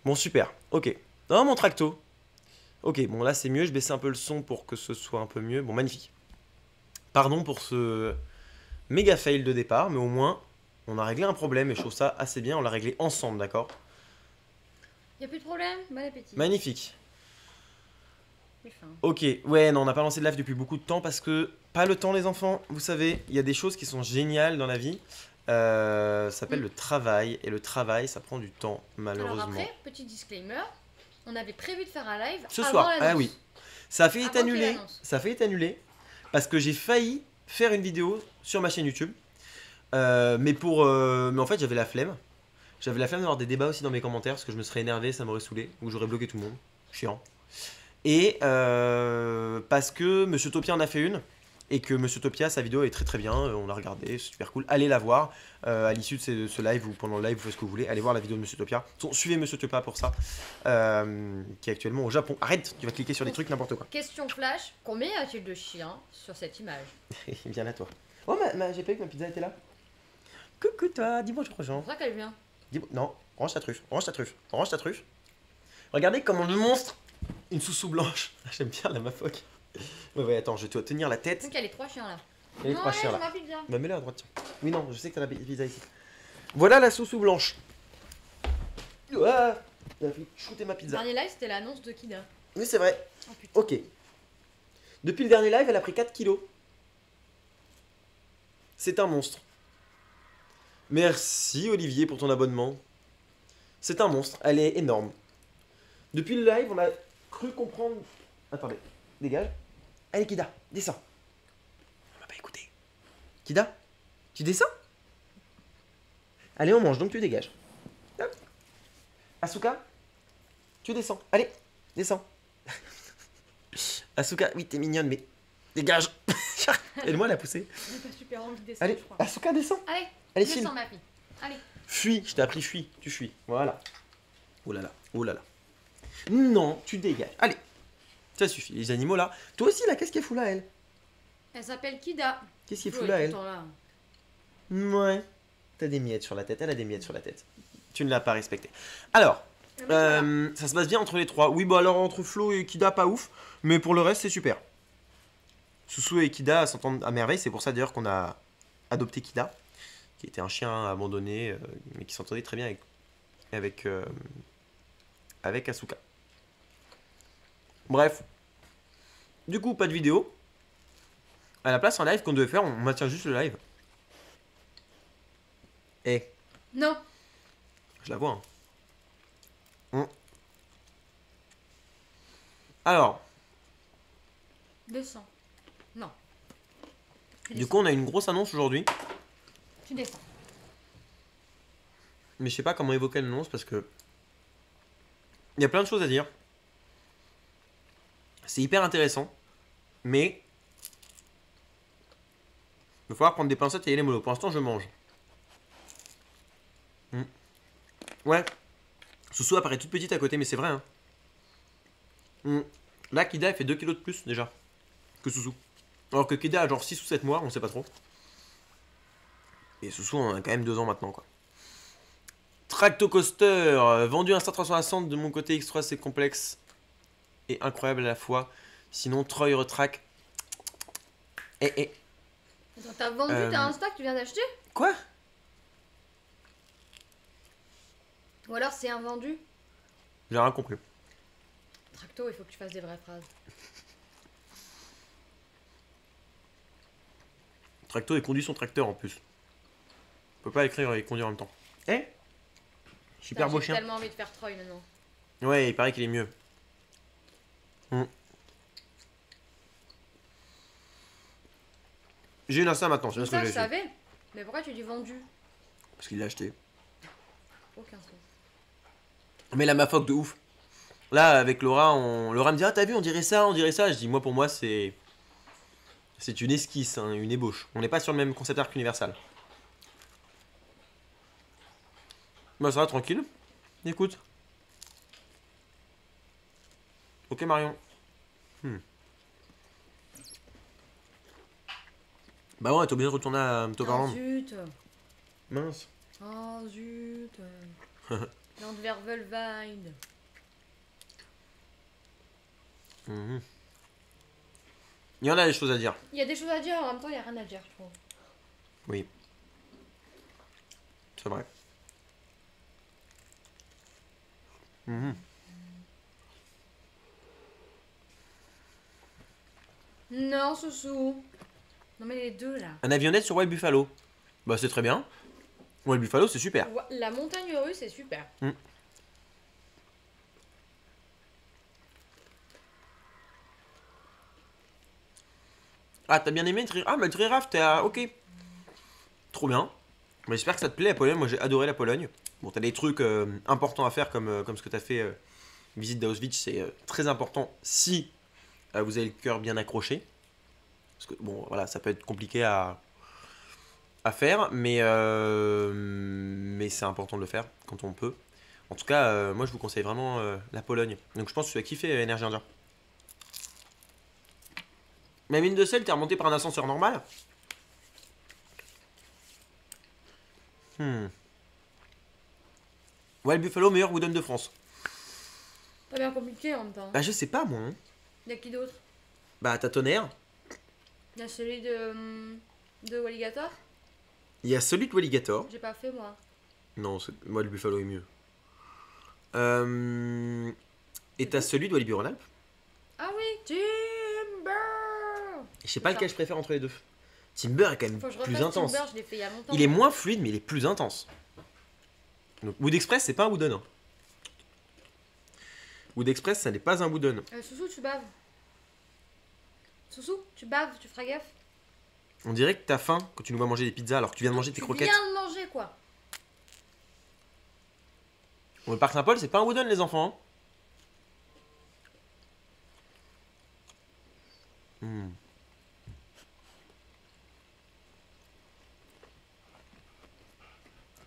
Bon, super. Ok. Oh, mon tracto. Ok, bon, là, c'est mieux. Je baisse un peu le son pour que ce soit un peu mieux. Bon, magnifique. Pardon pour ce méga fail de départ, mais au moins, on a réglé un problème et je trouve ça assez bien. On l'a réglé ensemble, d'accord? Y a plus de problème? Bon appétit. Magnifique. J'ai faim. Ok, ouais, non, on n'a pas lancé de live depuis beaucoup de temps parce que pas le temps, les enfants. Vous savez, il y a des choses qui sont géniales dans la vie. Ça s'appelle le travail et le travail, ça prend du temps, Alors malheureusement. après, petit disclaimer, on avait prévu de faire un live Ce avant soir, ah l'annonce. oui, ça a failli être Avant qu'il y ait annulé. l'annonce. Ça a failli être annulé parce que j'ai failli faire une vidéo sur ma chaîne YouTube. Mais en fait, j'avais la flemme. J'avais la flemme d'avoir des débats aussi dans mes commentaires parce que je me serais énervé, ça m'aurait saoulé, ou j'aurais bloqué tout le monde. Chiant. Et parce que Monsieur Topia en a fait une, et que Monsieur Topia, sa vidéo est très très bien, on l'a regardé, c'est super cool. Allez la voir à l'issue de ce live ou pendant le live, vous faites ce que vous voulez. Allez voir la vidéo de Monsieur Topia. Suivez Monsieur Topia pour ça, qui est actuellement au Japon. Arrête, tu vas cliquer sur des trucs, n'importe quoi. Question flash, combien y a-t-il de chiens sur cette image? Viens là, toi. Oh, j'ai pas vu que ma pizza était là. Coucou toi, dis bonjour aux C'est gens. pour ça qu'elle vient. Non, range ta truffe, range ta truffe, range ta truffe. Regardez comment le monstre, une soussou blanche. J'aime bien la mafoque. Ouais, attends, je dois tenir la tête. Donc il y a les 3 chiens là. Il y a les Non, trois allez, chiens j'ai là. ma pizza. Bah, mets-la à droite, tiens. Oui, non, je sais que t'as la pizza ici. Voilà la soussou blanche. Ah, il a fait shooter ma Le pizza. dernier live c'était l'annonce de Kida. Oui, c'est vrai. Oh putain. Ok. Depuis le dernier live, elle a pris 4 kilos. C'est un monstre. Merci Olivier pour ton abonnement. C'est un monstre, elle est énorme. Depuis le live, on a cru comprendre. Attendez, dégage. Allez, Kida, descends. On m'a pas écouté. Kida, tu descends? Allez, on mange, donc tu dégages. Hop. Asuka, tu descends. Allez, descends. Asuka, oui, t'es mignonne, mais dégage. Aide-moi à la pousser. J'ai pas super envie de descendre, Allez, je crois. Asuka, descends. Allez, Allez, descends file. ma fille. Allez. Fuis, je t'ai appris fuis, tu fuis. Voilà. Oh là là, oh là là. Non, tu dégages. Allez, ça suffit. Les animaux là. Toi aussi là, qu'est-ce qu'elle fout là, elle? Elle s'appelle Kida. Qu'est-ce qu'elle Flo fout est là, tout le elle? temps là. Ouais. T'as des miettes sur la tête, elle a des miettes sur la tête. Tu ne l'as pas respecté. Alors, ça se passe bien entre les trois. Oui, bah alors entre Flo et Kida, pas ouf. Mais pour le reste, c'est super. Soussou et Kida s'entendent à merveille. C'est pour ça d'ailleurs qu'on a adopté Kida, qui était un chien abandonné, mais qui s'entendait très bien avec Asuka. Bref. Du coup, pas de vidéo. À la place, un live qu'on devait faire, on maintient juste le live. Eh, Non. je la vois. Hein. Alors, Descends. Non. Tu du descends. coup, on a une grosse annonce aujourd'hui. Tu descends. Mais je sais pas comment évoquer l'annonce parce que. Il y a plein de choses à dire. C'est hyper intéressant. Mais. Il va falloir prendre des pincettes et les mollo. Pour l'instant, je mange. Ouais. Soussou apparaît toute petite à côté, mais c'est vrai. Hein. Là, Kida, elle fait 2 kilos de plus déjà que Soussou. Alors que Kida a genre 6 ou 7 mois, on sait pas trop. Et Soussou, on a quand même 2 ans maintenant, quoi. Tractocoaster, vendu Insta 360 de mon côté, X3 c'est complexe et incroyable à la fois. Sinon, Troy retraque. Eh. Attends, t'as vendu ta Insta que tu viens d'acheter? Quoi? Ou alors c'est un vendu? J'ai rien compris. Tracto, il faut que tu fasses des vraies phrases. Tracto, il conduit son tracteur en plus. On peut pas écrire et conduire en même temps. Eh? Super Putain, beau j'ai chien. tellement envie de faire Troy maintenant. Ouais, il paraît qu'il est mieux. J'ai une Insta maintenant, c'est bien ce que Ça, je j'ai fait. savais. Mais pourquoi tu dis vendu? Parce qu'il l'a acheté. Aucun sens. Mais la mafoque de ouf. Là, avec Laura, Laura me dit: ah, t'as vu, on dirait ça, on dirait ça. Je dis: moi, pour moi, c'est une esquisse, hein, une ébauche. On n'est pas sur le même concept arc universal. Bah, ça va, tranquille. Écoute. Ok, Marion. Bah ouais, t'es obligé de retourner à Oh Toverland. zut. Mince. Oh zut. Landwehrwelwein. Mhm. Il y en a des choses à dire. Il y a des choses à dire, en même temps, il n'y a rien à dire, je trouve. Oui. C'est vrai. Mhm. Non, Soussou. Non, mais les deux, là. Un avionnette sur White Buffalo. Bah c'est très bien. White Buffalo c'est super. La montagne russe, c'est super. Ah t'as bien aimé Ah mais Triraf t'es à... Ok. Trop bien. Mais j'espère que ça te plaît la Pologne. Moi j'ai adoré la Pologne. Bon t'as des trucs importants à faire comme ce que t'as fait. Visite d'Auschwitz c'est très important si vous avez le cœur bien accroché. Parce que bon voilà ça peut être compliqué à faire. Mais c'est important de le faire quand on peut. En tout cas moi je vous conseille vraiment la Pologne. Donc je pense que tu vas kiffer Énergie Indien. Mais mine de sel, t'es remonté par un ascenseur normal. Wild Buffalo, meilleur wooden de France. Pas bien compliqué en même temps. Bah je sais pas moi. Hein. Il y a qui d'autre? Bah t'as Tonnerre. Il y a celui de Walligator. Il y a celui de Walligator. J'ai pas fait moi. Non, Wild Buffalo est mieux. Et t'as celui de Walibi Rhône-Alpes. Ah oui, Timber. Je sais pas lequel je préfère entre les deux. Timber est quand même Faut que je plus refasse intense. Timber, je l'ai fait il y a longtemps. Il est moins fluide, mais il est plus intense. Donc, Wood Express, c'est pas un wooden. Hein. Wood Express, ça n'est pas un wooden. Soussou, tu baves. Soussou, tu baves, tu feras gaffe. On dirait que t'as faim quand tu nous vois manger des pizzas alors que tu viens de manger tes croquettes. Tu viens de manger quoi. Bon, le parc Saint-Paul, c'est pas un wooden, les enfants. Hein.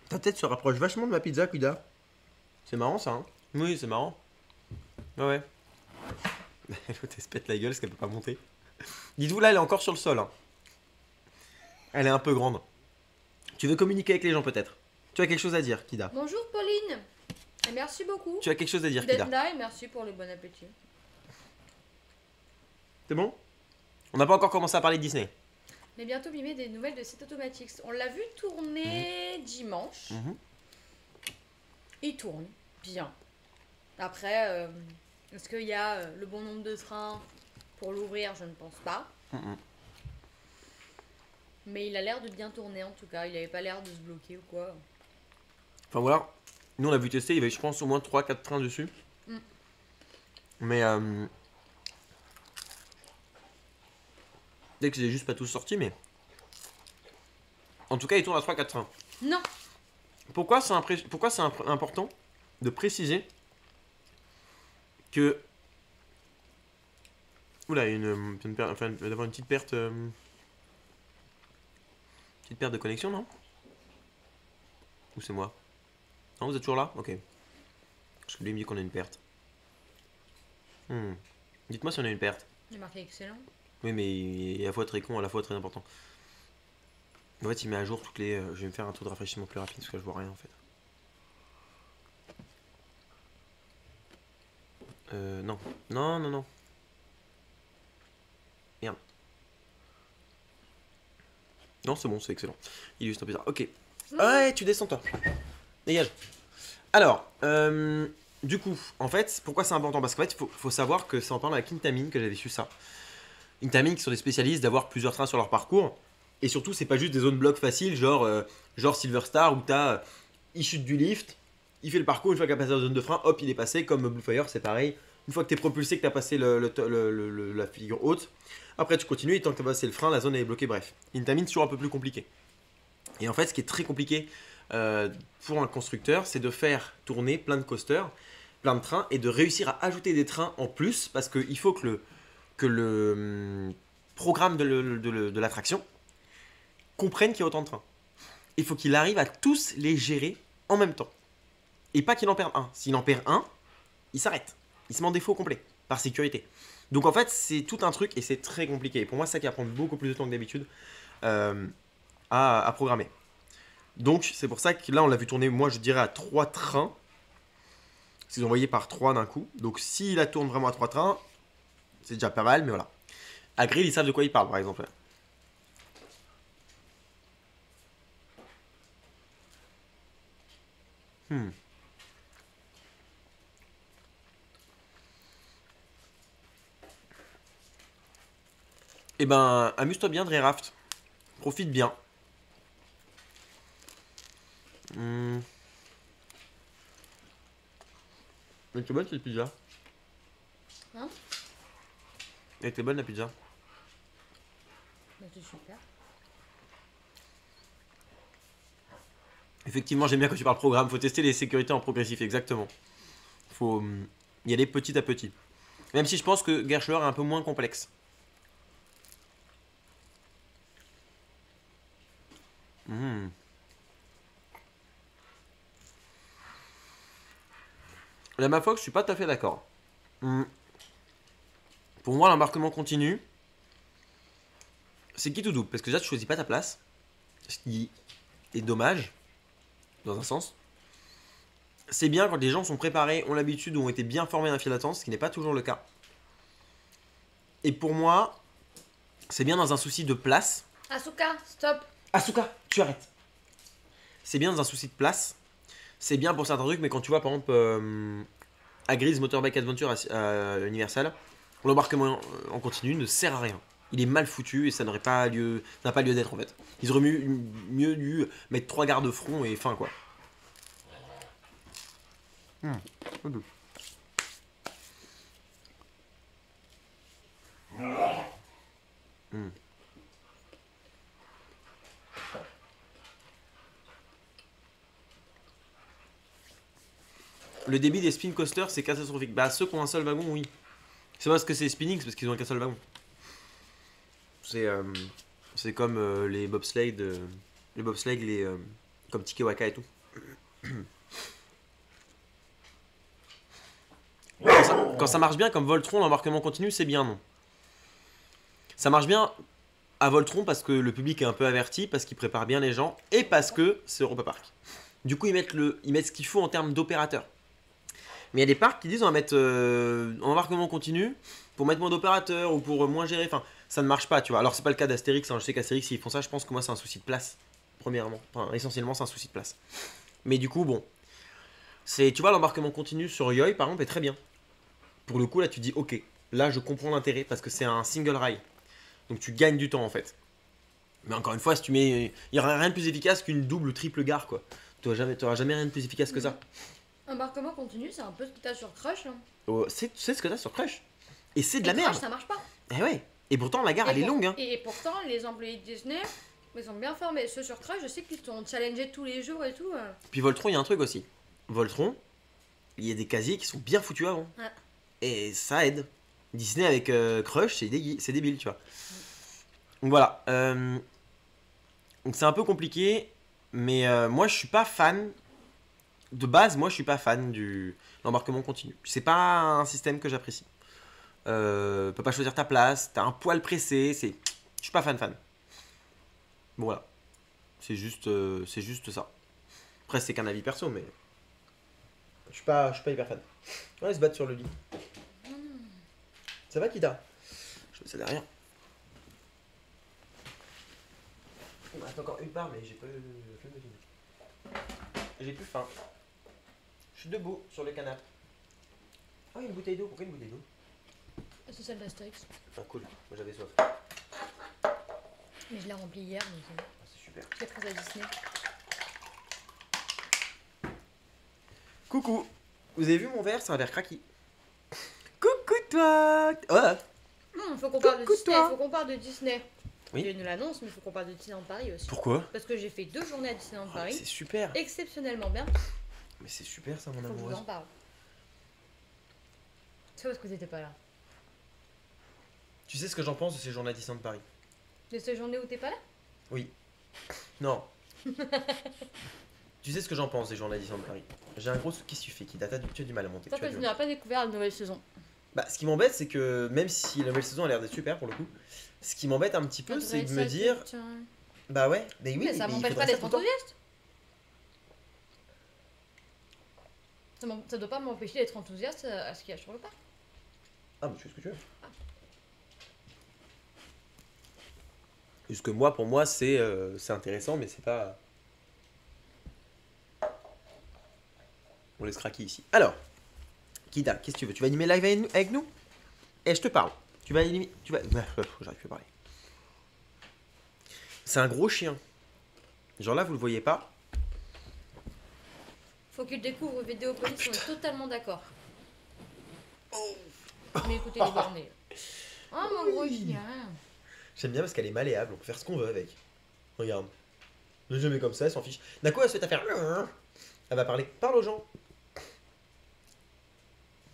Ta tête se rapproche vachement de ma pizza, Cuida. C'est marrant ça, hein. Oui, c'est marrant. Ah ouais. L'autre, elle se pète la gueule parce qu'elle peut pas monter. Dites-vous, là, elle est encore sur le sol. Hein. Elle est un peu grande. Tu veux communiquer avec les gens, peut-être. Tu as quelque chose à dire, Kida. Bonjour Pauline. Et merci beaucoup. Tu as quelque chose à dire, Kida. D'être là et merci pour le bon appétit. C'est bon? On n'a pas encore commencé à parler de Disney. Mais bientôt mimer des nouvelles de Set Automatics. On l'a vu tourner dimanche. Il tourne bien. Après, est-ce qu'il y a le bon nombre de trains pour l'ouvrir? Je ne pense pas. Mais il a l'air de bien tourner en tout cas. Il avait pas l'air de se bloquer ou quoi. Enfin voilà. Nous on a vu tester, il y avait je pense au moins 3-4 trains dessus. Mais dès que j'ai juste pas tous sortis, mais en tout cas il tourne à 3-4 trains. Non. Pourquoi c'est important de préciser que... Oula, il y a d'avoir une petite perte... petite perte de connexion, non? Ou c'est moi? Non, vous êtes toujours là? Ok. Parce que lui il me dit qu'on a une perte. Dites-moi si on a une perte. Il a marqué excellent. Oui, mais il est à la fois très con, à la fois très important. En fait, il met à jour toutes les... je vais me faire un taux de rafraîchissement plus rapide parce que je vois rien en fait. Non. Non, non, non. Merde. Non, c'est bon, c'est excellent. Il est juste un peu bizarre. Ok. Ouais, tu descends toi. Dégage. Alors, du coup, en fait, pourquoi c'est important? Parce qu'en fait, il faut savoir que c'est en parlant avec Intamin que j'avais su ça. Intamin qui sont des spécialistes d'avoir plusieurs trains sur leur parcours. Et surtout, c'est pas juste des zones blocs faciles, genre Silver Star, où t'as... il chute du lift, il fait le parcours, une fois qu'il a passé la zone de frein, hop, il est passé, comme Blue Fire, c'est pareil. Une fois que t'es propulsé, que t'as passé la figure haute, après tu continues, et tant que t'as passé le frein, la zone est bloquée, bref. Intamin, c'est toujours un peu plus compliqué. Et en fait, ce qui est très compliqué pour un constructeur, c'est de faire tourner plein de coasters, plein de trains, et de réussir à ajouter des trains en plus, parce qu'il faut que le programme de l'attraction comprenne qu'il y a autant de trains. Il faut qu'il arrive à tous les gérer en même temps. Et pas qu'il en perde un. S'il en perd un, il s'arrête. Il se met en défaut complet, par sécurité. Donc en fait, c'est tout un truc et c'est très compliqué. Et pour moi, c'est ça qui va prendre beaucoup plus de temps que d'habitude à programmer. Donc c'est pour ça que là, on l'a vu tourner, moi je dirais à 3 trains. Ils ont envoyé par 3 d'un coup. Donc s'il la tourne vraiment à 3 trains, c'est déjà pas mal, mais voilà. À Grill, ils savent de quoi ils parlent, par exemple. Hmm. Eh ben, amuse-toi bien, Dreraft. Profite bien. Hmm. Elle était bonne cette pizza. Hein? Elle était bonne la pizza. Bah, c'est super. Effectivement, j'aime bien quand tu parles programme. Faut tester les sécurités en progressif, exactement. Faut y aller petit à petit. Même si je pense que Gershler est un peu moins complexe. Hmm. Là, ma foi, je suis pas tout à fait d'accord. Hmm. Pour moi, l'embarquement continu, c'est qui tout double. Parce que déjà, tu choisis pas ta place. Ce qui est dommage, dans un sens. C'est bien quand les gens sont préparés, ont l'habitude, ont été bien formés dans la file d'attente, ce qui n'est pas toujours le cas. Et pour moi, c'est bien dans un souci de place. Asuka, stop. Asuka, tu arrêtes. C'est bien dans un souci de place. C'est bien pour certains trucs, mais quand tu vois par exemple à Grise Motorbike Adventure à Universal, l'embarquement en continu ne sert à rien. Il est mal foutu et ça n'aurait pas lieu, n'a pas lieu d'être en fait. Ils auraient mieux dû mettre 3 garde-fronts et fin quoi. Le débit des spin coasters c'est catastrophique. Bah ceux qui ont un seul wagon, oui. C'est pas parce que c'est spinning, c'est parce qu'ils ont qu'un seul wagon. C'est comme les bobsleighs, comme Tikewaka et tout. Quand ça marche bien comme Voltron, l'embarquement continu, c'est bien non. Ça marche bien à Voltron parce que le public est un peu averti, parce qu'ils préparent bien les gens et parce que c'est Europa Park. Du coup, ils mettent ce qu'il faut en termes d'opérateurs. Mais il y a des parcs qui disent on va mettre embarquement continu pour mettre moins d'opérateurs ou pour moins gérer. Enfin, ça ne marche pas, tu vois. Alors, c'est pas le cas d'Astérix. Hein. Je sais qu'Astérix, s'ils font ça, je pense que moi, c'est un souci de place. Premièrement. Enfin, essentiellement, c'est un souci de place. Mais du coup, bon. Tu vois, l'embarquement continu sur Yoi, par exemple, est très bien. Pour le coup, là, tu dis ok. Là, je comprends l'intérêt parce que c'est un single rail. Donc, tu gagnes du temps en fait. Mais encore une fois, si tu mets. Il n'y aura rien de plus efficace qu'une double ou triple gare, quoi. Tu n'auras jamais rien de plus efficace que ça. Embarquement continu, c'est un peu ce que t'as sur Crush. Hein. Oh, c'est ce que t'as sur Crush. Et c'est de la Crush, merde. ça marche pas. Eh ouais. Et pourtant, la gare, elle est longue. Hein. Et pourtant, les employés de Disney, ils sont bien formés. Ceux sur Crush, je sais qu'ils sont challengés tous les jours et tout. Puis Voltron, il y a un truc aussi. Voltron, il y a des casiers qui sont bien foutus avant. Ouais. Et ça aide. Disney avec Crush, c'est débile, tu vois. Donc voilà. Donc c'est un peu compliqué. Mais moi, je suis pas fan. De base, moi, je suis pas fan de l'embarquement continu. C'est pas un système que j'apprécie. Peux pas choisir ta place, t'as un poil pressé, je suis pas fan. Bon voilà, c'est juste ça. Après c'est qu'un avis perso, mais je suis pas hyper fan. Ouais, ils se battent sur le lit. Ça va Kida? Je fais ça derrière. Il me reste encore une part, mais j'ai pas j'ai plus faim. Je suis debout sur le canapé. Ah, il y a une bouteille d'eau. Pourquoi une bouteille d'eau? C'est celle d'Astérix. Ah cool, moi j'avais soif. Mais je l'ai remplie hier, donc Ah, c'est super. c'est très à Disney. Coucou. Vous avez vu mon verre? C'est un verre craqué. Coucou toi. Ouais. Faut qu'on parle de Coucou, Disney. toi. Faut qu'on parle de Disney. Oui. Je nous l'annonce, mais il faut qu'on parle de Disneyland Paris aussi. Pourquoi? Parce que j'ai fait 2 journées à Disneyland Oh, Paris. c'est super. Exceptionnellement bien. Mais c'est super ça mon Faut que je vous amoureuse. en parle. C'est parce que t'étais pas là. Tu sais ce que j'en pense de ces journées à Disneyland Paris? De cette journée où t'es pas là? Oui. Non. Tu sais ce que j'en pense des journées à Disneyland Paris? J'ai un gros... Qu'est-ce que tu fais, Kida? Tu as du mal à monter. Parce Tu as que du tu mal. n'as pas découvert la nouvelle saison. Bah, ce qui m'embête, c'est que même si la nouvelle saison a l'air d'être super pour le coup, ce qui m'embête un petit peu, c'est de me dire. Bah ouais, mais oui, Mais ça mais il m'empêche faudrait pas ça d'être tout le temps. enthousiaste. Ça doit pas m'empêcher d'être enthousiaste à ce qu'il y a sur le parc. Ah, mais tu fais ce que tu veux. Parce que moi, pour moi, c'est intéressant, mais c'est pas... On laisse craquer ici. Alors, Kida, qu'est-ce que tu veux? Tu vas animer live avec nous? Eh, je te parle. Tu vas animer... Tu vas... J'arrive plus à parler. C'est un gros chien. Genre là, vous le voyez pas. Faut qu'il découvre Vidéopolis, on est totalement d'accord. Mais écoutez les bornés. Oh mon gros chien. J'aime bien parce qu'elle est malléable, on peut faire ce qu'on veut avec. Regarde. Je mets comme ça, elle s'en fiche. D'un coup, elle se met à faire... Elle va parler. Parle aux gens.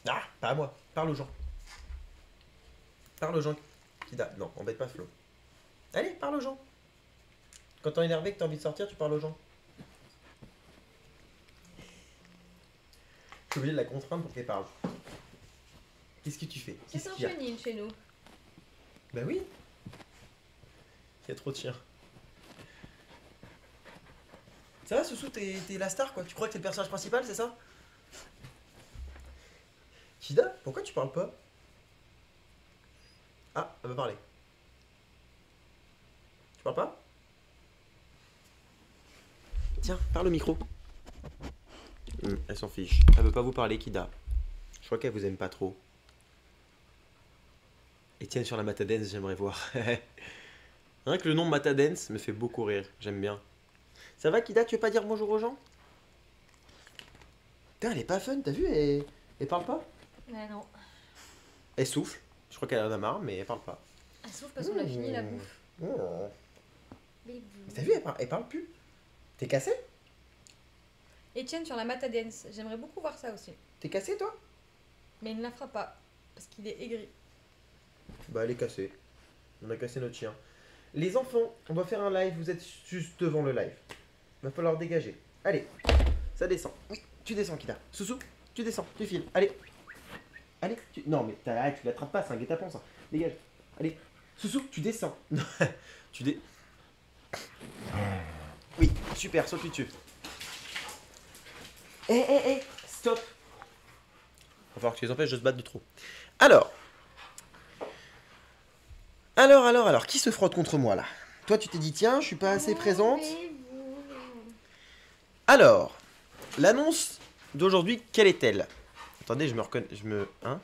Ah, pas à moi. Parle aux gens. Parle aux gens. Kida, non, embête pas Flo. Allez, parle aux gens. Quand t'es énervé, que t'as envie de sortir, tu parles aux gens. Je suis obligé de la contraindre pour qu'elle parle. Qu'est-ce que tu fais? C'est un chenil chez nous. Bah oui. Il y a trop de chiens. Ça va, Soussou, t'es la star, quoi. Tu crois que t'es le personnage principal, c'est ça? Kida, pourquoi tu parles pas? Ah, elle va parler. Tu parles pas? Tiens, parle au micro. Elle s'en fiche. Elle veut pas vous parler, Kida. Je crois qu'elle vous aime pas trop. Etienne sur la Matadance, j'aimerais voir. Rien que le nom Matadance me fait beaucoup rire. J'aime bien. Ça va, Kida? Tu veux pas dire bonjour aux gens? Putain, elle est pas fun, t'as vu? Elle parle pas? Non. Elle souffle. Je crois qu'elle en a marre, mais elle parle pas. Elle souffle parce qu'on a fini la bouffe. Oh. Bibou. T'as vu, elle parle plus. T'es cassé? Etienne sur la Matadance, j'aimerais beaucoup voir ça aussi. T'es cassé, toi? Mais il ne la fera pas, parce qu'il est aigri. Bah, elle est cassée. On a cassé notre chien. Les enfants, on doit faire un live. Vous êtes juste devant le live. Va falloir dégager. Allez, ça descend. Oui, tu descends, Kida. Soussou, tu descends, tu files. Allez. Allez, non, mais arrête, tu l'attrapes pas, c'est un guet-apens, ça. Dégage. Allez. Soussou, tu descends. Oui, super, saute-lui dessus. Stop. Va falloir que tu les empêches de se battre de trop. Alors, qui se frotte contre moi, là? Toi, tu t'es dit, tiens, je suis pas assez présente. Alors, l'annonce d'aujourd'hui, quelle est-elle? Attendez, je me reconnais, hein?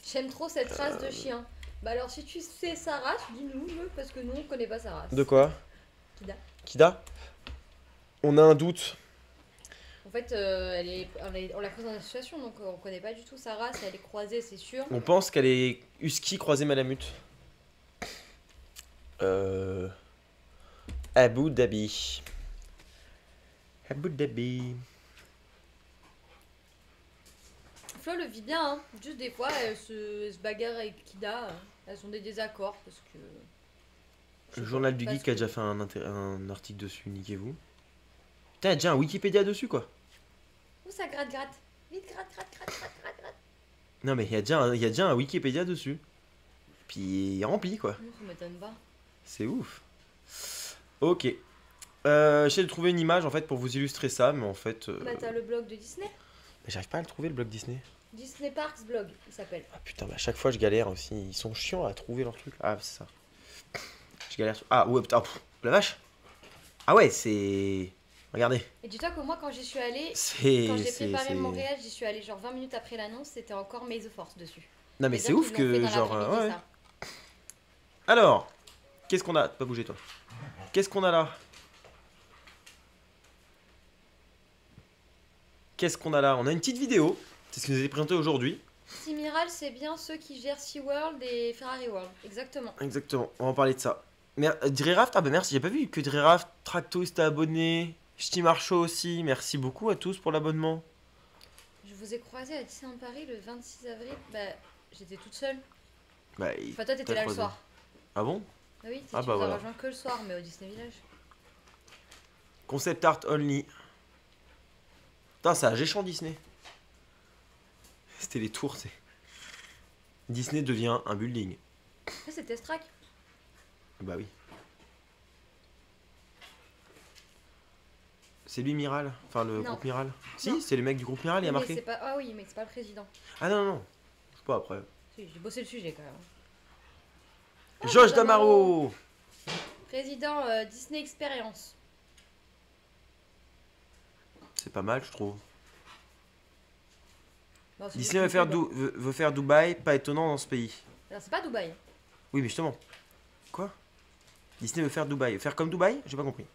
J'aime trop cette race de chien. Bah alors, si tu sais sa race, dis-nous, parce que nous, on connaît pas sa race. De quoi? Kida. Kida? On a un doute. En fait, on l'a prise dans une association, donc on connaît pas du tout sa race. Elle est croisée, c'est sûr. On pense qu'elle est husky croisée malamute. Abu Dhabi. Abu Dhabi. Flo le vit bien, hein. Juste des fois, elle se bagarre avec Kida. Elles ont des désaccords parce que. Le journal du geek a déjà fait un article dessus, niquez-vous. Putain, il y a déjà un Wikipédia dessus, quoi. Où ça gratte. Vite, gratte. Non, mais il y a déjà un Wikipédia dessus. Puis il est rempli, quoi. Ça m'étonne pas. C'est ouf. Ok. J'essaie de trouver une image, en fait, pour vous illustrer ça, mais en fait... Bah, t'as le blog de Disney. Mais j'arrive pas à le trouver, le blog Disney. Disney Parks blog, il s'appelle. Ah putain, bah à chaque fois je galère aussi. Ils sont chiants à trouver leur truc. Ah, c'est ça. Je galère. Ah, ouais, putain, la vache. Ah ouais, c'est... Regardez. Et dis-toi que moi, quand j'y suis allée, C'est... quand j'ai préparé Montréal, j'y suis allée genre 20 minutes après l'annonce, c'était encore May the Force dessus. Non, mais c'est ouf que, genre... ouais. Ça. Alors, qu'est-ce qu'on a? Pas bouger, toi. Qu'est-ce qu'on a là? On a une petite vidéo. C'est ce qui nous est présenté aujourd'hui. Simiral, c'est bien ceux qui gèrent SeaWorld et Ferrari World. Exactement. Exactement, on va en parler de ça. Mais Driraft, ah bah merci, j'ai pas vu que Driraft, Tracto s'était abonné. Ch'ti Marchaud aussi, merci beaucoup à tous pour l'abonnement. Je vous ai croisé à Disneyland Paris le 26 avril. Bah, j'étais toute seule. Bah, Enfin, toi, t'étais là le soir. Ah bon? Ah oui, tu bah nous as voilà. rejoint que le soir, mais au Disney Village. Concept art only. Putain, c'est un géchant Disney. C'était les tours, c'est. Disney devient un building. Ça, c'est Test Track. Bah oui. C'est lui Miral, enfin le Non. groupe Miral. Non. Si, c'est les mecs du groupe Miral, il y a Mais marqué. c'est pas... Ah oui, mais c'est pas le président. Ah non, non, c'est pas après. Si, j'ai bossé le sujet quand même. Oh, Josh Damaro. Président Disney Experience. C'est pas mal, je trouve. Non, c'est Disney juste une pub. veut faire Dubaï, pas étonnant dans ce pays. Alors, c'est pas Dubaï. Oui, mais justement. Quoi? Disney veut faire Dubaï. Faire comme Dubaï? J'ai pas compris.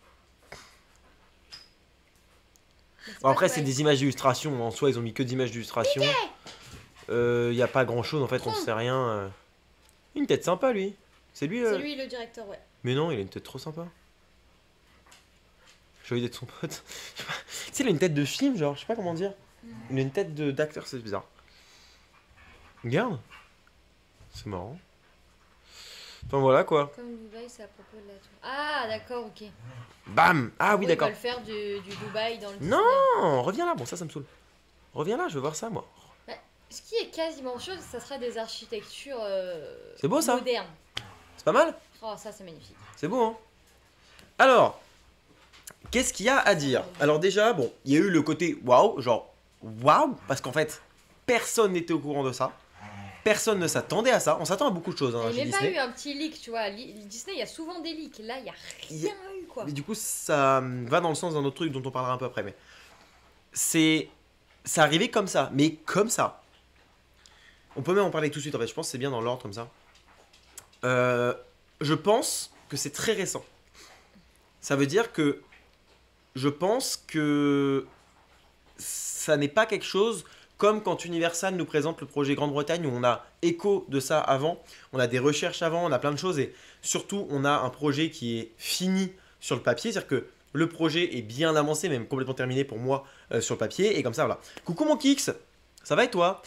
Mais c'est Bon, pas après, Dubaï. c'est des images d'illustration. En soi, ils ont mis que d'images d'illustration. Y a pas grand chose en fait, on Tron. sait rien. Une tête sympa, lui. C'est lui. C'est lui le directeur, ouais. Mais non, il a une tête trop sympa. J'ai envie d'être son pote. Je sais pas. Tu sais, il a une tête de film, genre, je sais pas comment dire. Il a une tête d'acteur, c'est bizarre. Regarde. C'est marrant. Enfin voilà quoi. Comme Dubaï, c'est à propos de la tour. Ah, d'accord, ok. Bam. Ah oui, Il d'accord. va le faire du Dubaï dans le Disney. Non, reviens là. Bon, ça me saoule. Reviens là, je veux voir ça, moi. Ce qui est quasiment sûr, ça sera des architectures C'est beau, ça. modernes. C'est pas mal. Oh, ça, c'est magnifique. C'est beau, hein. Alors, qu'est-ce qu'il y a à dire? Alors déjà, bon, il y a eu le côté waouh, genre waouh, parce qu'en fait, personne n'était au courant de ça. Personne ne s'attendait à ça. On s'attend à beaucoup de choses hein, Il n'y chez a même pas Disney. eu un petit leak, tu vois. Disney, il y a souvent des leaks. Là, il n'y a rien eu, quoi. Mais du coup, ça va dans le sens d'un autre truc dont on parlera un peu après. Mais c'est arrivé comme ça, mais comme ça. On peut même en parler tout de suite. En fait, je pense que c'est bien dans l'ordre comme ça. Je pense que c'est très récent. Ça veut dire que je pense que ça n'est pas quelque chose comme quand Universal nous présente le projet Grande-Bretagne où on a écho de ça avant, on a des recherches avant, on a plein de choses et surtout on a un projet qui est fini sur le papier, c'est-à-dire que le projet est bien avancé, même complètement terminé pour moi sur le papier et comme ça voilà. Coucou mon Kix, ça va et toi?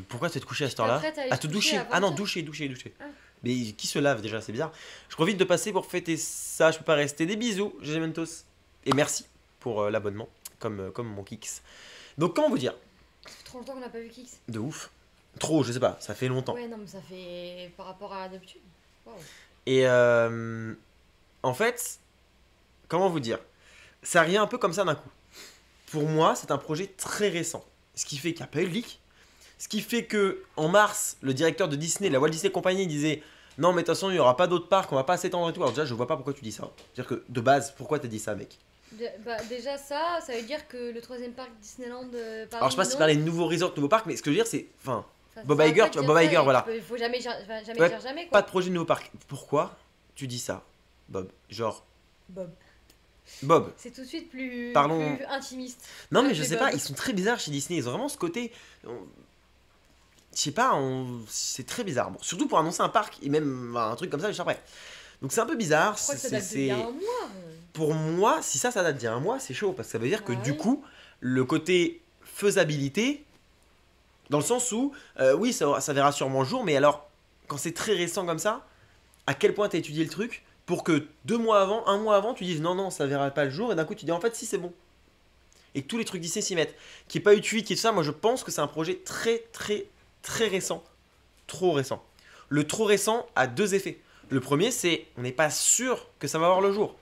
Pourquoi tu es te coucher à cette heure-là? T'apprêtes à aller À te te coucher doucher. à Ah non, 20 heures. doucher. Ah. Mais qui se lave déjà, c'est bizarre. Je profite de passer pour fêter ça, je peux pas rester. Des bisous, GG Mentos. Et merci pour l'abonnement, comme mon Kix. Donc comment vous dire? Ça fait trop longtemps qu'on n'a pas vu Kix. De ouf. Trop, je sais pas, ça fait longtemps. Ouais, non, mais ça fait par rapport à d'habitude. Wow. Et en fait, comment vous dire? Ça arrive un peu comme ça d'un coup. Pour moi, c'est un projet très récent. Ce qui fait qu'il n'y a pas eu de leak. Ce qui fait que en mars, le directeur de Disney, la Walt Disney Company, disait non, mais de toute façon, il n'y aura pas d'autres parcs, on va pas s'étendre et tout. Alors, déjà, je vois pas pourquoi tu dis ça. C'est-à-dire que de base, pourquoi t'as dit ça, mec? Déjà, ça veut dire que le troisième parc Disneyland Paris. Alors, je sais pas si tu parlais de nouveaux resorts, nouveaux parcs, mais ce que je veux dire, c'est. Enfin, Enfin, Bob ça Iger, veut tu vois, dire Bob ça, Iger, et voilà. Il faut jamais, jamais Ouais, dire jamais, pas quoi. de projet de nouveau parc. Pourquoi tu dis ça, Bob? Genre, Bob. Bob. C'est tout de suite plus, Parlons- plus intimiste. Non, mais Avec je les sais pas, Bob. ils sont très bizarres chez Disney. Ils ont vraiment ce côté. Je sais pas, c'est très bizarre. Bon, surtout pour annoncer un parc et même un truc comme ça juste après. Donc c'est un peu bizarre. Je crois que ça c'est- date d'il y a c'est- un mois. Pour moi, si ça date d'il y a un mois, c'est chaud. Parce que ça veut dire que Ouais, du oui. coup, le côté faisabilité, dans le sens où, oui, ça verra sûrement le jour, mais alors, quand c'est très récent comme ça, à quel point t'as étudié le truc pour que 2 mois avant, 1 mois avant, tu dises non, non, ça verra pas le jour, et d'un coup tu dis en fait, si, c'est bon. Et que tous les trucs Disney s'y mettent. Qui est pas U8, qui est tout ça, moi je pense que c'est un projet très, très, très récent. Trop récent. Le trop récent a deux effets. Le premier, c'est on n'est pas sûr que ça va voir le jour.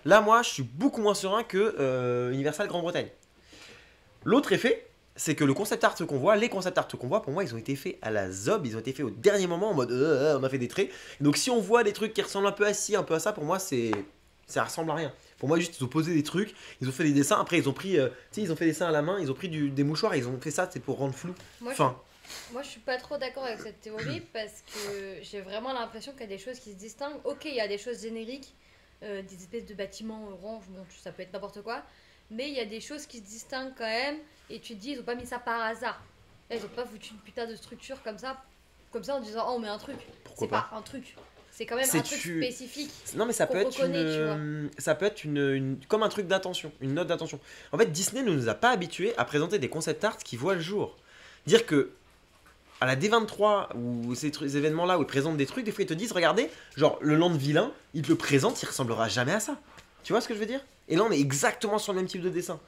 Là, moi, je suis beaucoup moins serein que Universal Grande-Bretagne. L'autre effet, c'est que le concept art qu'on voit, les concept art qu'on voit, pour moi, ils ont été faits à la zob, ils ont été faits au dernier moment en mode on a fait des traits. Donc, si on voit des trucs qui ressemblent un peu à ci, un peu à ça, pour moi, ça ressemble à rien. Pour moi, juste, ils ont posé des trucs, ils ont fait des dessins. Après, ils ont pris, tu sais, ils ont fait des dessins à la main, ils ont pris des mouchoirs et ils ont fait ça, c'est pour rendre flou. Moi, Enfin, Moi, je suis pas trop d'accord avec cette théorie parce que j'ai vraiment l'impression qu'il y a des choses qui se distinguent. Ok, il y a des choses génériques, des espèces de bâtiments orange, bon, ça peut être n'importe quoi, mais il y a des choses qui se distinguent quand même. Et tu te dis, ils ont pas mis ça par hasard. Là, ils ont pas foutu une putain de structure comme ça en disant, oh, on met un truc. Pourquoi C'est pas un truc. C'est quand même C'est un truc tu- spécifique. non, mais ça Qu'on peut être reconnaît, tu ça peut être comme un truc d'attention, une note d'attention. En fait, Disney ne nous a pas habitués à présenter des concept art qui voient le jour. Dire que à la D23 ou ces événements-là où ils présentent des trucs, des fois ils te disent, regardez, genre le land vilain, ils te le présentent, il ressemblera jamais à ça. Tu vois ce que je veux dire? Et là, on est exactement sur le même type de dessin.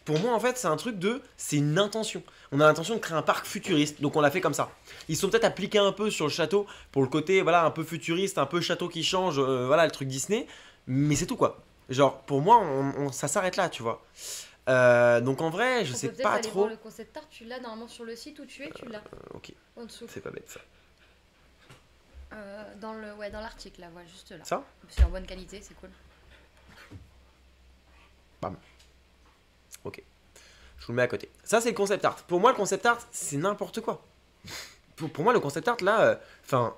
Pour moi, en fait, c'est un truc c'est une intention. On a l'intention de créer un parc futuriste, donc on l'a fait comme ça. Ils sont peut-être appliqués un peu sur le château pour le côté, voilà, un peu futuriste, un peu château qui change, voilà, le truc Disney. Mais c'est tout quoi. Genre, pour moi, ça s'arrête là, tu vois. Donc en vrai, je On sais peut peut-être pas aller trop. voir le concept art, tu l'as normalement sur le site où tu es, tu l'as Ok, en dessous. c'est pas bête ça. Dans l'article, là, voilà, juste là. Ça? C'est en bonne qualité, c'est cool. Bam. Ok. Je vous le mets à côté. Ça, c'est le concept art. Pour moi, le concept art, c'est n'importe quoi. Pour moi, le concept art, là, enfin,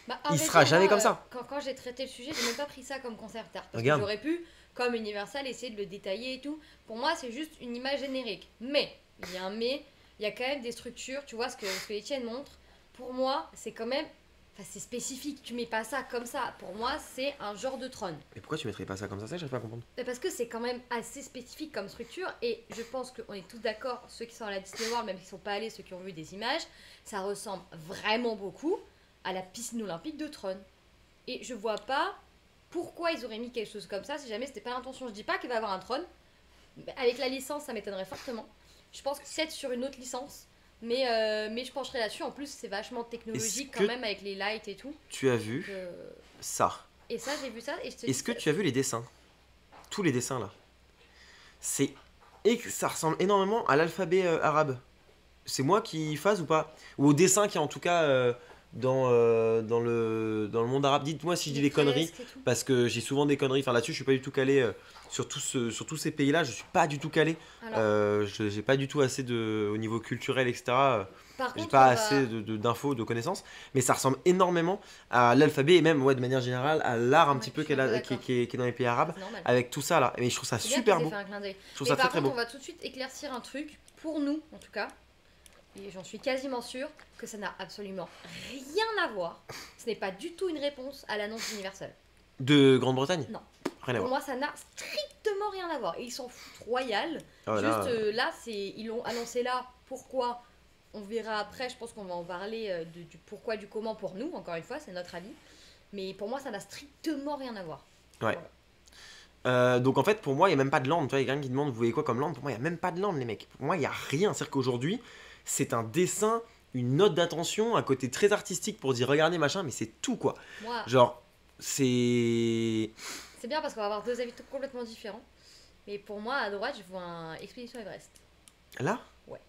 Bah, il vrai sera dire, jamais moi, comme ça. Quand j'ai traité le sujet, j'ai même pas pris ça comme concept art. Parce Regarde. que j'aurais pu, comme Universal, essayer de le détailler et tout. Pour moi, c'est juste une image générique. Mais, il y a un mais, il y a quand même des structures, tu vois, ce que Etienne montre. Pour moi, c'est quand même. Enfin, c'est spécifique, tu mets pas ça comme ça. Pour moi, c'est un genre de trône. Mais pourquoi tu mettrais pas ça comme ça? J'arrive pas à comprendre. Mais parce que c'est quand même assez spécifique comme structure. Et je pense qu'on est tous d'accord, ceux qui sont à la Disney World, même s'ils sont pas allés, ceux qui ont vu des images, ça ressemble vraiment beaucoup à la piscine olympique de Tron. Et je vois pas pourquoi ils auraient mis quelque chose comme ça si jamais c'était pas l'intention. Je dis pas qu'il va y avoir un trône. Avec la licence, ça m'étonnerait fortement. Je pense que c'est sur une autre licence. Mais je pencherai là-dessus. En plus, c'est vachement technologique Est-ce quand que même avec les lights et tout. tu as vu Donc, ça? et ça, j'ai vu ça. Et je te Est-ce dis que tu as vu les dessins? Tous les dessins là. C'est. Et ça ressemble énormément à l'alphabet arabe. C'est moi qui phase ou pas? Ou au dessin qui est en tout cas dans le monde arabe. Dites-moi si je dis les des conneries. fresques et tout. Parce que j'ai souvent des conneries. Enfin là-dessus, je suis pas du tout calé sur tous ces pays-là. Je suis pas du tout calé. Alors, J'ai pas du tout assez au niveau culturel, etc. par J'ai contre, pas on va- assez d'infos, de connaissances. Mais ça ressemble énormément à l'alphabet et même, ouais, de manière générale, à l'art un Ouais, petit je peu suis un peu qui d'accord. est dans les pays arabes. C'est normal. Avec tout ça là. Mais je trouve ça C'est bien super qu'ils aient beau. fait un clin d'œil. Je trouve Mais ça très par très contre, beau. on va tout de suite éclaircir un truc, pour nous en tout cas, et j'en suis quasiment sûre, que ça n'a absolument rien à voir. Ce n'est pas du tout une réponse à l'annonce universelle. De Grande-Bretagne? Non. Rien à Pour voir. moi, ça n'a strictement rien à voir. Et ils s'en foutent royal. Ah, Juste là, là, ils l'ont annoncé là. Pourquoi? On verra après. Je pense qu'on va en parler du pourquoi, du comment pour nous. Encore une fois, c'est notre avis. Mais pour moi, ça n'a strictement rien à voir. Ouais. Donc en fait, pour moi, il n'y a même pas de land. Tu vois, il y a quelqu'un qui demande, vous voyez quoi comme land? Pour moi, il n'y a même pas de land, les mecs. Pour moi, il n'y a rien. C'est-à-dire qu'aujourd'hui, c'est un dessin, une note d'attention, un côté très artistique pour dire, regardez, machin, mais c'est tout, quoi. Moi, Genre, c'est... c'est bien parce qu'on va avoir deux avis complètement différents. Mais pour moi, à droite, je vois un Expédition Everest. Là? Ouais.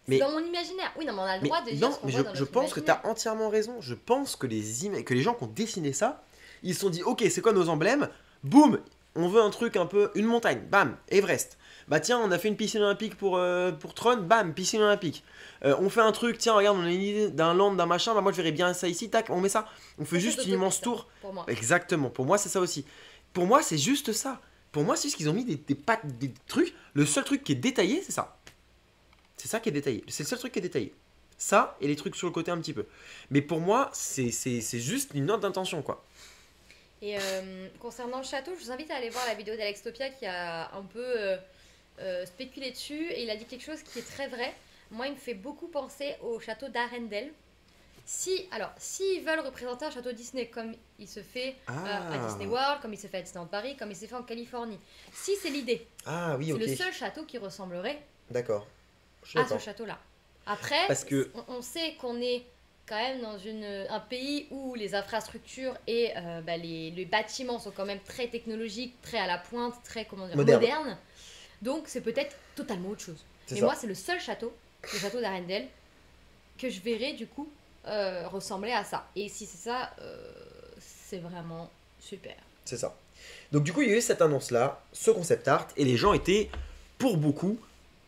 Mais- C'est dans mon imaginaire. Oui, non, mais on a le Mais droit de dire non, ce qu'on mais voit dans je notre pense que tu imaginaire. as entièrement raison. Je pense que que les gens qui ont dessiné ça, ils se sont dit, ok, c'est quoi nos emblèmes? Boum, on veut un truc un peu, une montagne, bam, Everest. Bah tiens, on a fait une piscine olympique pour Tron, bam, piscine olympique. On fait un truc, tiens, regarde, on a une idée d'un land, d'un machin, bah moi je verrais bien ça ici, tac, on met ça. On fait Ça, juste c'est une immense utopiste, tour. pour moi. Exactement, pour moi c'est ça aussi. Pour moi c'est juste ça. Pour moi c'est juste qu'ils ont mis des pattes, des trucs. Le seul truc qui est détaillé, c'est ça. C'est ça qui est détaillé. C'est le seul truc qui est détaillé. Ça et les trucs sur le côté un petit peu. Mais pour moi, c'est juste une note d'intention, quoi. Et concernant le château, je vous invite à aller voir la vidéo d'Alex Topia qui a un peu spéculé dessus. Et il a dit quelque chose qui est très vrai. Moi, il me fait beaucoup penser au château d'Arendelle. Alors, s'ils veulent représenter un château Disney comme il se fait à Disney World, comme il se fait à Disneyland Paris, comme il s'est fait en Californie, si c'est l'idée, Ah oui, c'est ok. le seul château qui ressemblerait D'accord. Je suis à ce d'accord. château-là. Après, Parce que- on sait qu'on est quand même dans un pays où les infrastructures et les bâtiments sont quand même très technologiques, très à la pointe, très comment dire, Moderne. modernes. Donc c'est peut-être totalement autre chose. C'est Mais ça. moi, c'est le seul château, le château d'Arendelle, que je verrais du coup ressembler à ça. Et si c'est ça, c'est vraiment super. C'est ça. Donc du coup, il y a eu cette annonce-là, ce concept art, et les gens étaient, pour beaucoup,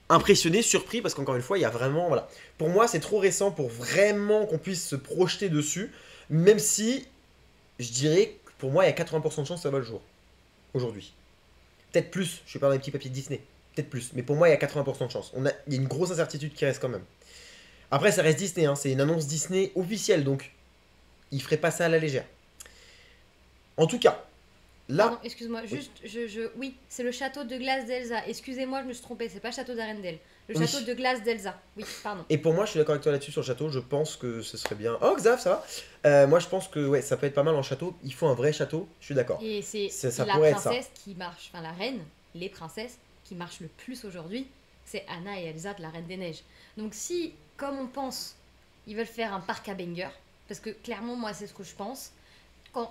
impressionnés, surpris, parce qu'encore une fois, il y a vraiment... Voilà. Pour moi, c'est trop récent pour vraiment qu'on puisse se projeter dessus, même si, je dirais, que pour moi, il y a 80% de chance que ça va le jour. Aujourd'hui. Peut-être plus, je suis pas dans les petits papiers de Disney. Peut-être plus, mais pour moi, il y a 80% de chance. Il y a une grosse incertitude qui reste quand même. Après, ça reste Disney, hein, c'est une annonce Disney officielle, donc ils feraient pas ça à la légère. En tout cas, là... Pardon, excuse-moi, juste, oui, c'est le château de glace d'Elsa. Excusez-moi, je me suis trompée, c'est pas le château d'Arendelle. Le Oui. château de glace d'Elsa. Oui, pardon. Et pour moi, je suis d'accord avec toi là-dessus sur le château. Je pense que ce serait bien. Oh, Xav, ça va? Moi, je pense que ouais, ça peut être pas mal en château. Il faut un vrai château. Je suis d'accord. Et c'est Ça la pourrait être ça. princesse qui marche, enfin la reine, les princesses qui marchent le plus aujourd'hui, c'est Anna et Elsa de la Reine des Neiges. Donc si, comme on pense, ils veulent faire un parc à banger, parce que clairement, moi, c'est ce que je pense.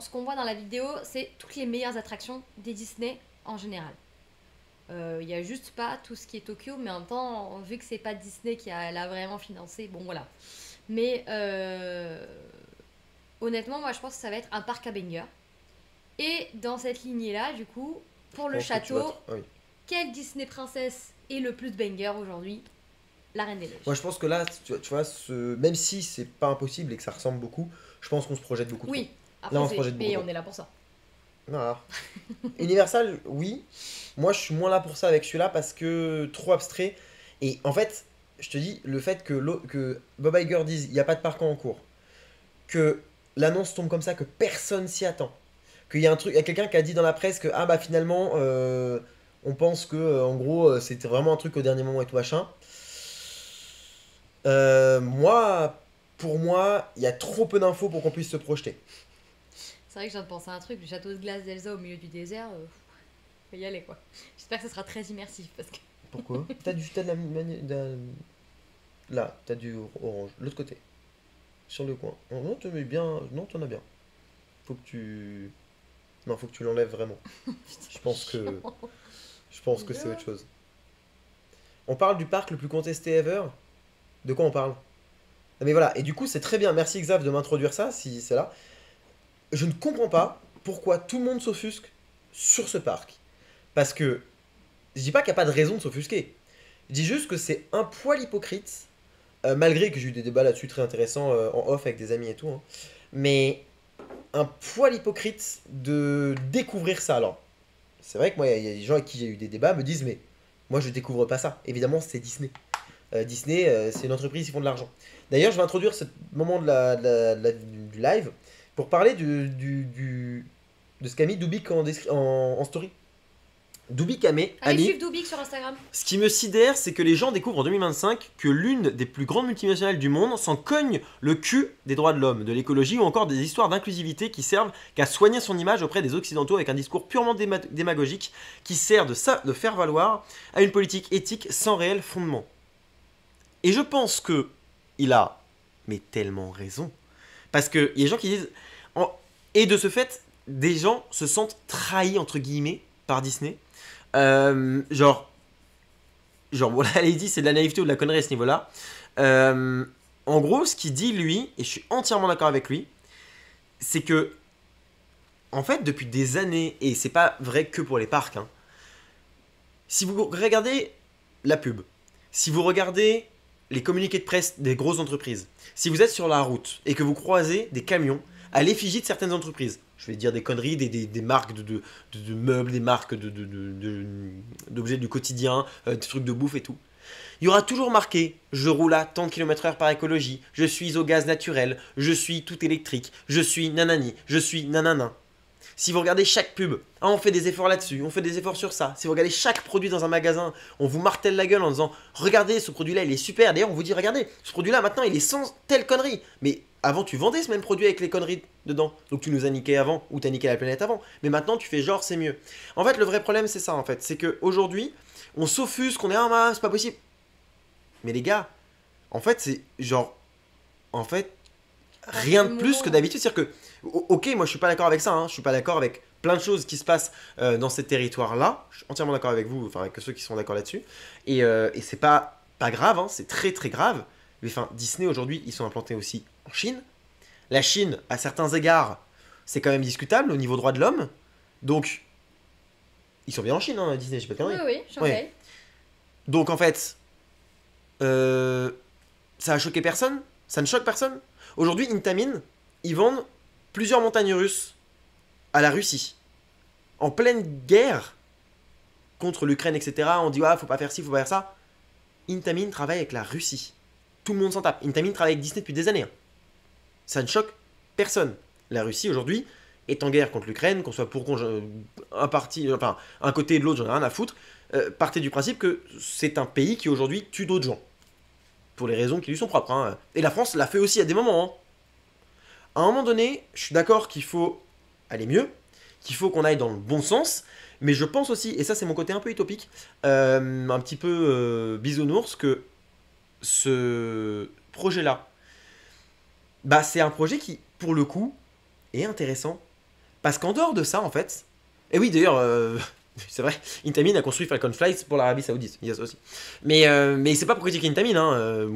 Ce qu'on voit dans la vidéo, c'est toutes les meilleures attractions des Disney en général. Il y a juste pas tout ce qui est Tokyo, mais en même temps, vu que c'est pas Disney qui l'a vraiment financé, bon voilà. Mais honnêtement, moi je pense que ça va être un parc à baigneurs. Et dans cette lignée-là, du coup, pour le Je pense que tu château, vas oui. quelle Disney princesse est le plus banger aujourd'hui? La Reine des Neiges. Moi, je pense que là, tu vois même si c'est pas impossible et que ça ressemble beaucoup, je pense qu'on se projette beaucoup trop. Oui, Là, on après, se projette beaucoup mais trop. on est là pour ça. Ah. Universal, oui. Moi, je suis moins là pour ça avec celui-là parce que trop abstrait. Et en fait, je te dis, le fait que Bob Iger dise il n'y a pas de parc en cours, que l'annonce tombe comme ça, que personne s'y attend, qu'il y a un truc, il y a quelqu'un qui a dit dans la presse que ah bah finalement, on pense que en gros, c'était vraiment un truc au dernier moment et tout machin. Moi, pour moi, il y a trop peu d'infos pour qu'on puisse se projeter. C'est vrai que je viens de penser à un truc, le château de glace d'Elsa au milieu du désert, faut y aller quoi. J'espère que ça sera très immersif parce que. Pourquoi? T'as de là, t'as du orange, l'autre côté, sur le coin. Oh, non, tu mets bien, non, t'en as bien. Faut que tu, non, faut que tu l'enlèves vraiment. Je pense que, je pense que c'est autre chose. On parle du parc le plus contesté ever. De quoi on parle? Ah, mais voilà, et du coup, c'est très bien. Merci Xav de m'introduire ça, si c'est là. Je ne comprends pas pourquoi tout le monde s'offusque sur ce parc. Parce que je dis pas qu'il n'y a pas de raison de s'offusquer. Je dis juste que c'est un poil hypocrite, malgré que j'ai eu des débats là-dessus très intéressants en off avec des amis et tout. Hein. Mais un poil hypocrite de découvrir ça. Alors, c'est vrai que moi, il y a des gens avec qui j'ai eu des débats me disent, mais moi, je découvre pas ça. Évidemment, c'est Disney. Disney, c'est une entreprise, ils font de l'argent. D'ailleurs, je vais introduire ce moment du live pour parler de ce qu'a mis Dubik en story. Dubik a mis. Allez suivre Dubik sur Instagram. Ce qui me sidère, c'est que les gens découvrent en 2025 que l'une des plus grandes multinationales du monde s'en cogne le cul des droits de l'homme, de l'écologie ou encore des histoires d'inclusivité qui servent qu'à soigner son image auprès des Occidentaux avec un discours purement démagogique qui sert de faire valoir à une politique éthique sans réel fondement. Et je pense que il a mais tellement raison. Parce qu'il y a des gens qui disent... Et de ce fait, des gens se sentent trahis, entre guillemets, par Disney. Genre, voilà, elle dit c'est de la naïveté ou de la connerie à ce niveau-là. En gros, ce qu'il dit, lui, et je suis entièrement d'accord avec lui, c'est que, en fait, depuis des années, et c'est pas vrai que pour les parcs, hein, si vous regardez la pub, si vous regardez les communiqués de presse des grosses entreprises, si vous êtes sur la route et que vous croisez des camions à l'effigie de certaines entreprises, je vais dire des conneries, des marques de meubles, des marques d'objets du quotidien, des trucs de bouffe et tout. Il y aura toujours marqué « Je roule à tant de km/h par écologie, je suis au gaz naturel, je suis tout électrique, je suis nanani, je suis nanana ». Si vous regardez chaque pub, on fait des efforts là-dessus, on fait des efforts sur ça. Si vous regardez chaque produit dans un magasin, on vous martèle la gueule en disant « Regardez, ce produit-là, il est super. » D'ailleurs, on vous dit « Regardez, ce produit-là, maintenant, il est sans telle connerie. » Mais avant, tu vendais ce même produit avec les conneries dedans. Donc, tu nous as niqué avant, ou t'as niqué la planète avant. Mais maintenant, tu fais genre, c'est mieux. En fait, le vrai problème, c'est ça, en fait. C'est qu'aujourd'hui, on s'offusque, on est « Ah, c'est pas possible. » Mais les gars, en fait, c'est genre... En fait, rien de plus que d'habitude. C'est-à-dire que, ok, moi je suis pas d'accord avec ça, hein, je suis pas d'accord avec plein de choses qui se passent dans ces territoires-là. Je suis entièrement d'accord avec vous, enfin avec ceux qui sont d'accord là-dessus. Et c'est pas grave, hein, c'est très très grave. Mais enfin, Disney aujourd'hui, ils sont implantés aussi en Chine. La Chine, à certains égards, c'est quand même discutable au niveau droit de l'homme. Donc, ils sont bien en Chine, hein, Disney, j'ai pas de conneries. Oui, Shanghai. Donc en fait, ça a choqué personne. Ça ne choque personne. Aujourd'hui, Intamin, ils vendent plusieurs montagnes russes à la Russie. En pleine guerre contre l'Ukraine, etc. On dit, ah, faut pas faire ci, faut pas faire ça. Intamin travaille avec la Russie. Tout le monde s'en tape. Intamin travaille avec Disney depuis des années. Hein. Ça ne choque personne. La Russie, aujourd'hui, est en guerre contre l'Ukraine, qu'on soit pour un côté et de l'autre, j'en ai rien à foutre. Partez du principe que c'est un pays qui, aujourd'hui, tue d'autres gens. Pour les raisons qui lui sont propres. Hein. Et la France l'a fait aussi à des moments. Hein. À un moment donné, je suis d'accord qu'il faut aller mieux, qu'il faut qu'on aille dans le bon sens, mais je pense aussi, et ça c'est mon côté un peu utopique, un petit peu bisounours, que ce projet-là, bah c'est un projet qui, pour le coup, est intéressant, parce qu'en dehors de ça, en fait, et oui d'ailleurs, C'est vrai, Intamin a construit Falcon Flights pour l'Arabie Saoudite, il y a ça aussi. Mais c'est pas pour critiquer Intamin, hein.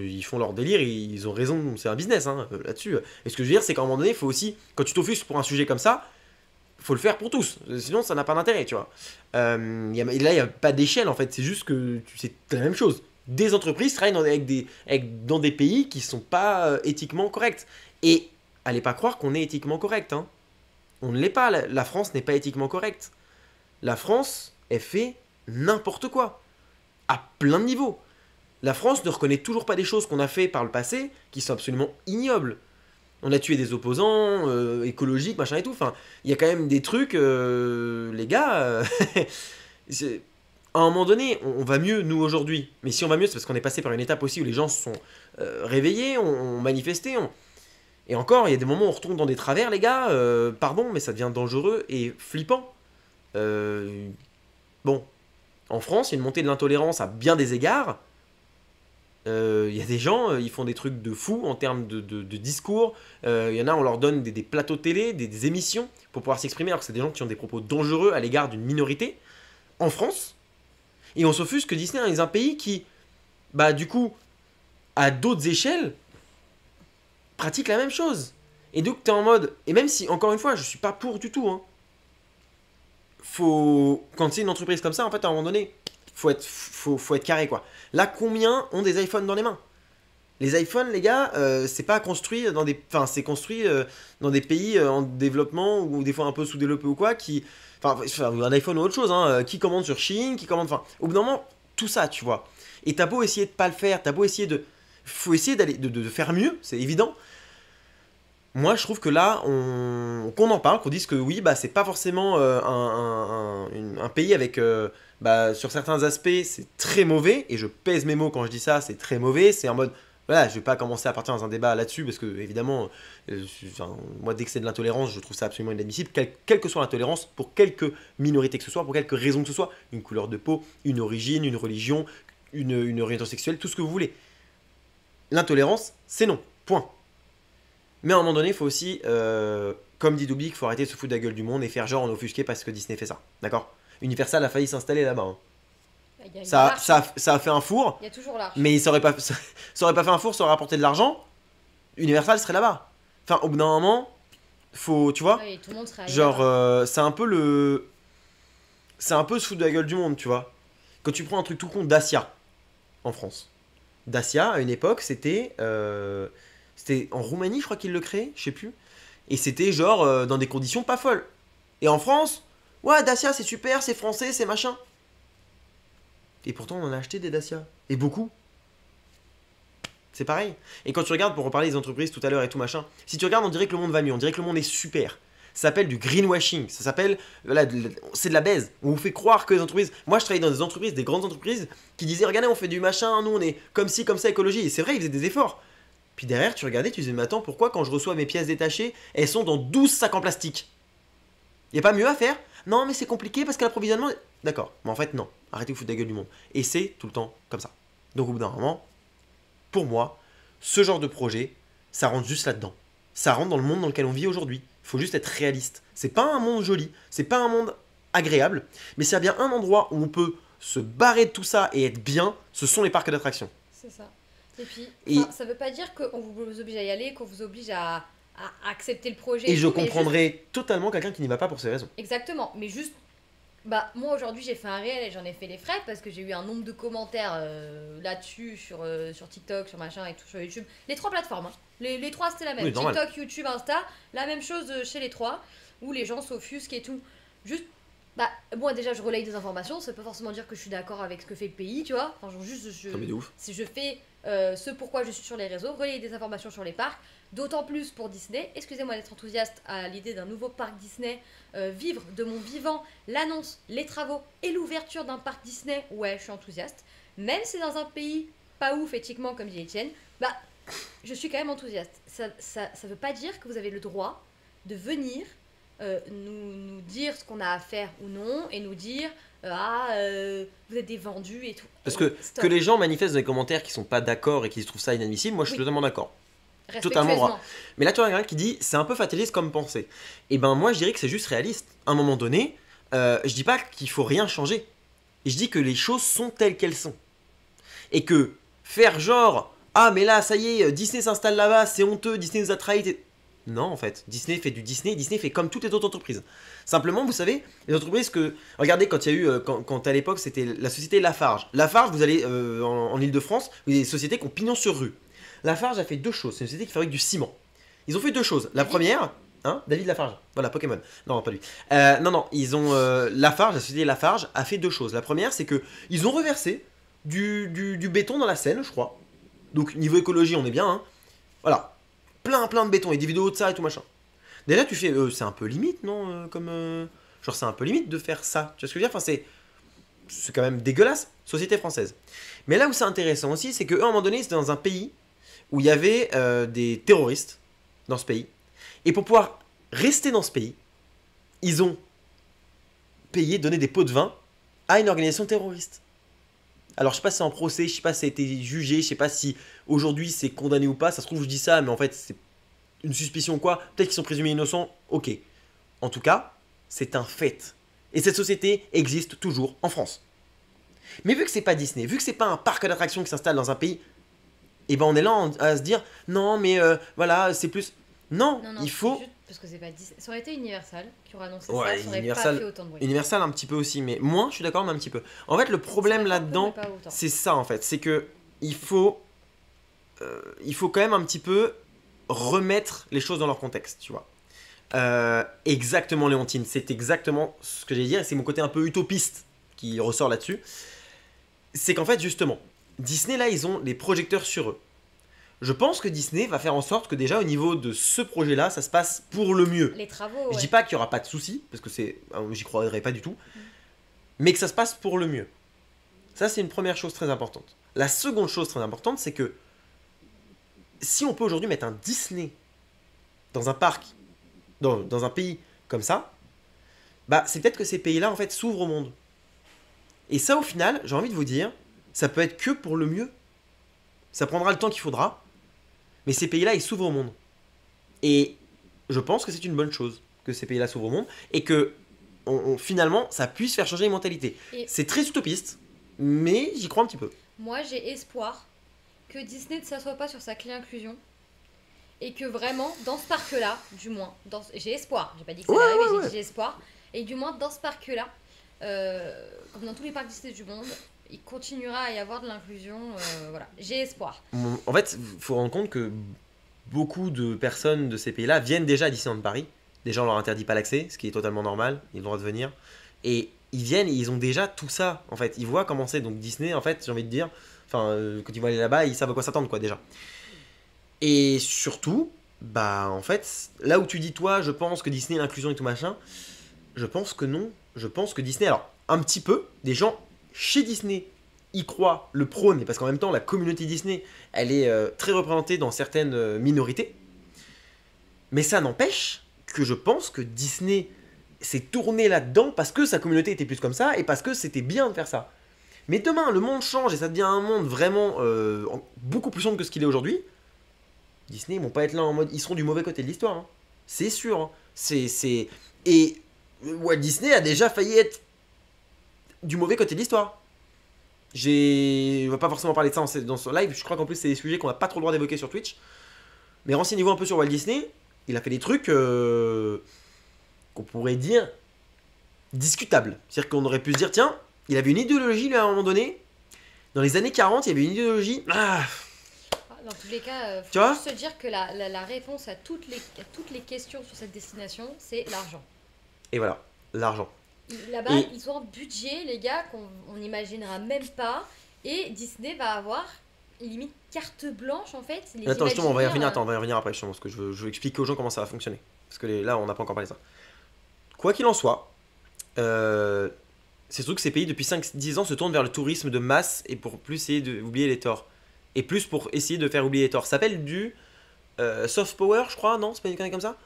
Ils font leur délire, ils ont raison, c'est un business hein, là-dessus. Et ce que je veux dire, c'est qu'à un moment donné, il faut aussi, quand tu t'offusques pour un sujet comme ça, faut le faire pour tous, sinon ça n'a pas d'intérêt, tu vois. Là, il n'y a pas d'échelle en fait, c'est juste que c'est la même chose. Des entreprises travaillent dans des pays qui sont pas éthiquement corrects. Et allez pas croire qu'on est éthiquement correct, hein. On ne l'est pas, la France n'est pas éthiquement correcte. La France, elle fait n'importe quoi, à plein de niveaux. La France ne reconnaît toujours pas des choses qu'on a fait par le passé qui sont absolument ignobles. On a tué des opposants, écologiques, machin et tout. Enfin, il y a quand même des trucs, les gars. À un moment donné, on va mieux, nous, aujourd'hui. Mais si on va mieux, c'est parce qu'on est passé par une étape aussi où les gens se sont réveillés, ont manifesté. Et encore, il y a des moments où on retombe dans des travers, les gars. Pardon, mais ça devient dangereux et flippant. Bon, en France, il y a une montée de l'intolérance à bien des égards. Il y a des gens, ils font des trucs de fou en termes de discours. Il y en a, on leur donne des plateaux de télé, des émissions pour pouvoir s'exprimer, alors que c'est des gens qui ont des propos dangereux à l'égard d'une minorité en France. Et on s'offusque que Disney est un pays qui, bah du coup, à d'autres échelles, pratique la même chose. Et donc t'es en mode, et même si, encore une fois, je suis pas pour du tout, hein, quand c'est une entreprise comme ça, en fait, à un moment donné, faut être carré, quoi. Là, combien ont des iPhones dans les mains? Les iPhones, les gars, c'est pas construit dans des... Enfin, c'est construit dans des pays en développement, ou des fois un peu sous-développés ou quoi, qui... Enfin, un iPhone ou autre chose, hein, qui commande sur Chine, qui commande... Enfin, au bout d'un moment, tout ça, tu vois. Et t'as beau essayer de pas le faire, t'as beau essayer de... Faut essayer de faire mieux, c'est évident. Moi, je trouve que là, qu'on en parle, qu'on dise que oui, bah, c'est pas forcément un pays avec, bah, sur certains aspects, c'est très mauvais, et je pèse mes mots quand je dis ça, c'est très mauvais, c'est en mode, voilà, je vais pas commencer à partir dans un débat là-dessus, parce que, évidemment, moi, dès que c'est de l'intolérance, je trouve ça absolument inadmissible, quelle que soit l'intolérance, pour quelque minorité que ce soit, pour quelque raison que ce soit, une couleur de peau, une origine, une religion, une orientation sexuelle, tout ce que vous voulez. L'intolérance, c'est non, point. Mais à un moment donné, il faut aussi, comme dit Doobie, qu'il faut arrêter de se foutre de la gueule du monde et faire genre on est offusqué parce que Disney fait ça. D'accord? Universal a failli s'installer là-bas. Hein. Ça a fait un four. Il y a toujours l'arche. Mais ça aurait pas fait un four, ça aurait rapporté de l'argent. Universal serait là-bas. Enfin, au bout d'un moment, faut, tu vois? Oui, tout le monde serait genre, c'est un peu se foutre de la gueule du monde, tu vois? Quand tu prends un truc tout con, Dacia, en France. Dacia, à une époque, c'était en Roumanie, je crois qu'ils le créaient, je sais plus. Et c'était genre dans des conditions pas folles. Et en France, ouais, Dacia c'est super, c'est français, c'est machin. Et pourtant on en a acheté des Dacia. Et beaucoup. C'est pareil. Et quand tu regardes, pour reparler des entreprises tout à l'heure et tout machin, si tu regardes, on dirait que le monde va mieux, on dirait que le monde est super. Ça s'appelle du greenwashing, ça s'appelle, voilà, c'est de la baise. On vous fait croire que les entreprises... Moi je travaillais dans des entreprises, des grandes entreprises, qui disaient, regardez, on fait du machin, nous on est comme ci, comme ça, écologie. Et c'est vrai, ils faisaient des efforts. Puis derrière, tu regardais, tu disais, mais attends, pourquoi quand je reçois mes pièces détachées, elles sont dans 12 sacs en plastique? Y a pas mieux à faire? Non, mais c'est compliqué parce que l'approvisionnement... D'accord, mais en fait, non. Arrêtez de vous foutre de la gueule du monde. Et c'est tout le temps comme ça. Donc au bout d'un moment, pour moi, ce genre de projet, ça rentre juste là-dedans. Ça rentre dans le monde dans lequel on vit aujourd'hui. Il faut juste être réaliste. C'est pas un monde joli, c'est pas un monde agréable, mais s'il y a bien un endroit où on peut se barrer de tout ça et être bien, ce sont les parcs d'attractions. C'est ça. Et puis, ça veut pas dire qu'on vous oblige à y aller, qu'on vous oblige à accepter le projet. Et je comprendrais totalement quelqu'un qui n'y va pas pour ces raisons. Exactement, mais juste, bah moi aujourd'hui j'ai fait un réel et j'en ai fait les frais parce que j'ai eu un nombre de commentaires là-dessus sur TikTok, sur machin et tout, sur YouTube. Les 3 plateformes, hein. Les 3 c'était la même. Oui, TikTok, normal. YouTube, Insta, la même chose chez les 3, où les gens s'offusquent et tout. Juste, bah moi déjà je relaye des informations, ça veut pas forcément dire que je suis d'accord avec ce que fait le pays, tu vois. Enfin, genre juste, si je fais ce pourquoi je suis sur les réseaux, relayer des informations sur les parcs, d'autant plus pour Disney. Excusez-moi d'être enthousiaste à l'idée d'un nouveau parc Disney, vivre de mon vivant l'annonce, les travaux et l'ouverture d'un parc Disney, ouais je suis enthousiaste. Même si c'est dans un pays pas ouf éthiquement comme dit Etienne, bah je suis quand même enthousiaste. Ça veut pas dire que vous avez le droit de venir nous dire ce qu'on a à faire ou non et nous dire vous êtes des vendus et tout. Parce que les gens manifestent dans les commentaires qui sont pas d'accord et qui trouvent ça inadmissible, moi je suis totalement d'accord. Totalement droit. Mais là tu as quelqu'un qui dit c'est un peu fataliste comme pensée. Et ben moi je dirais que c'est juste réaliste. À un moment donné, Je dis pas qu'il faut rien changer. Je dis que les choses sont telles qu'elles sont. Et que faire genre, ah mais là, ça y est, Disney s'installe là-bas, c'est honteux, Disney nous a trahis. Non, en fait, Disney fait du Disney, Disney fait comme toutes les autres entreprises. Simplement, vous savez, les entreprises que... Regardez, quand il y a eu, quand à l'époque, c'était la société Lafarge. Lafarge, vous allez en Ile-de-France, vous avez des sociétés qui ont pignon sur rue. Lafarge a fait deux choses, c'est une société qui fabrique du ciment. Ils ont fait deux choses. La première... Hein, David Lafarge, voilà, Pokémon. Non, pas lui. Non, ils ont... Lafarge, la société Lafarge a fait deux choses. La première, c'est que ils ont reversé du béton dans la Seine, je crois. Donc, niveau écologie, on est bien, hein. Voilà. Plein de béton et des vidéos de ça et tout machin. Déjà, tu fais... c'est un peu limite, non genre, c'est un peu limite de faire ça. Tu vois ce que je veux dire? Enfin, c'est quand même dégueulasse, société française. Mais là où c'est intéressant aussi, c'est qu'à un moment donné, c'était dans un pays où il y avait des terroristes dans ce pays. Et pour pouvoir rester dans ce pays, ils ont payé, donné des pots de vin à une organisation terroriste. Alors je sais pas si c'est en procès, je sais pas si ça a été jugé, je sais pas si aujourd'hui c'est condamné ou pas, ça se trouve je dis ça, mais en fait c'est une suspicion ou quoi, peut-être qu'ils sont présumés innocents, ok. En tout cas, c'est un fait. Et cette société existe toujours en France. Mais vu que c'est pas Disney, vu que c'est pas un parc d'attractions qui s'installe dans un pays, et ben on est là à se dire, non mais voilà, c'est plus... Non, il faut... Juste parce que c'est pas Disney. Ça aurait été Universal qui aurait annoncé Ouais, ça, ça aurait Universal, pas fait autant de bruit. Universal un petit peu aussi, mais moins, je suis d'accord, mais un petit peu. En fait, le problème là-dedans, c'est ça en fait, c'est que il faut quand même un petit peu remettre les choses dans leur contexte, tu vois. Exactement, Léontine, c'est exactement ce que j'allais dire, et c'est mon côté un peu utopiste qui ressort là-dessus. C'est qu'en fait, justement, Disney là, ils ont les projecteurs sur eux. Je pense que Disney va faire en sorte que déjà au niveau de ce projet-là, ça se passe pour le mieux. Les travaux, Je dis pas qu'il y aura pas de soucis, parce que j'y croirais pas du tout, mais que ça se passe pour le mieux. Ça, c'est une première chose très importante. La seconde chose très importante, c'est que si on peut aujourd'hui mettre un Disney dans un parc, dans un pays comme ça, bah c'est peut-être que ces pays-là en fait s'ouvrent au monde. Et ça, au final, j'ai envie de vous dire, ça peut être que pour le mieux. Ça prendra le temps qu'il faudra, mais ces pays-là, ils s'ouvrent au monde. Et je pense que c'est une bonne chose que ces pays-là s'ouvrent au monde et que finalement, ça puisse faire changer les mentalités. C'est très utopiste, mais j'y crois un petit peu. Moi, j'ai espoir que Disney ne s'assoie pas sur sa clé inclusion et que vraiment, dans ce parc-là, du moins, j'ai espoir, j'ai pas dit que ça allait arriver, j'ai dit j'ai espoir, et du moins, dans ce parc-là, comme dans tous les parcs Disney du monde, il continuera à y avoir de l'inclusion, voilà, j'ai espoir. En fait, il faut rendre compte que beaucoup de personnes de ces pays-là viennent déjà à Disneyland Paris. Déjà, on leur interdit pas l'accès, ce qui est totalement normal, ils ont le droit de venir. Et ils viennent et ils ont déjà tout ça, en fait. Ils voient comment c'est. Donc Disney, en fait, j'ai envie de dire, enfin, quand ils vont aller là-bas, ils savent à quoi s'attendre, quoi, déjà. Et surtout, bah, en fait, là où tu dis, toi, je pense que Disney, l'inclusion et tout machin, je pense que non. Je pense que Disney, alors, un petit peu, des gens chez Disney y croient, le prônent, parce qu'en même temps, la communauté Disney, elle est très représentée dans certaines minorités. Mais ça n'empêche que je pense que Disney s'est tourné là-dedans parce que sa communauté était plus comme ça et parce que c'était bien de faire ça. Mais demain, le monde change et ça devient un monde vraiment beaucoup plus sombre que ce qu'il est aujourd'hui. Disney, ils vont pas être là en mode... Ils seront du mauvais côté de l'histoire. Hein. C'est sûr. Hein. Et Walt Disney a déjà failli être du mauvais côté de l'histoire. On va pas forcément parler de ça dans ce live. Je crois qu'en plus, c'est des sujets qu'on n'a pas trop le droit d'évoquer sur Twitch. Mais renseignez-vous un peu sur Walt Disney. Il a fait des trucs qu'on pourrait dire discutables. C'est-à-dire qu'on aurait pu se dire, tiens, il avait une idéologie lui, à un moment donné. Dans les années 40, il y avait une idéologie... Dans tous les cas, tu faut juste se dire que la réponse à toutes les questions sur cette destination, c'est l'argent. Et voilà, l'argent. Là-bas, ils ont un budget, les gars, qu'on n'imaginera même pas. Et Disney va avoir, limite, carte blanche, en fait. Attends, justement, on va y revenir, après, justement, parce que je veux expliquer aux gens comment ça va fonctionner. Parce que là, on n'a pas encore parlé de ça. Quoi qu'il en soit, c'est surtout que ces pays, depuis 5-10 ans, se tournent vers le tourisme de masse et pour plus essayer d'oublier les torts. Et plus pour essayer de faire oublier les torts. Ça s'appelle du soft power, je crois, non? C'est pas une connerie comme ça?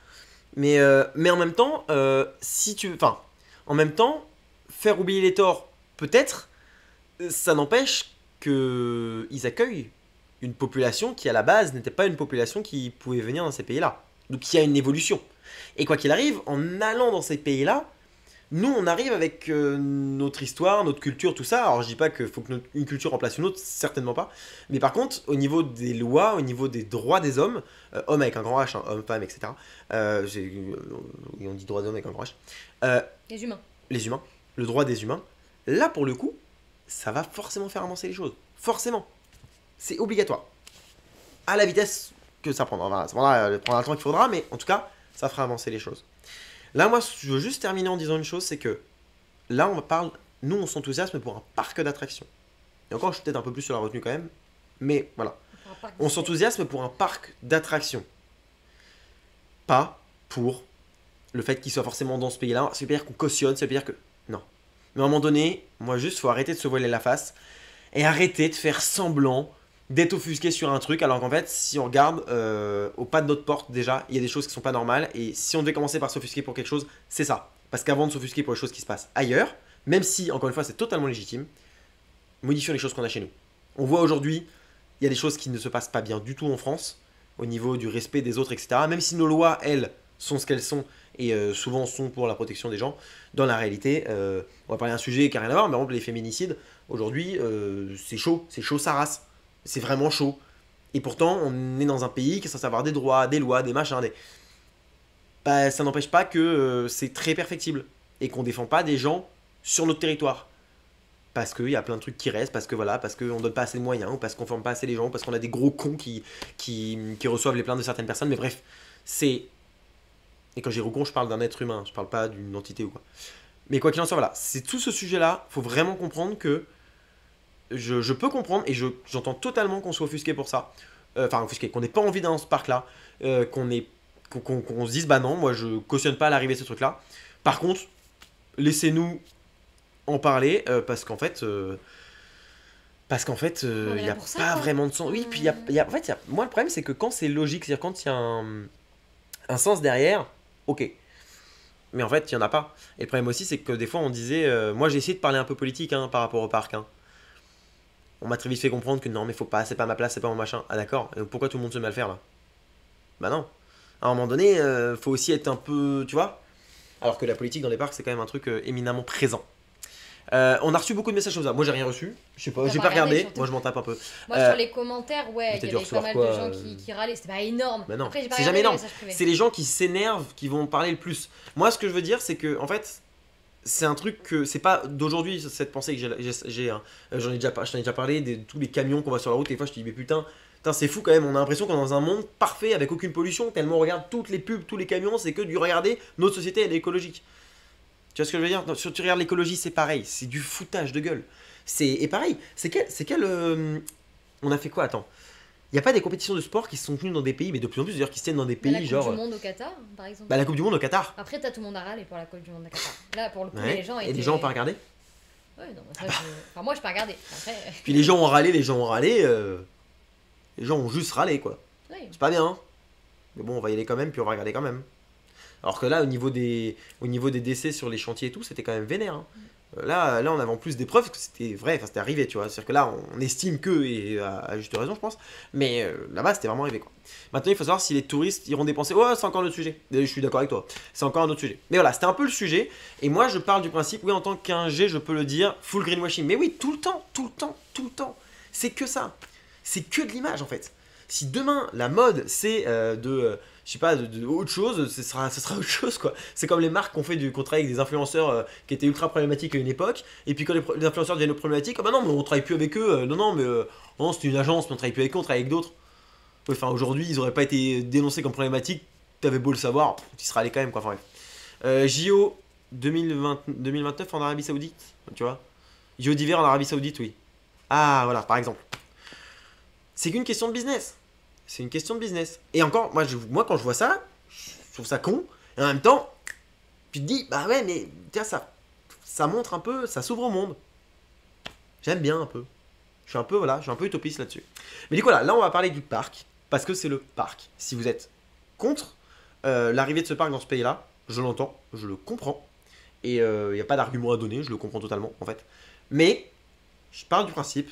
Mais en même temps, en même temps, faire oublier les torts, peut-être, ça n'empêche qu'ils accueillent une population qui, à la base, n'était pas une population qui pouvait venir dans ces pays-là. Donc, il y a une évolution. Et quoi qu'il arrive, en allant dans ces pays-là, Nous, on arrive avec notre histoire, notre culture, tout ça. Alors, je dis pas qu'il faut que une culture remplace une autre, certainement pas. Mais par contre, au niveau des lois, au niveau des droits des hommes, hommes avec un grand H, hein, hommes, femmes, etc. On dit droits des hommes avec un grand H. euh, Les humains. les humains, le droit des humains, là, pour le coup, ça va forcément faire avancer les choses. Forcément. C'est obligatoire. À la vitesse que ça prendra. Enfin, ça prendra le temps qu'il faudra, mais en tout cas, ça fera avancer les choses. Là, moi, je veux juste terminer en disant une chose, c'est que là, nous, on s'enthousiasme pour un parc d'attractions. Et encore, je suis peut-être un peu plus sur la retenue quand même, mais voilà. Pour un parc On Disney. s'enthousiasme pour un parc d'attractions. Pas pour le fait qu'il soit forcément dans ce pays-là. Ça veut dire qu'on cautionne, ça veut dire que... Non. Mais à un moment donné, moi, juste, faut arrêter de se voiler la face et arrêter de faire semblant d'être offusqué sur un truc, alors qu'en fait, si on regarde au pas de notre porte, déjà, il y a des choses qui sont pas normales, et si on devait commencer par s'offusquer pour quelque chose, c'est ça. Parce qu'avant de s'offusquer pour les choses qui se passent ailleurs, même si, encore une fois, c'est totalement légitime, modifions les choses qu'on a chez nous. On voit aujourd'hui, il y a des choses qui ne se passent pas bien du tout en France, au niveau du respect des autres, etc. Même si nos lois, elles, sont ce qu'elles sont, et souvent sont pour la protection des gens, dans la réalité, on va parler d'un sujet qui n'a rien à voir, mais par exemple les féminicides, aujourd'hui, c'est chaud sa race. C'est vraiment chaud. Et pourtant, on est dans un pays qui est censé avoir des droits, des lois, des machins. Bah, ça n'empêche pas que c'est très perfectible. Et qu'on défend pas des gens sur notre territoire. Parce qu'il y a plein de trucs qui restent, parce que voilà, parce qu'on donne pas assez de moyens, ou parce qu'on forme pas assez les gens, ou parce qu'on a des gros cons qui reçoivent les plaintes de certaines personnes. Mais bref, c'est. Et quand j'ai gros con, je parle d'un être humain, je parle pas d'une entité ou quoi. Mais quoi qu'il en soit, voilà, c'est tout ce sujet-là. Faut vraiment comprendre que je peux comprendre et j'entends totalement qu'on soit offusqué pour ça. Enfin, offusqué, qu'on n'ait pas envie d'aller dans ce parc-là, qu'on se dise bah non, moi je cautionne pas l'arrivée de ce truc-là. Par contre, laissez-nous en parler parce qu'en fait, On est il là n'y a pour ça, pas quoi. vraiment de sens. Oui, puis en fait, moi le problème c'est que quand c'est logique, c'est-à-dire quand il y a un sens derrière, ok. Mais en fait, il n'y en a pas. Et le problème aussi, c'est que des fois, on disait. Moi, j'ai essayé de parler un peu politique hein, par rapport au parc. Hein. On m'a très vite fait comprendre que non, mais faut pas, c'est pas ma place, c'est pas mon machin. Ah d'accord, et pourquoi tout le monde se met à le faire là? Bah non. À un moment donné, faut aussi être un peu. Tu vois? Alors que la politique dans les parcs, c'est quand même un truc éminemment présent. On a reçu beaucoup de messages comme ça. Moi, j'ai rien reçu. Je sais pas, T'as j'ai pas pas regardé, regardé. surtout. Moi, je m'en tape un peu. Moi, Euh, sur les commentaires, ouais, mais il t'as y dû avait pas recevoir mal quoi, de gens qui râlaient. C'était pas énorme. Bah non, Après, j'ai pas c'est regardé jamais les énorme. messages privés. C'est les gens qui s'énervent qui vont parler le plus. Moi, ce que je veux dire, c'est que, en fait, c'est un truc que c'est pas d'aujourd'hui cette pensée que j'ai hein. Je t'en ai déjà parlé de tous les camions qu'on voit sur la route. Des fois, je te dis, mais putain, c'est fou quand même. On a l'impression qu'on est dans un monde parfait avec aucune pollution. Tellement on regarde toutes les pubs, tous les camions, c'est que du regarder notre société, elle est écologique. Tu vois ce que je veux dire? Si tu regardes l'écologie, c'est pareil. C'est du foutage de gueule. Et pareil, on a fait quoi? Attends. Il n'y a pas des compétitions de sport qui se sont tenues dans des pays, mais de plus en plus d'ailleurs qui se tiennent dans des Mais la pays Coupe genre. du Monde au Qatar, par exemple. Bah, la Coupe du Monde au Qatar. Après, t'as tout le monde à râler pour la Coupe du Monde au Qatar. Là, pour le coup, Ouais. les gens Et étaient. les gens ont pas regardé. Ouais, non, ça, enfin, moi, je pas regardé. Après, Puis les gens ont râlé, les gens ont juste râlé quoi. oui. C'est pas bien. Hein. Mais bon, on va y aller quand même, puis on va regarder quand même. Alors que là, au niveau des décès sur les chantiers et tout, c'était quand même vénère. Hein. Là, on avait en plus des preuves que c'était vrai, enfin c'était arrivé, tu vois. C'est-à-dire que là, on estime que, et à juste raison, je pense, mais là-bas, c'était vraiment arrivé, quoi. Maintenant, il faut savoir si les touristes iront dépenser. Oh, c'est encore un autre sujet. Je suis d'accord avec toi. C'est encore un autre sujet. Mais voilà, c'était un peu le sujet. Et moi, je parle du principe, oui, en tant qu'ingé, je peux le dire, full greenwashing. Mais oui, tout le temps, tout le temps, tout le temps. C'est que ça. C'est que de l'image, en fait. Si demain, la mode, c'est je sais pas, de autre chose, ce sera autre chose quoi. C'est comme les marques qui ont fait du contrat avec des influenceurs qui étaient ultra problématiques à une époque, et puis quand les influenceurs deviennent problématiques, ah bah non, mais on travaille plus avec eux, non, mais non, c'est une agence, mais on travaille plus avec eux, on travaille avec d'autres. Ouais, enfin, aujourd'hui, ils auraient pas été dénoncés comme problématiques, t'avais beau le savoir, tu serais allé quand même quoi, enfin bref. JO 2029 en Arabie Saoudite, tu vois. JO d'hiver en Arabie Saoudite, oui. Ah, voilà, par exemple. C'est qu'une question de business. C'est une question de business. Et encore, moi quand je vois ça, je trouve ça con. Et en même temps, tu te dis, bah ouais, mais tiens, ça montre un peu, ça s'ouvre au monde. J'aime bien un peu. Je suis un peu utopiste là-dessus. Mais du coup, là, on va parler du parc. Parce que c'est le parc. Si vous êtes contre l'arrivée de ce parc dans ce pays-là, je l'entends, je le comprends. Et il n'y a pas d'argument à donner, je le comprends totalement, en fait. Mais, je parle du principe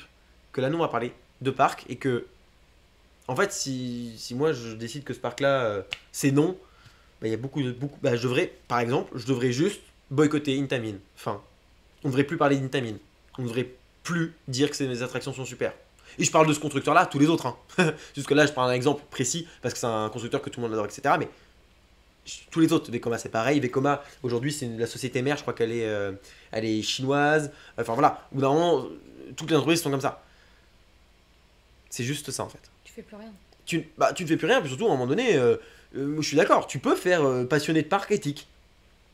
que là, nous, on va parler de parc et que en fait, si moi je décide que ce parc-là, c'est non, bah, il y a beaucoup. Bah, je devrais, par exemple, juste boycotter Intamin. Enfin, on ne devrait plus parler d'Intamin. On ne devrait plus dire que ces attractions sont super. Et je parle de ce constructeur-là, tous les autres. Hein. Jusque là, je prends un exemple précis parce que c'est un constructeur que tout le monde adore, etc. Mais tous les autres, Vekoma c'est pareil. Vekoma, aujourd'hui, c'est la société mère, je crois qu'elle elle est chinoise. Enfin voilà, au bout d'un moment, toutes les entreprises sont comme ça. C'est juste ça en fait. Tu fais plus rien. Tu ne fais plus rien, puis surtout à un moment donné, je suis d'accord, tu peux faire passionné de parc éthique.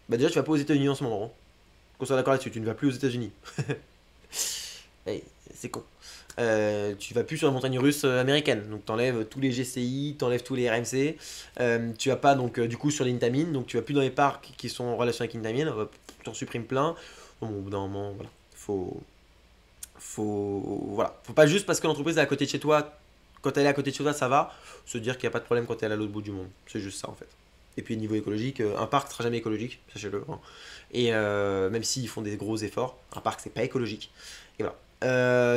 Bah déjà, tu vas pas aux États-Unis en ce moment. Hein. Qu'on soit d'accord là-dessus, tu ne vas plus aux États-Unis. Hey, c'est con. Tu vas plus sur la montagne russe américaine, donc t'enlèves tous les GCI, t'enlèves tous les RMC, tu vas pas donc du coup sur les Intamin, donc tu vas plus dans les parcs qui sont en relation avec Intamin, t'en supprimes plein. Bon, au bout d'un moment, voilà, voilà, faut pas juste parce que l'entreprise est à côté de chez toi, quand elle est à côté de chez toi, ça va, se dire qu'il n'y a pas de problème quand elle est à l'autre bout du monde, c'est juste ça en fait. Et puis niveau écologique, un parc sera jamais écologique, sachez-le. Hein. Et même s'ils font des gros efforts, un parc c'est pas écologique. Et voilà.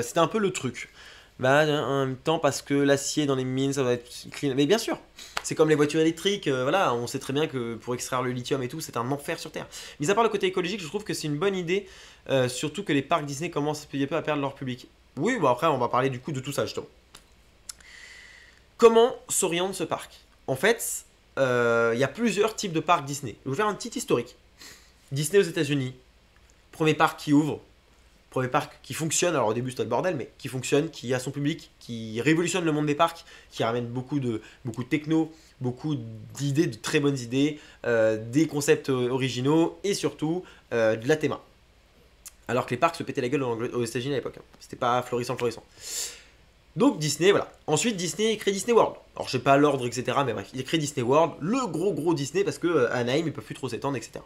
C'était un peu le truc. Bah, en même temps, parce que l'acier dans les mines, ça doit être clean. Mais bien sûr, c'est comme les voitures électriques. Voilà, on sait très bien que pour extraire le lithium et tout, c'est un enfer sur Terre. Mis à part le côté écologique, je trouve que c'est une bonne idée, surtout que les parcs Disney commencent peu à peu à perdre leur public. Oui, bon après, on va parler du coup de tout ça justement. Comment s'oriente ce parc? En fait, il y a plusieurs types de parcs Disney. Je vais vous faire un petit historique. Disney aux États-Unis, premier parc qui ouvre. Premier parc qui fonctionne, alors au début c'était le bordel, mais qui fonctionne, qui a son public, qui révolutionne le monde des parcs, qui ramène beaucoup de techno, beaucoup d'idées, de très bonnes idées, des concepts originaux et surtout de la théma. Alors que les parcs se pétaient la gueule aux États-Unis à l'époque. Hein. C'était pas florissant. Donc Disney, voilà. Ensuite Disney crée Disney World. Alors je sais pas l'ordre, etc. Mais bref, il crée Disney World, le gros Disney parce que Anaheim ils peuvent plus trop s'étendre, etc.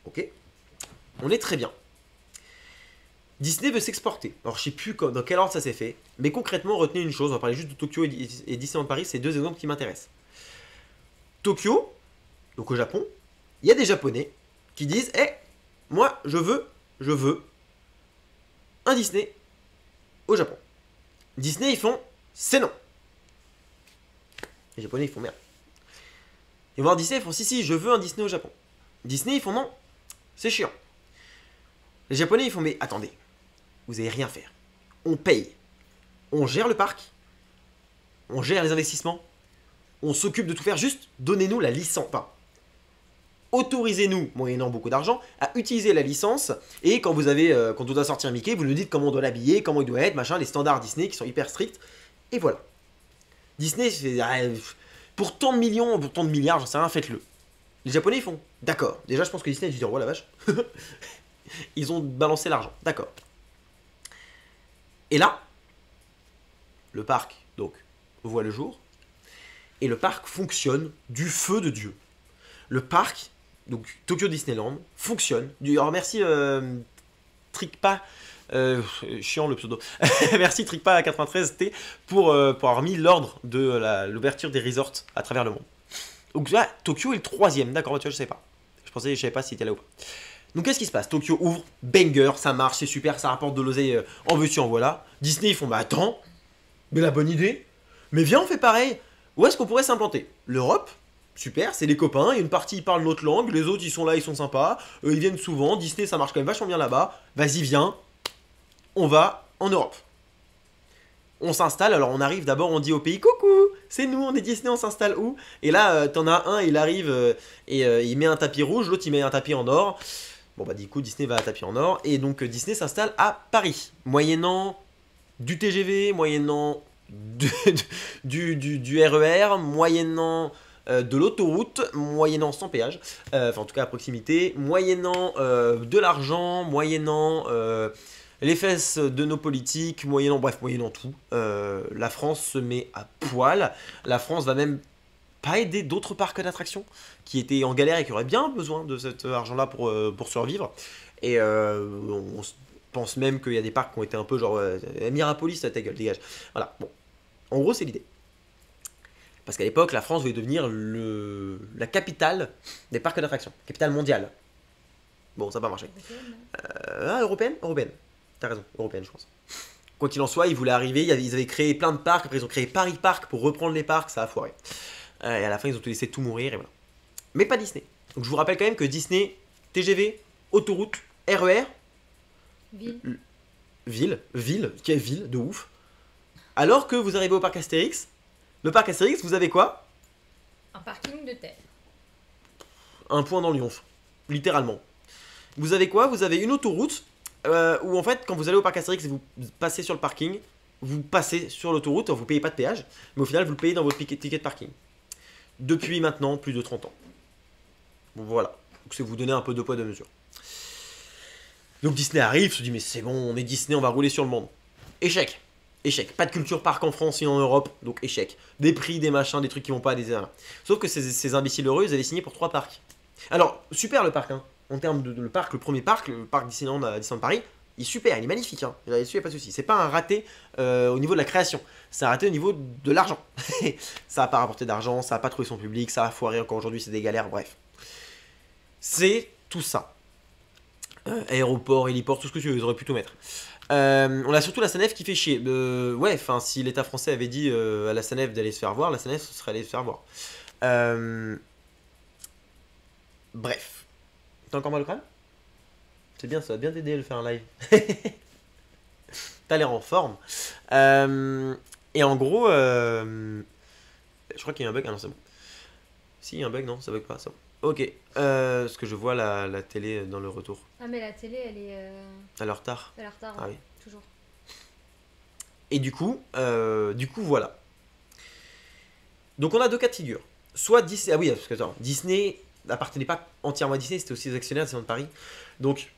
Ok. On est très bien. Disney veut s'exporter. Alors je sais plus dans quel ordre ça s'est fait, mais concrètement retenez une chose, on va parler juste de Tokyo et Disneyland Paris, c'est deux exemples qui m'intéressent. Tokyo, donc au Japon, il y a des Japonais qui disent moi je veux un Disney au Japon. Disney ils font c'est non. Les Japonais ils font merde. Ils vont voir Disney, ils font si je veux un Disney au Japon. Disney ils font non, c'est chiant. Les Japonais ils font mais attendez. Vous n'allez rien faire. On paye. On gère le parc. On gère les investissements. On s'occupe de tout faire. Juste donnez-nous la licence. Enfin, autorisez-nous, moyennant beaucoup d'argent, à utiliser la licence. Et quand quand on doit sortir Mickey, vous nous dites comment on doit l'habiller, comment il doit être, machin, les standards Disney qui sont hyper stricts. Et voilà. Disney, pour tant de millions, pour tant de milliards, j'en sais rien, faites-le. Les Japonais, ils font d'accord. Déjà, je pense que Disney a dû dire, oh la vache. Ils ont balancé l'argent. D'accord. Et là, le parc, donc, voit le jour, et le parc fonctionne du feu de Dieu. Le parc, donc Tokyo Disneyland, fonctionne. Alors merci Trickpa, chiant le pseudo, merci Trickpa 93T pour avoir mis l'ordre de l'ouverture des resorts à travers le monde. Donc là, Tokyo est le troisième, d'accord, tu vois, je savais pas. Je savais pas si était là ou pas. Donc qu'est-ce qui se passe? Tokyo ouvre, banger, ça marche, c'est super, ça rapporte de l'oseille en veux-tu en voilà. Disney ils font bah attends, mais la bonne idée, mais viens on fait pareil. Où est-ce qu'on pourrait s'implanter? L'Europe, super, c'est les copains, il y a une partie ils parlent notre langue, les autres ils sont là, ils sont sympas, ils viennent souvent, Disney ça marche quand même vachement bien là-bas, vas-y viens, on va en Europe. On s'installe, alors on arrive d'abord, on dit au pays coucou, c'est nous, on est Disney, on s'installe où? Et là t'en as un, il arrive et il met un tapis rouge, l'autre il met un tapis en or. Bon bah du coup Disney va à tapis en or et donc Disney s'installe à Paris, moyennant du TGV, moyennant du RER, moyennant de l'autoroute, moyennant sans péage, enfin en tout cas à proximité, moyennant de l'argent, moyennant les fesses de nos politiques, moyennant tout. La France se met à poil, la France va même pas aider d'autres parcs d'attractions qui étaient en galère et qui auraient bien besoin de cet argent-là pour survivre. Et on pense même qu'il y a des parcs qui ont été un peu genre Mirapolis, ta gueule, dégage. Voilà, bon. En gros, c'est l'idée. Parce qu'à l'époque, la France voulait devenir la capitale des parcs d'attractions, capitale mondiale. Bon, ça n'a pas marché. Européenne. T'as raison, européenne, je pense. Quoi qu'il en soit, ils voulaient arriver, ils avaient créé plein de parcs, après ils ont créé Paris Park pour reprendre les parcs, ça a foiré. Et à la fin, ils ont laissé tout mourir, et voilà. Mais pas Disney. Donc je vous rappelle quand même que Disney TGV, autoroute, RER, Ville. ville, quelle ville, de ouf. Alors que vous arrivez au parc Astérix, le parc Astérix, vous avez quoi? Un parking de terre. Un point dans Lyon, littéralement. Vous avez quoi? Vous avez une autoroute où en fait, quand vous allez au parc Astérix et vous passez sur le parking, vous passez sur l'autoroute, vous payez pas de péage, mais au final, vous le payez dans votre ticket de parking. Depuis maintenant plus de 30 ans. Bon, voilà. Donc, c'est vous donner un peu de poids de mesure. Donc Disney arrive, se dit mais c'est bon, on est Disney, on va rouler sur le monde. Échec. Échec. Pas de culture parc en France et en Europe, donc échec. Des prix, des machins, des trucs qui vont pas, des... Sauf que ces imbéciles heureux, ils avaient signé pour 3 parcs. Alors, super le parc, hein. En termes de le parc, le premier parc, le parc Disneyland à Disneyland Paris, il est super, il est magnifique, hein. Là-dessus, il n'y a pas de souci. C'est pas un raté au niveau de la création, c'est un raté au niveau de l'argent. Ça n'a pas rapporté d'argent, ça n'a pas trouvé son public, ça a foiré encore aujourd'hui, c'est des galères, bref. C'est tout ça. Aéroport, héliport, tout ce que tu veux, ils auraient pu tout mettre. On a surtout la SANEF qui fait chier. Ouais, enfin, si l'État français avait dit à la SANEF d'aller se faire voir, la SANEF serait allée se faire voir. Bref. T'as encore mal au crâne? C'est bien, ça va bien t'aider à le faire en live. T'as l'air en forme. Et en gros, je crois qu'il y a un bug. Ah non, c'est bon. Si, il y a un bug, non, ça bug pas, ça. Ok. Parce que je vois la télé dans le retour. Ah, mais la télé, elle est. Elle est en retard. Elle est en retard, Ah hein, oui. toujours. Et du coup, voilà. Donc on a deux cas de figure. Soit Disney. Ah oui, parce que attends, Disney n'appartenait pas entièrement à Disney, c'était aussi des actionnaires de Disneyland Paris. Donc,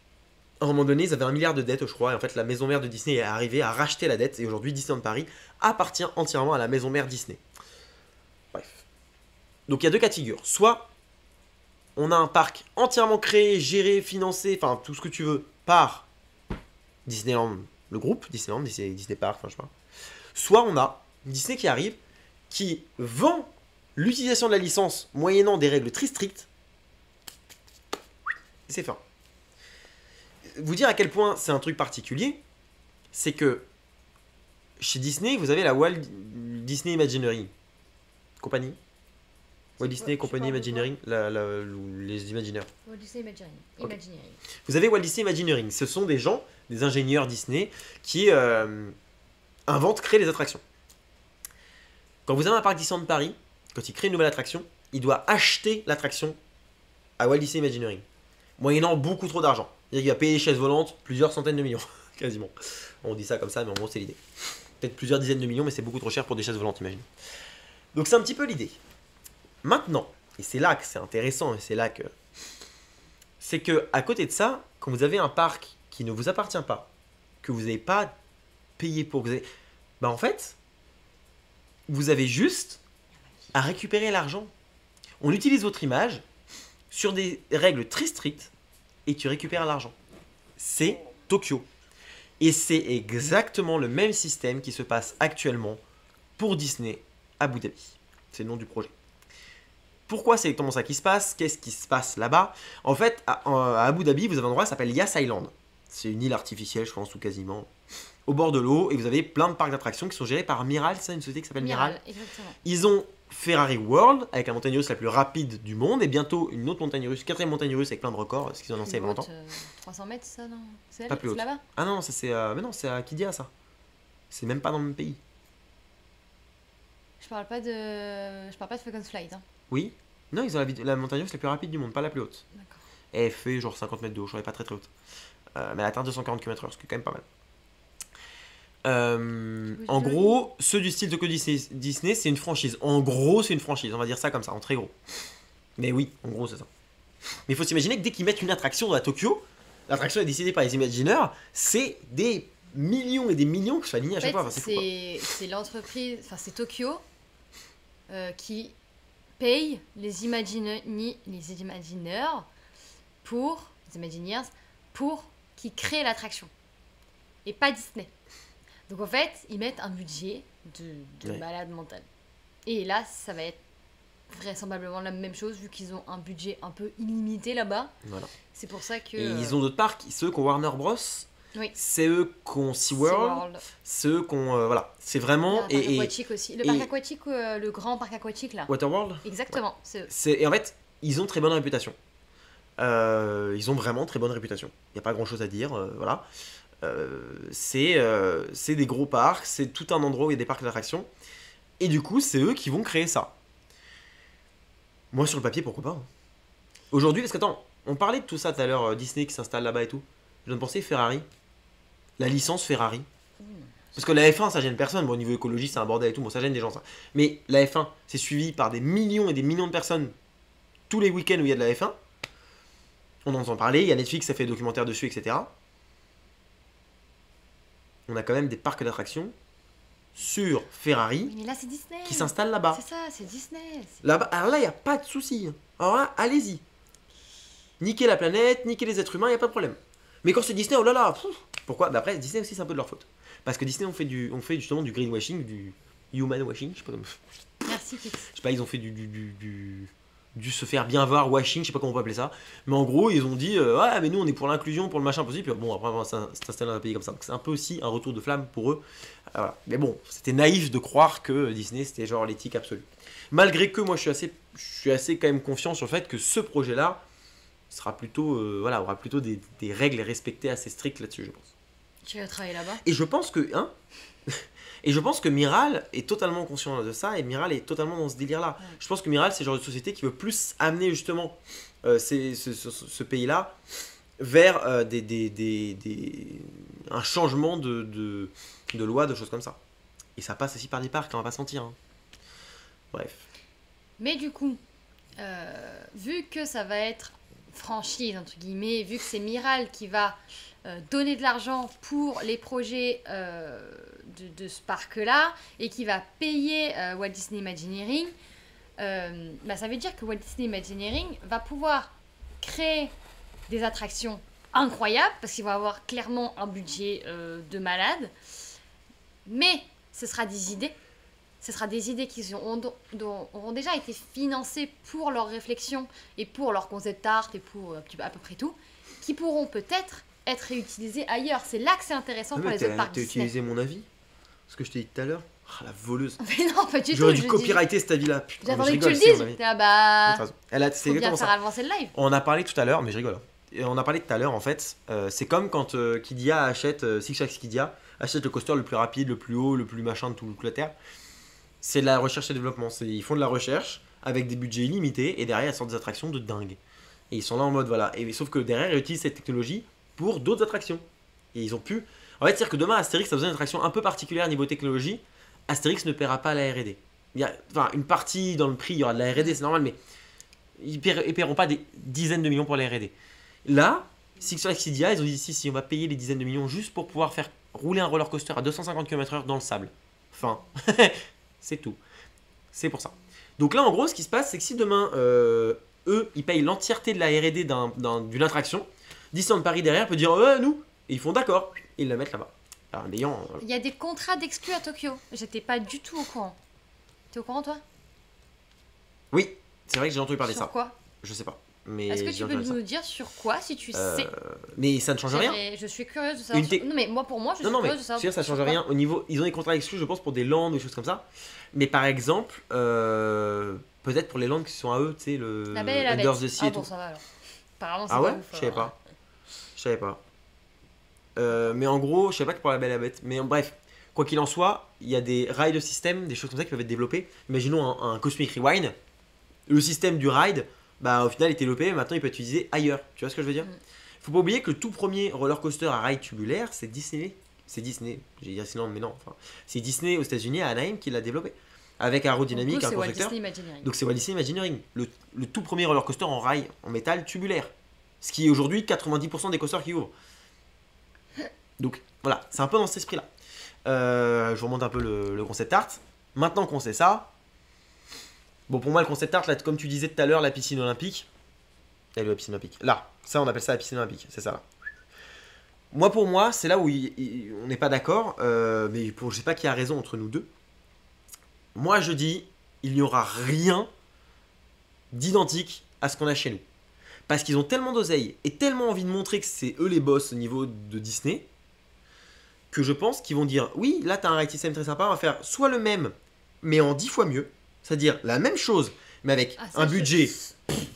à un moment donné, ils avaient 1 milliard de dettes, je crois. Et en fait, la maison mère de Disney est arrivée à racheter la dette. Et aujourd'hui, Disneyland Paris appartient entièrement à la maison mère Disney. Bref. Donc il y a deux cas de figure. Soit on a un parc entièrement créé, géré, financé, enfin tout ce que tu veux, par Disneyland, le groupe Disneyland, Disney Park, enfin je sais pas. Soit on a Disney qui arrive, qui vend l'utilisation de la licence moyennant des règles très strictes. Et c'est fin. Vous dire à quel point c'est un truc particulier, c'est que chez Disney, vous avez la Walt Disney Imagineering Company. Walt Disney Company Imagineering, les Imagineers. Walt Disney Imagineering. Okay. Vous avez Walt Disney Imagineering. Ce sont des gens, des ingénieurs Disney, qui inventent, créent les attractions. Quand vous avez un parc Disneyland Paris, quand il crée une nouvelle attraction, il doit acheter l'attraction à Walt Disney Imagineering, moyennant beaucoup trop d'argent. C'est-à-dire qu'il va payer les chaises volantes plusieurs centaines de millions, quasiment. On dit ça comme ça, mais en gros c'est l'idée. Peut-être plusieurs dizaines de millions, mais c'est beaucoup trop cher pour des chaises volantes, imagine. Donc c'est un petit peu l'idée. Maintenant, et c'est là que c'est intéressant, et c'est là que... C'est que à côté de ça, quand vous avez un parc qui ne vous appartient pas, que vous n'avez pas payé pour... Bah en fait, vous avez juste à récupérer l'argent. On utilise votre image sur des règles très strictes, et tu récupères l'argent. C'est Tokyo. Et c'est exactement le même système qui se passe actuellement pour Disney à Abu Dhabi. C'est le nom du projet. Pourquoi c'est exactement ça qui se passe? Qu'est-ce qui se passe là-bas? En fait, à Abu Dhabi, vous avez un endroit qui s'appelle Yas Island. C'est une île artificielle, je pense, ou quasiment, au bord de l'eau. Et vous avez plein de parcs d'attractions qui sont gérés par Miral. C'est une société qui s'appelle Miral. Exactement. Ils ont Ferrari World, avec la montagne russe la plus rapide du monde. Et bientôt, une autre montagne russe, 4e montagne russe avec plein de records. Ce qu'ils ont annoncé il y a longtemps. 300 mètres, ça, non? C'est pas plus haut. Là-bas? Ah non, ça c'est mais non, c'est à Kidia, ça. C'est même pas dans le même pays. Je parle pas de Falcon Flight, hein. Oui. Non, ils ont la montagne russe la plus rapide du monde, pas la plus haute. D'accord. Elle fait genre 50 mètres de haut, je crois, pas très très haute. Mais elle atteint 240 km/h, ce qui est quand même pas mal. En gros, ceux du style Tokyo Disney, c'est une franchise. En gros, c'est une franchise, on va dire ça comme ça, en très gros. Mais oui, en gros, c'est ça. Mais il faut s'imaginer que dès qu'ils mettent une attraction à Tokyo, l'attraction est décidée par les Imagineers, c'est des millions et des millions qui sont alignés à chaque fois. Enfin, c'est l'entreprise, enfin c'est Tokyo qui paye les Imagineers pour qu'ils créent l'attraction. Et pas Disney. Donc en fait, ils mettent un budget de malade mental. Et là, ça va être vraisemblablement la même chose, vu qu'ils ont un budget un peu illimité là-bas. Voilà. C'est pour ça que... Et ils ont d'autres parcs, ceux qui ont Warner Bros. Oui. C'est eux qui ont SeaWorld. C'est eux qui ont... voilà, c'est vraiment... Le parc aquatique aussi. Le parc aquatique, le grand parc aquatique là. Waterworld. Exactement, ouais. C'est eux. Et en fait, ils ont très bonne réputation. Ils ont vraiment très bonne réputation. Il n'y a pas grand chose à dire, voilà. C'est des gros parcs, c'est tout un endroit où il y a des parcs d'attractions. Et du coup, c'est eux qui vont créer ça. Moi, sur le papier, pourquoi pas, hein. Aujourd'hui, parce qu'attends, on parlait de tout ça tout à l'heure, Disney qui s'installe là-bas et tout. Je viens de penser Ferrari. La licence Ferrari. Parce que la F1, ça gêne personne. Bon, au niveau écologie, c'est un bordel et tout. Bon, ça gêne des gens, ça. Mais la F1, c'est suivi par des millions et des millions de personnes tous les week-ends où il y a de la F1. On en entend parler. Il y a Netflix, ça fait des documentaires dessus, etc. On a quand même des parcs d'attractions sur Ferrari Mais là, c'est Disney. qui s'installent là-bas. C'est ça, c'est Disney. Là-bas. Alors là, il n'y a pas de souci. Alors là, allez-y. Niquer la planète, niquer les êtres humains, il n'y a pas de problème. Mais quand c'est Disney, oh là là, pourquoi? Bah après, Disney aussi, c'est un peu de leur faute. Parce que Disney, on fait justement du greenwashing, du human washing, je sais pas comment. Merci, Kix. Je sais pas, ils ont fait du se faire bien voir washing, je sais pas comment on peut appeler ça. Mais en gros, ils ont dit, ouais, mais nous, on est pour l'inclusion, pour le machin possible. Puis bon, après, on va s'installer dans un pays comme ça. Donc c'est un peu aussi un retour de flamme pour eux. Voilà. Mais bon, c'était naïf de croire que Disney, c'était genre l'éthique absolue. Malgré que moi, je suis assez quand même confiant sur le fait que ce projet-là sera plutôt, voilà, aura plutôt des règles respectées assez strictes là-dessus, je pense. Tu vas travailler là-bas. Et je pense que, hein, et je pense que Miral est totalement conscient de ça, et Miral est totalement dans ce délire-là. Ouais. Je pense que Miral, c'est le genre de société qui veut plus amener justement ce pays-là vers un changement de loi, de choses comme ça. Et ça passe aussi par des parcs, on va pas se mentir, hein. Bref. Mais du coup, vu que ça va être franchise, entre guillemets, vu que c'est Miral qui va donner de l'argent pour les projets de ce parc-là et qui va payer Walt Disney Imagineering, bah, ça veut dire que Walt Disney Imagineering va pouvoir créer des attractions incroyables parce qu'il va avoir clairement un budget de malade, mais ce sera des idées. Ce sera des idées qui auront déjà été financées pour leur réflexion et pour leur concept art et pour à peu près tout, qui pourront peut-être être réutilisées ailleurs. C'est là que c'est intéressant pour les autres parcs T'as Disney. utilisé mon avis? Ce que je t'ai dit tout à l'heure? Ah, la voleuse. Mais non, pas du tout. J'aurais dû je dis- copyrighter cette avis-là. Putain, mais J'attendais je que tu le rigole, c'est mon dises. avis. T'es là, bah, T'as raison. C'est faut bien exactement faire ça. avancer le live. On a parlé tout à l'heure, mais je rigole, hein. Et on a parlé tout à l'heure, en fait, c'est comme quand Kidia achète, Six Flags Kidia achète le coaster le plus rapide, le plus haut, le plus machin de toute la Terre. C'est de la recherche et développement. Ils font de la recherche avec des budgets illimités et derrière ils sortent des attractions de dingue. Et ils sont là en mode voilà. Et sauf que derrière ils utilisent cette technologie pour d'autres attractions. Et ils ont pu. En fait, c'est-à-dire que demain Astérix a besoin d'une attraction un peu particulière niveau technologie. Astérix ne paiera pas la R&D. Enfin, une partie dans le prix, il y aura de la R&D, c'est normal, mais ils paieront pas des dizaines de millions pour la R&D. Là, Six Flags Kidia, ils ont dit si, on va payer les dizaines de millions juste pour pouvoir faire rouler un roller coaster à 250 km/h dans le sable. Enfin. C'est tout. C'est pour ça. Donc là, en gros, ce qui se passe, c'est que si demain, eux, ils payent l'entièreté de la R&D d'une attraction, Disneyland Paris derrière peut dire nous, et ils font d'accord, et ils la mettent là-bas. Alors, en ayant, Il y a des contrats d'exclus à Tokyo. J'étais pas du tout au courant. T'es au courant, toi? Oui, c'est vrai que j'ai entendu parler de Sur ça. quoi? Je sais pas. Mais Est-ce que j'ai tu entendu peux parler nous dire sur quoi, si tu de ça. sais? Mais ça ne change rien. Je suis curieuse de savoir. Non, mais moi, pour moi, je suis Non, mais curieuse de savoir. c'est-à-dire, ça sur change quoi. rien. Au niveau, ils ont des contrats exclus, je pense, pour des landes ou des choses comme ça. Mais par exemple, peut-être pour les landes qui sont à eux, tu sais, le La Belle et la Bête. Under the Sea Ah et bon, tout. ça va alors. Apparemment, c'est Ah pas ouais? ouf, Je savais alors. pas. Je savais pas. Mais en gros, je sais pas que pour la Belle et la Bête. Mais bref, quoi qu'il en soit, il y a des ride system, des choses comme ça qui peuvent être développées. Imaginons un Cosmic Rewind. Le système du ride, bah au final il est développé, mais maintenant il peut être utilisé ailleurs. Tu vois ce que je veux dire? Faut pas oublier que le tout premier roller coaster à ride tubulaire, c'est Disney. C'est Disney, j'ai dit Disneyland, mais non. Enfin, c'est Disney aux États-Unis à Anaheim qui l'a développé. Avec aérodynamique, En gros, un c'est Walt conducteur. Disney Imagineering. Donc c'est Walt Disney Imagineering, le tout premier roller coaster en rail, en métal tubulaire. Ce qui est aujourd'hui 90% des coasters qui ouvrent. Donc voilà, c'est un peu dans cet esprit-là. Je vous remonte un peu le concept art. Maintenant qu'on sait ça, bon pour moi le concept art, là, comme tu disais tout à l'heure, la piscine olympique. Elle est où, la piscine olympique? Là, ça on appelle ça la piscine olympique, c'est ça là. Moi pour moi, c'est là où on n'est pas d'accord, mais je sais pas qui a raison entre nous deux. Moi je dis, il n'y aura rien d'identique à ce qu'on a chez nous. Parce qu'ils ont tellement d'oseille et tellement envie de montrer que c'est eux les boss au niveau de Disney, que je pense qu'ils vont dire, oui, là t'as un ride system très sympa, on va faire soit le même, mais en 10 fois mieux, c'est-à-dire la même chose, mais avec Ah, ça, un budget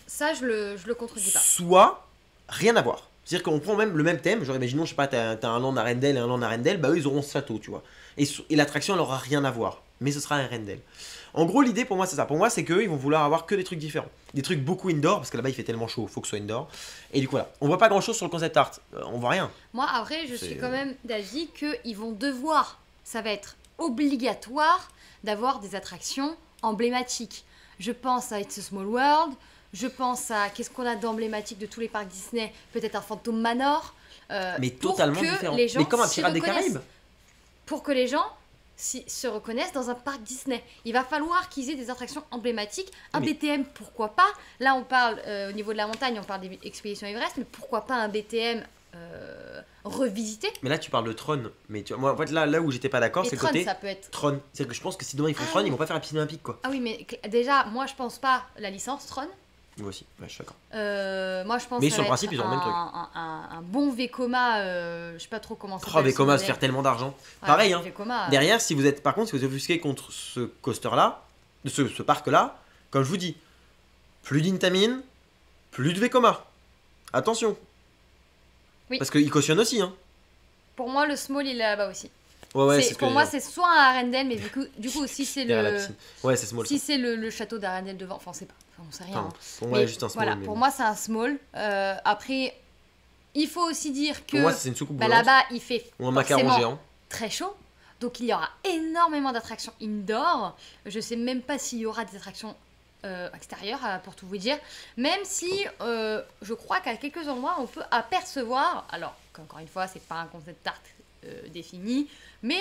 ça, je le contredis pas. soit rien à voir. C'est-à-dire qu'on prend même le même thème, genre imaginons, je sais pas, t'as un land Arendelle et un land Arendelle, bah eux ils auront ce château, tu vois. Et l'attraction elle aura rien à voir, mais ce sera un Arendelle. En gros, l'idée pour moi c'est ça. Pour moi c'est qu'eux ils vont vouloir avoir que des trucs différents. Des trucs beaucoup indoor, parce que là-bas il fait tellement chaud, faut que ce soit indoor. Et du coup voilà, on voit pas grand chose sur le concept art, on voit rien. Moi, après, je C'est- suis quand même d'avis qu'ils vont devoir, ça va être obligatoire d'avoir des attractions emblématiques. Je pense à It's a Small World, je pense à qu'est-ce qu'on a d'emblématique de tous les parcs Disney, peut-être un Phantom Manor. Mais pour totalement que différent. les gens Mais comme un s'y Pirate des reconnaissent. Caraïbes. Pour que les gens se reconnaissent dans un parc Disney. Il va falloir qu'ils aient des attractions emblématiques. Un Mais- BTM, pourquoi pas. Là, on parle, au niveau de la montagne, on parle des expéditions Everest, mais pourquoi pas un BTM revisité. Mais là tu parles de Tron, mais tu vois, moi en fait là où j'étais pas d'accord Et c'est le Tron, côté ça peut être... Tron. C'est-à-dire que je pense que si demain ils font Ah Tron, oui. ils vont pas faire la piscine olympique quoi. Ah oui, mais déjà, moi, je pense pas la licence Tron. Moi aussi, ouais, je suis d'accord. Moi, je pense Mais que ça sur le va principe, être ils auront le même truc. un bon Vekoma, je sais pas trop comment ça Oh, s'appelle. Vekoma ce se faire modèle. tellement d'argent. Ouais, Pareil, hein. Vekoma, Derrière, si vous êtes, par contre, si vous êtes offusqué contre ce coaster-là, ce parc-là, comme je vous dis, plus d'Intamin, plus de Vekoma. Attention. Oui. Parce qu'il cautionne aussi, hein. pour moi, le small, il est là-bas aussi. Ouais, C'est- ce que pour je moi, veux dire. c'est soit un Arendelle, mais du coup si c'est Derrière la le... piscine. Ouais, c'est small. Si c'est le château d'Arendelle devant, enfin, on sait pas, enfin, on sait rien. Enfin, hein. pour moi, Mais c'est juste un small. voilà, mais pour bon. moi, c'est un small. Après, il faut aussi dire que Pour moi, c'est une soucoupe bah, volante. là-bas, il fait Ou un macaron forcément géant. très chaud. Donc, il y aura énormément d'attractions indoor. Je sais même pas s'il y aura des attractions extérieures, pour tout vous dire. Même si je crois qu'à quelques endroits, on peut apercevoir, alors qu'encore une fois, c'est pas un concept art défini, mais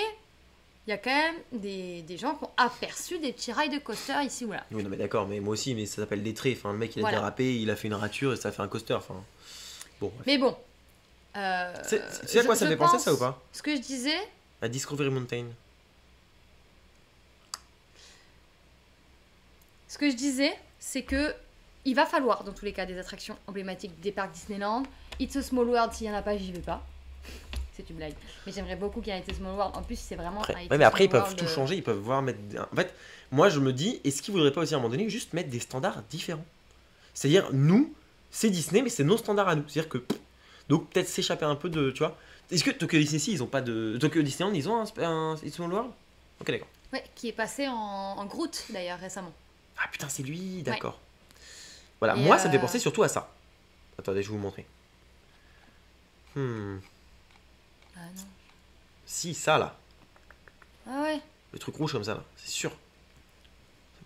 il y a quand même des gens qui ont aperçu des petits rails de coaster ici ou là. Oui, non, mais d'accord, mais moi aussi, mais ça s'appelle des traits. Enfin, le mec, il a Voilà. dérapé, il a fait une rature et ça fait un coaster. Enfin, bon. bref. Mais bon. Tu sais à quoi ça je fait penser pense- ça ou pas? Ce que je disais, À Discovery Mountain. c'est que il va falloir dans tous les cas des attractions emblématiques des parcs Disneyland. It's a Small World, s'il y en a pas, j'y vais pas. C'est une blague. Mais j'aimerais beaucoup qu'il y ait un It's a Small World. En plus, c'est vraiment Après, un It's ouais, a mais après, ils Small peuvent World, tout changer, ils peuvent voir mettre. En fait, moi, je me dis, est-ce qu'ils voudraient pas aussi à un moment donné juste mettre des standards différents? C'est-à-dire, nous, c'est Disney, mais c'est nos standards à nous. C'est-à-dire que. Donc, peut-être s'échapper un peu de. Tu vois? Est-ce que Tokyo Disney, ils ont pas de. Tokyo Disneyland, ils ont un It's Small World? Ok, d'accord. Ouais, qui est passé en Groot d'ailleurs récemment. Ah putain, c'est lui, d'accord. Voilà, Et, moi, ça me fait penser surtout à ça. Attendez, je vais vous montrer. Ah non. Si, ça là. Ah ouais. Le truc rouge comme ça là, c'est sûr.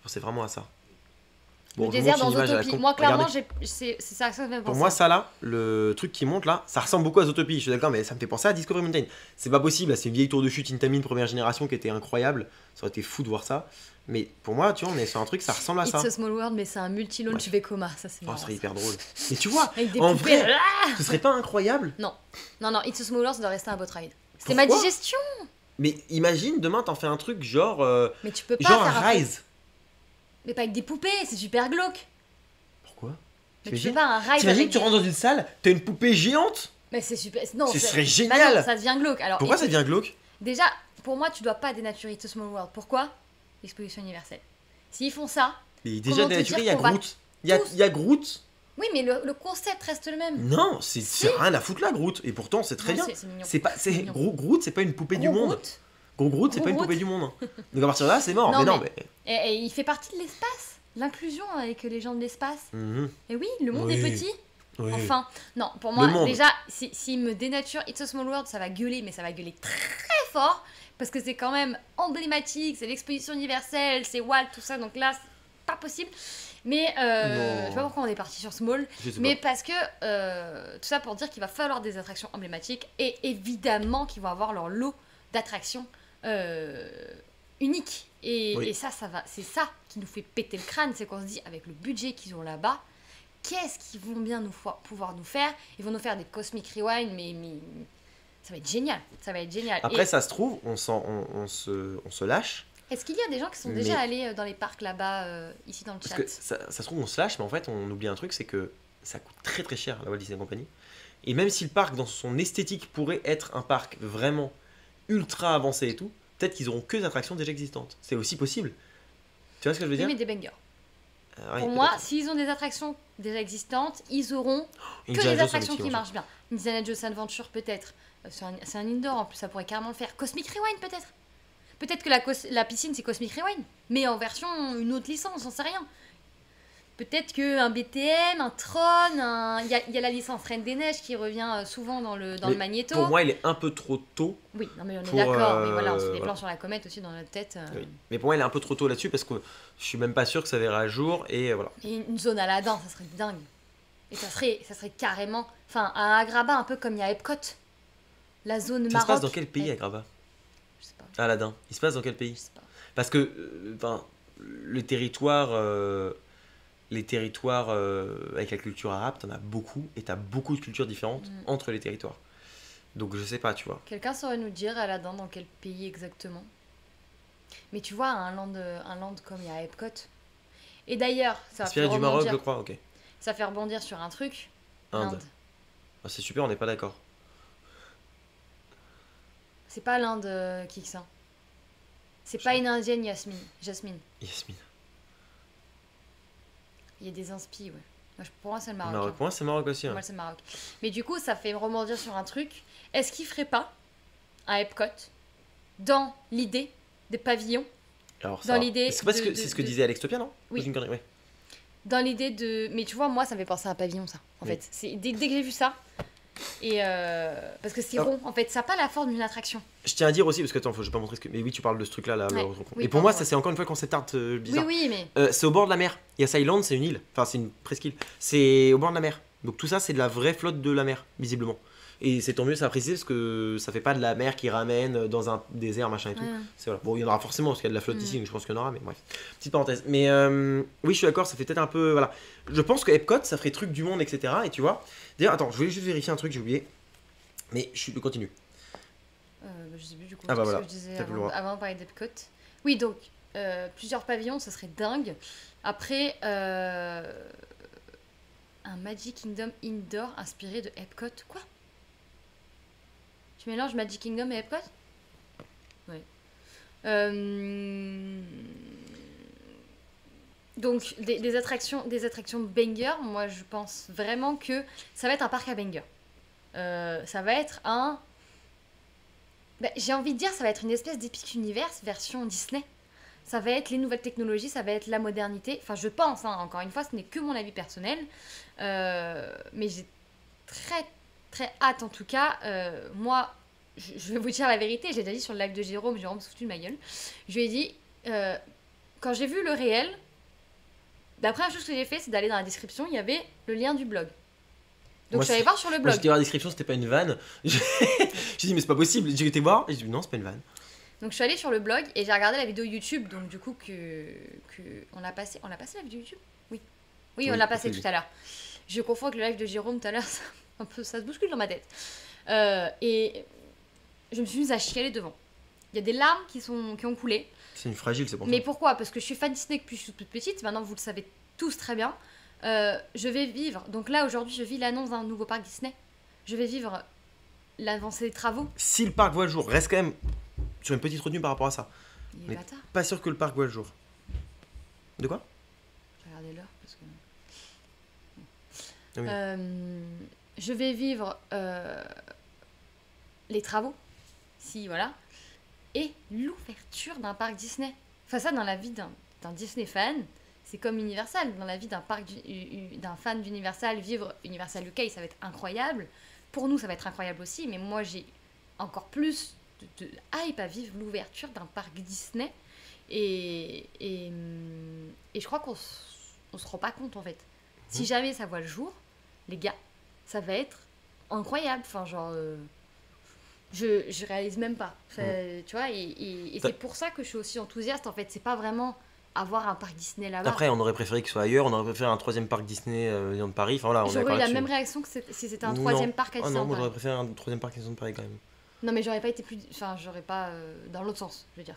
C'est vraiment à ça. Le je vous désert montre dans une image à la Zootopie. con. Moi, clairement, Regardez. c'est ça que ça me fait penser. Pour moi, ça là, le truc qui monte là, ça ressemble beaucoup à Zootopie, je suis d'accord, mais ça me fait penser à Discovery Mountain. C'est pas possible, là, c'est une vieille tour de chute Intamin première génération qui était incroyable. Ça aurait été fou de voir ça. Mais pour moi, tu vois, on est sur un truc, ça ressemble à It's ça. a Small World, mais c'est un multi-launch Vekoma. Ça, c'est Oh, marrant. ce serait ça. hyper drôle. Mais tu vois, Avec des en poupées. vrai, Ah ce serait pas incroyable? non, It's a Small World, ça doit rester un boat ride. C'est ma Pourquoi digestion. Mais imagine, demain, t'en fais un truc genre. Mais tu peux pas Genre faire un un Rise. Mais pas avec des poupées, c'est super glauque. Pourquoi? Mais tu T'imagines fais pas un ride T'imagines, avec tu rentres dans une salle, t'as une poupée géante? Mais c'est super. Non, Ce c'est- serait Bah génial. non, ça devient glauque. Alors, Pourquoi et- ça devient glauque? Déjà, pour moi, tu dois pas dénaturer It's a Small World. Pourquoi? L'exposition universelle. S'ils font ça, Mais déjà, Comment te dénaturé, il y dire a qu'on va Groot. Il tous- y a Groot. oui, mais le concept reste le même. Non, c'est Si. rien à foutre là, Groot. Et pourtant, c'est très Non, bien. c'est mignon. C'est pas, c'est mignon. Groot, c'est pas une poupée du Gros monde. Groot. Gros Groot, c'est Gros pas une Groot. poupée du monde. Donc à partir de là, c'est mort. Non, mais non, mais- mais. Et il fait partie de l'espace. L'inclusion avec les gens de l'espace. Mhm. Et oui, le monde Oui. est petit. Oui. Enfin, non, pour Le moi, monde. déjà, s'il me dénature It's a Small World, ça va gueuler, mais ça va gueuler très fort. Parce que c'est quand même emblématique, c'est l'exposition universelle, c'est Walt, tout ça. Donc là, c'est pas possible. Mais je sais pas pourquoi on est parti sur Small. Je sais Mais pas. parce que tout ça pour dire qu'il va falloir des attractions emblématiques et évidemment qu'ils vont avoir leur lot d'attractions uniques. Et, Oui. et ça va, c'est ça qui nous fait péter le crâne, c'est qu'on se dit avec le budget qu'ils ont là-bas, qu'est-ce qu'ils vont bien pouvoir nous faire? Ils vont nous faire des Cosmic Rewind, mais ça va être génial, ça va être génial. Après, Et ça se trouve, on se lâche. est-ce qu'il y a des gens qui sont mais- déjà allés dans les parcs là-bas, ici dans le Parce chat? que ça se trouve, on se lâche, mais en fait, on oublie un truc, c'est que ça coûte très très cher la Walt Disney Company. Et même si le parc, dans son esthétique, pourrait être un parc vraiment ultra avancé et tout, peut-être qu'ils auront que des attractions déjà existantes. C'est aussi possible. Tu vois ce que je veux Oui, dire? mais des bangers. Ouais, Pour moi, peut-être. s'ils ont des attractions déjà existantes, ils auront que Indiana les Jones, attractions Mythique, qui bien sûr. marchent bien. Indiana Jones Adventure, peut-être. C'est un indoor en plus, ça pourrait carrément le faire. Cosmic Rewind, peut-être. Peut-être que la piscine, c'est Cosmic Rewind, mais en version, une autre licence, j'en sais rien. Peut-être qu'un BTM, un Tron, il y a la licence Reine des Neiges qui revient souvent dans le Mais Magnéto. pour moi, il est un peu trop tôt. Oui, non mais on est pour, d'accord, mais voilà, on se fait des voilà. plans sur la comète aussi dans notre tête. Oui. Mais pour moi, il est un peu trop tôt là-dessus parce que je suis même pas sûr que ça verra à jour. Et voilà. Et une zone Aladdin, ça serait dingue. Et ça serait carrément... Enfin, un Agrabah, un peu comme il y a Epcot. La zone Ça Maroc. se passe dans quel pays, Agrabah? Je sais pas, Aladdin. Il se passe dans quel je pays? sais pas. Parce que, enfin, le territoire, les territoires avec la culture arabe, t'en as beaucoup et t'as beaucoup de cultures différentes Mm. entre les territoires. Donc je sais pas, tu vois. Quelqu'un saurait nous dire Aladdin dans quel pays exactement? Mais tu vois, un land comme il y a Epcot. Et d'ailleurs, ça fait Inspiré du Maroc, rebondir, je crois, ok. ça fait rebondir sur un truc. Inde. L'Inde. Ah, c'est super, on n'est pas d'accord. C'est pas l'Inde, Kix, hein. C'est Je pas sais. une indienne, Jasmine. Yasmine. Il y a des inspi, ouais. Pour moi, c'est le Maroc. Maroc. Hein. Pour moi, c'est Maroc aussi. Pour Hein. moi, c'est le Maroc. Mais du coup, ça fait rebondir sur un truc. Est-ce qu'il ferait pas un Epcot dans l'idée des pavillons, Alors, dans l'idée c'est pas de- c'est ce de- que de- disait Alex Topia, non? Oui. Ou j'ai une connerie, ouais. dans l'idée de... Mais tu vois, moi, ça me fait penser à un pavillon, ça, en Oui. fait. Dès que j'ai vu ça, et parce que c'est Ah. rond, en fait, ça n'a pas la forme d'une attraction. Je tiens à dire aussi, parce que attends, faut que je vais pas montrer ce que. Mais oui, tu parles de ce truc-là, là. Ouais. le- Oui, Et pour moi, pardon, ça, ouais. c'est encore une fois le concept art bizarre. Oui, mais... C'est au bord de la mer. Yas Island, c'est une île. Enfin, c'est une presqu'île. C'est au bord de la mer. Donc tout ça, c'est de la vraie flotte de la mer, visiblement. Et c'est tant mieux, ça a précisé, parce que ça fait pas de la mer qui ramène dans un désert, machin et tout. Ouais. C'est voilà. Bon, il y en aura forcément, parce qu'il y a de la flotte Mm. ici, donc je pense qu'il y en aura, mais bref. Petite parenthèse. Mais oui, je suis d'accord, ça fait peut-être un peu. Voilà. Je pense que Epcot, ça ferait truc du monde, etc. Et tu vois. D'ailleurs, attends, je voulais juste vérifier un truc, j'ai oublié. Mais je continue. Je sais plus du coup Ah bah ce voilà, que je disais t'as plus le droit. avant de parler d'Epcot. Oui, donc, plusieurs pavillons, ça serait dingue. Après, un Magic Kingdom Indoor inspiré de Epcot. Quoi? Tu mélanges Magic Kingdom et Epcot? Oui. Donc, des attractions banger, moi je pense vraiment que ça va être un parc à banger. Ça va être un... j'ai envie de dire, ça va être une espèce d'Epic Universe version Disney. Ça va être les nouvelles technologies, ça va être la modernité. Enfin, je pense, hein, encore une fois, ce n'est que mon avis personnel. Mais j'ai très, très hâte, en tout cas. Moi, je vais vous dire la vérité, j'ai déjà dit sur le live de Jérôme se foutu de ma gueule. Je lui ai dit, quand j'ai vu le réel, la première chose que j'ai fait, c'est d'aller dans la description, il y avait le lien du blog. Donc Moi, je suis allée voir sur le Moi, blog. j'ai dit dans la description, c'était pas une vanne. J'ai dit, mais c'est pas possible. J'ai été voir, et j'ai dit, non, c'est pas une vanne. Donc je suis allée sur le blog et j'ai regardé la vidéo YouTube, donc du coup on l'a passé la vidéo YouTube. Oui, Oui, on l'a passé oui. tout à l'heure. Je confonds avec le live de Jérôme tout à l'heure, ça se bouscule dans ma tête. Et je me suis mise à chialer devant. Il y a des larmes qui ont coulé. C'est une fragile, c'est pour Mais ça. pourquoi? Parce que je suis fan Disney depuis que je suis toute petite. Maintenant vous le savez tous très bien. Je vais vivre. Donc là aujourd'hui je vis l'annonce d'un nouveau parc Disney. Je vais vivre l'avancée des travaux. Si le parc voit le jour, reste quand même sur une petite retenue par rapport à ça. Il est Mais- bâtard. Pas sûr que le parc voit le jour. De quoi? Je vais regarder l'heure parce que. Ah oui. Je vais vivre les travaux, si voilà, et l'ouverture d'un parc Disney. Enfin ça, dans la vie d'un Disney fan, c'est comme Universal. Dans la vie d'un d'un fan d'Universal, vivre Universal UK, ça va être incroyable. Pour nous, ça va être incroyable aussi, mais moi j'ai encore plus de hype à vivre l'ouverture d'un parc Disney. Et je crois qu'on se rend pas compte en fait. Si jamais ça voit le jour, les gars, ça va être incroyable. Enfin, genre, je réalise même pas. Tu vois, et c'est pour ça que je suis aussi enthousiaste en fait. C'est pas vraiment avoir un parc Disney là-bas. Après, on aurait préféré qu'il soit ailleurs, on aurait préféré un troisième parc Disney venant de Paris. Enfin voilà, on est J'aurais d'accord eu la là-dessus. même réaction que si c'était un Non. troisième parc à Ah Disneyland non, moi Paris. j'aurais préféré un troisième parc Disney de Paris quand même. Non, mais j'aurais pas été plus. Enfin, j'aurais pas. Dans l'autre sens, je veux dire.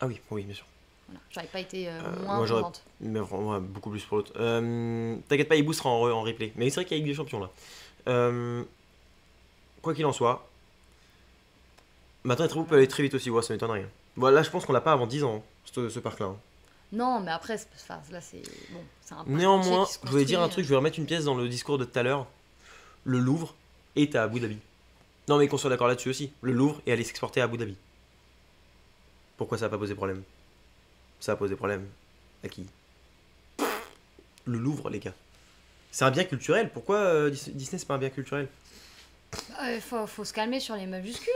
Ah oui, oui, bien sûr. Voilà. J'aurais pas été moins moi, j'aurais- contente. Mais vraiment, ouais, beaucoup plus pour l'autre. T'inquiète pas, Ibou sera en replay. Mais c'est vrai qu'il y a Ligue des Champions là. Quoi qu'il en soit, maintenant les travaux peuvent aller très vite aussi, ouais, ça m'étonnerait. Bon, là, je pense qu'on l'a pas avant 10 ans, ce parc-là. Hein. Non, mais après, enfin, là, c'est. Bon, c'est un parc Néanmoins, entier qui se je voulais dire un construit, truc, je vais remettre une pièce dans le discours de tout à l'heure. Le Louvre est à Abu Dhabi. Non mais qu'on soit d'accord là-dessus aussi. Le Louvre est allé s'exporter à Abu Dhabi. Pourquoi ça n'a pas posé problème? Ça a posé problème. À qui? Le Louvre, les gars. C'est un bien culturel. Pourquoi Disney, c'est pas un bien culturel? faut se calmer sur les majuscules,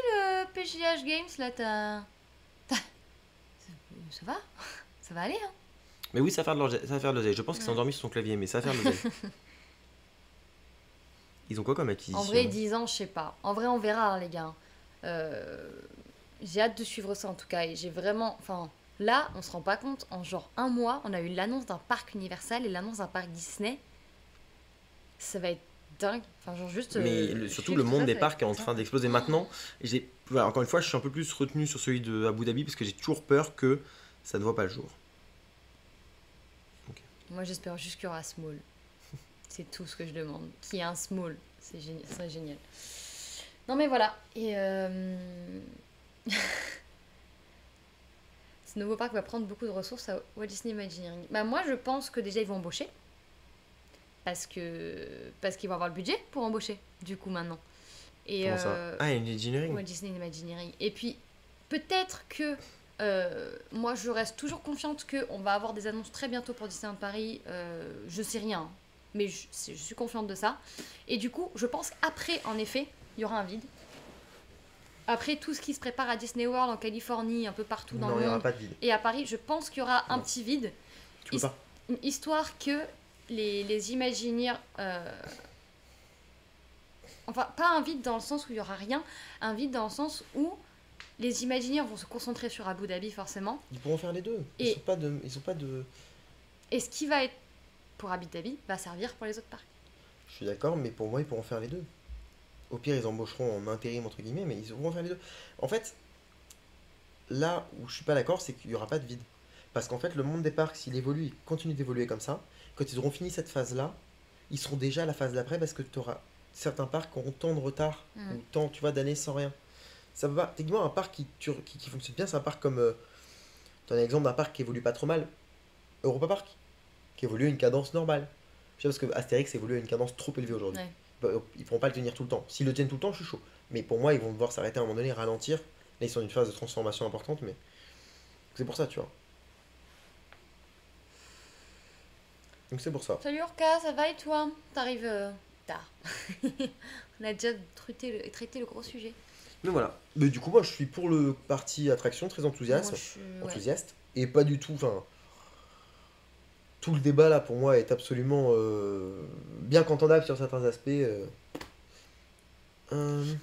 PGH Games, là, t'as- Ça va? Ça va aller, hein? Mais oui, ça va faire de l'oseille. Ça va faire de l'oseille. Je pense qu'il s'est Ouais. endormi sur son clavier, mais ça va faire de l'oseille. Ils ont quoi comme En vrai, acquisition? 10 ans, je sais pas. En vrai, on verra, hein, les gars. Euh, J'ai hâte de suivre ça, en tout cas. Et j'ai vraiment... Enfin, là, on se rend pas compte. En genre un mois, on a eu l'annonce d'un parc Universal et l'annonce d'un parc Disney. Ça va être dingue. Enfin, genre juste... Mais surtout, le suivre tout monde ça, des ça va parcs est être en ça. train d'exploser maintenant. Et voilà, encore une fois, je suis un peu plus retenu sur celui de Abu Dhabi parce que j'ai toujours peur que ça ne voit pas le jour. Moi, j'espère juste qu'il y aura Small. C'est tout ce que je demande. Qu'il y ait un Small. C'est génial. Ce serait génial. Non, mais voilà. Et... Ce nouveau parc va prendre beaucoup de ressources à Walt Disney Imagineering. Bah, moi, je pense que déjà, ils vont embaucher. Parce qu'ils vont avoir le budget pour embaucher, du coup, maintenant. Et Comment ça? Ah, il y a une engineering. Walt Disney Imagineering. Et puis, peut-être que moi, je reste toujours confiante qu'on va avoir des annonces très bientôt pour Disneyland Paris. Je sais rien, hein, mais je suis confiante de ça. Et du coup, je pense qu'après, en effet, il y aura un vide. Après tout ce qui se prépare à Disney World, en Californie, un peu partout dans Non, le il n'y aura monde, pas de vide. et à Paris, je pense qu'il y aura un Non. petit vide. Tu peux His- pas. Histoire que les Imagineers... Enfin, pas un vide dans le sens où il y aura rien, un vide dans le sens où les Imagineers vont se concentrer sur Abu Dhabi, forcément. Ils pourront faire les deux. Et- Ils sont pas de. Et ce qui va être pour Abu Dhabi va servir pour les autres parcs. Je suis d'accord, mais pour moi, ils pourront faire les deux. Au pire, ils embaucheront en intérim, entre guillemets, mais ils pourront faire les deux. En fait, là où je suis pas d'accord, c'est qu'il y aura pas de vide. Parce qu'en fait, le monde des parcs, s'il évolue, il continue d'évoluer comme ça. Quand ils auront fini cette phase-là, ils seront déjà à la phase d'après parce que tu auras certains parcs qui auront tant de retard Mm. ou tant, tu vois, d'années sans rien. Ça va pas. Techniquement, un parc qui fonctionne bien, c'est un parc comme. Tu as un exemple d'un parc qui évolue pas trop mal. Europa Park, qui évolue à une cadence normale. Je sais parce que Astérix évolue à une cadence trop élevée aujourd'hui. Ouais. Bah, ils pourront pas le tenir tout le temps. S'ils le tiennent tout le temps, je suis chaud. Mais pour moi, ils vont devoir s'arrêter à un moment donné, ralentir. Là, ils sont dans une phase de transformation importante, mais c'est pour ça, tu vois. Donc c'est pour ça. Salut Orca, ça va et toi? T'arrives tard. On a déjà traité le gros sujet. Mais voilà. Mais du coup, moi, je suis pour le parti attraction, très enthousiaste. Moi, je suis... ouais. Enthousiaste. Et pas du tout. Enfin, tout le débat là, pour moi, est absolument bien qu'entendable sur certains aspects.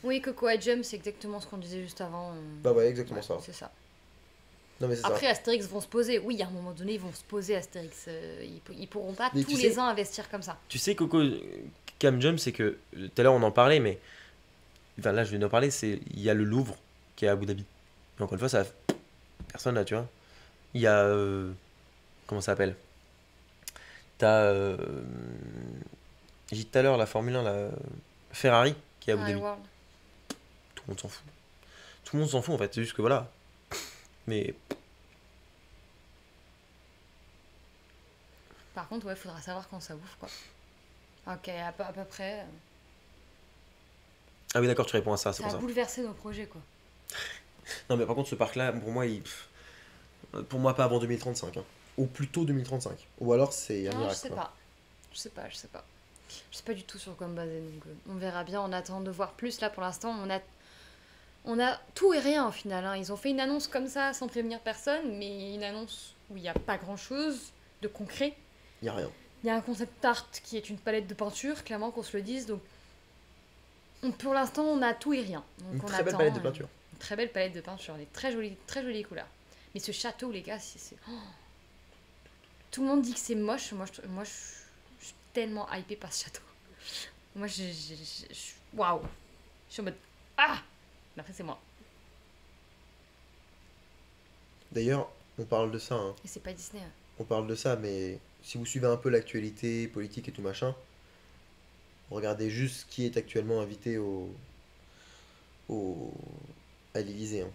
Oui, Coco et Jump, c'est exactement ce qu'on disait juste avant. Bah ouais, exactement Ouais, ça. c'est ça. Non, mais c'est ça. Après, Astérix vont se poser. Oui, à un moment donné, ils vont se poser, Astérix. Ils pourront pas Mais tous tu les sais- ans investir comme ça. Tu sais, Coco, Cam Jump, c'est que tout à l'heure on en parlait, mais enfin, là je viens d'en parler, il y a le Louvre qui est à Abu Dhabi. Et encore une fois, ça personne là, tu vois. Il y a comment ça s'appelle? T'as j'ai dit tout à l'heure la Formule 1, la Ferrari qui est à Abu Harry Dhabi. World. Tout le monde s'en fout. Tout le monde s'en fout en fait, c'est juste que voilà. Mais Par contre, ouais, faudra savoir quand ça ouvre, quoi. Ok, à peu près. ah oui, d'accord, tu réponds à ça, c'est Ça pour a ça. bouleversé nos projets, quoi. Non, mais par contre, ce parc-là, pour moi, pour moi, pas avant 2035. Hein. Ou plutôt 2035. Ou alors, c'est un Non, miracle. je sais quoi. pas. Je sais pas, je sais pas. Je sais pas du tout sur quoi me baser, donc on verra bien. On attend de voir plus. Là, pour l'instant, on a tout et rien au final. Hein. Ils ont fait une annonce comme ça sans prévenir personne, mais une annonce où il n'y a pas grand chose de concret. Il y a rien. Il y a un concept art qui est une palette de peinture, clairement qu'on se le dise. Donc, pour l'instant, on a tout et rien. Donc, Une on très belle attend, palette de peinture. Une très belle palette de peinture, des très jolies couleurs. Mais ce château, les gars, oh. Tout le monde dit que c'est moche. Moi, je suis tellement hypée par ce château. Moi, waouh. Je suis en mode ah. Mais après, c'est moi. D'ailleurs, on parle de ça. Hein. Et c'est pas Disney. Hein. On parle de ça, mais si vous suivez un peu l'actualité politique et tout machin, regardez juste qui est actuellement invité au, à l'Élysée. Hein.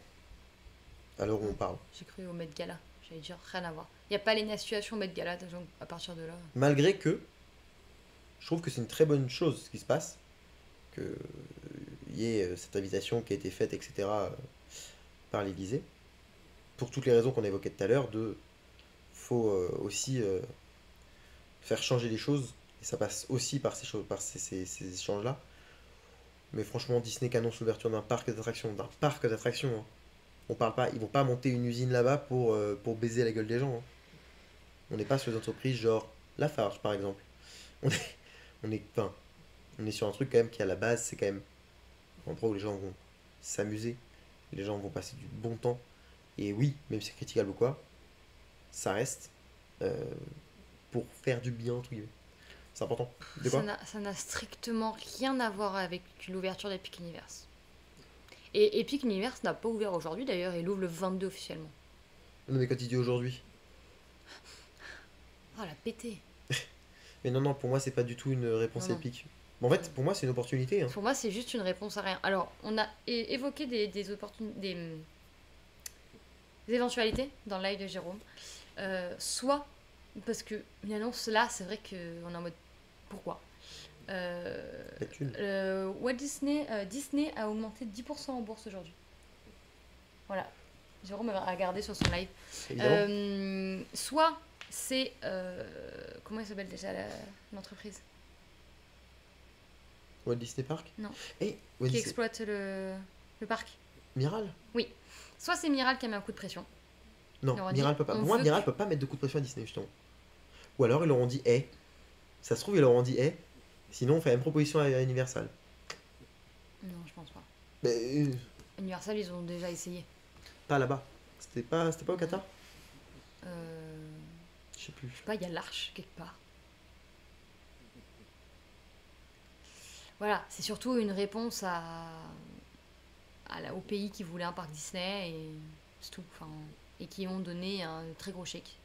À l'heure où on parle. J'ai cru au Met Gala. J'allais dire rien à voir. Il n'y a pas les situations Met Gala, donc à partir de là. Malgré que je trouve que c'est une très bonne chose ce qui se passe, qu'il y ait cette invitation qui a été faite, etc., par l'Élysée, pour toutes les raisons qu'on évoquait tout à l'heure, faut aussi faire changer les choses, et ça passe aussi par ces choses, par ces échanges-là. Mais franchement, Disney qui annonce l'ouverture d'un parc d'attractions, hein. On parle pas, ils vont pas monter une usine là-bas pour baiser la gueule des gens, hein. On n'est pas sur des entreprises genre Lafarge par exemple. On est, enfin, on est sur un truc quand même qui à la base c'est quand même un endroit où les gens vont s'amuser, les gens vont passer du bon temps. Et oui, même si c'est critiquable ou quoi, ça reste euh, pour faire du bien entre guillemets. C'est important. De quoi? Ça n'a strictement rien à voir avec l'ouverture d'Epic Universe. Et Epic Universe n'a pas ouvert aujourd'hui d'ailleurs, il ouvre le 22 officiellement. Non mais quand il dit aujourd'hui. Ah, la pété. Mais non, non, pour moi c'est pas du tout une réponse Non, non. épique. Bon, en fait, pour moi c'est une opportunité, hein. Pour moi, c'est juste une réponse à rien. Alors, on a évoqué des éventualités dans le live de Jérôme. Soit, parce que une annonce là, c'est vrai qu'on est en mode pourquoi La thune. Walt Disney a augmenté de 10% en bourse aujourd'hui. Voilà. Jérôme a regardé sur son live. Évidemment. Soit c'est. Comment il s'appelle déjà l'entreprise Walt Disney Park. Non. Et Walt Qui Disney. exploite le parc. Miral. Oui. Soit c'est Miral qui a mis un coup de pression. Non, Ils leur ont Miral dit, peut pas. on Pour moi, veut Miral peut pas mettre de coup de pression à Disney, justement. Ou alors ils leur ont dit, ça se trouve, ils leur ont dit, sinon on fait la même proposition à Universal. Non, je pense pas. Mais Universal, ils ont déjà essayé. pas là-bas. C'était pas au Qatar. Je sais plus. Je sais pas, il y a l'Arche quelque part. Voilà, c'est surtout une réponse au pays qui voulait un parc Disney et c'est tout. Enfin, et qui ont donné un très gros chèque.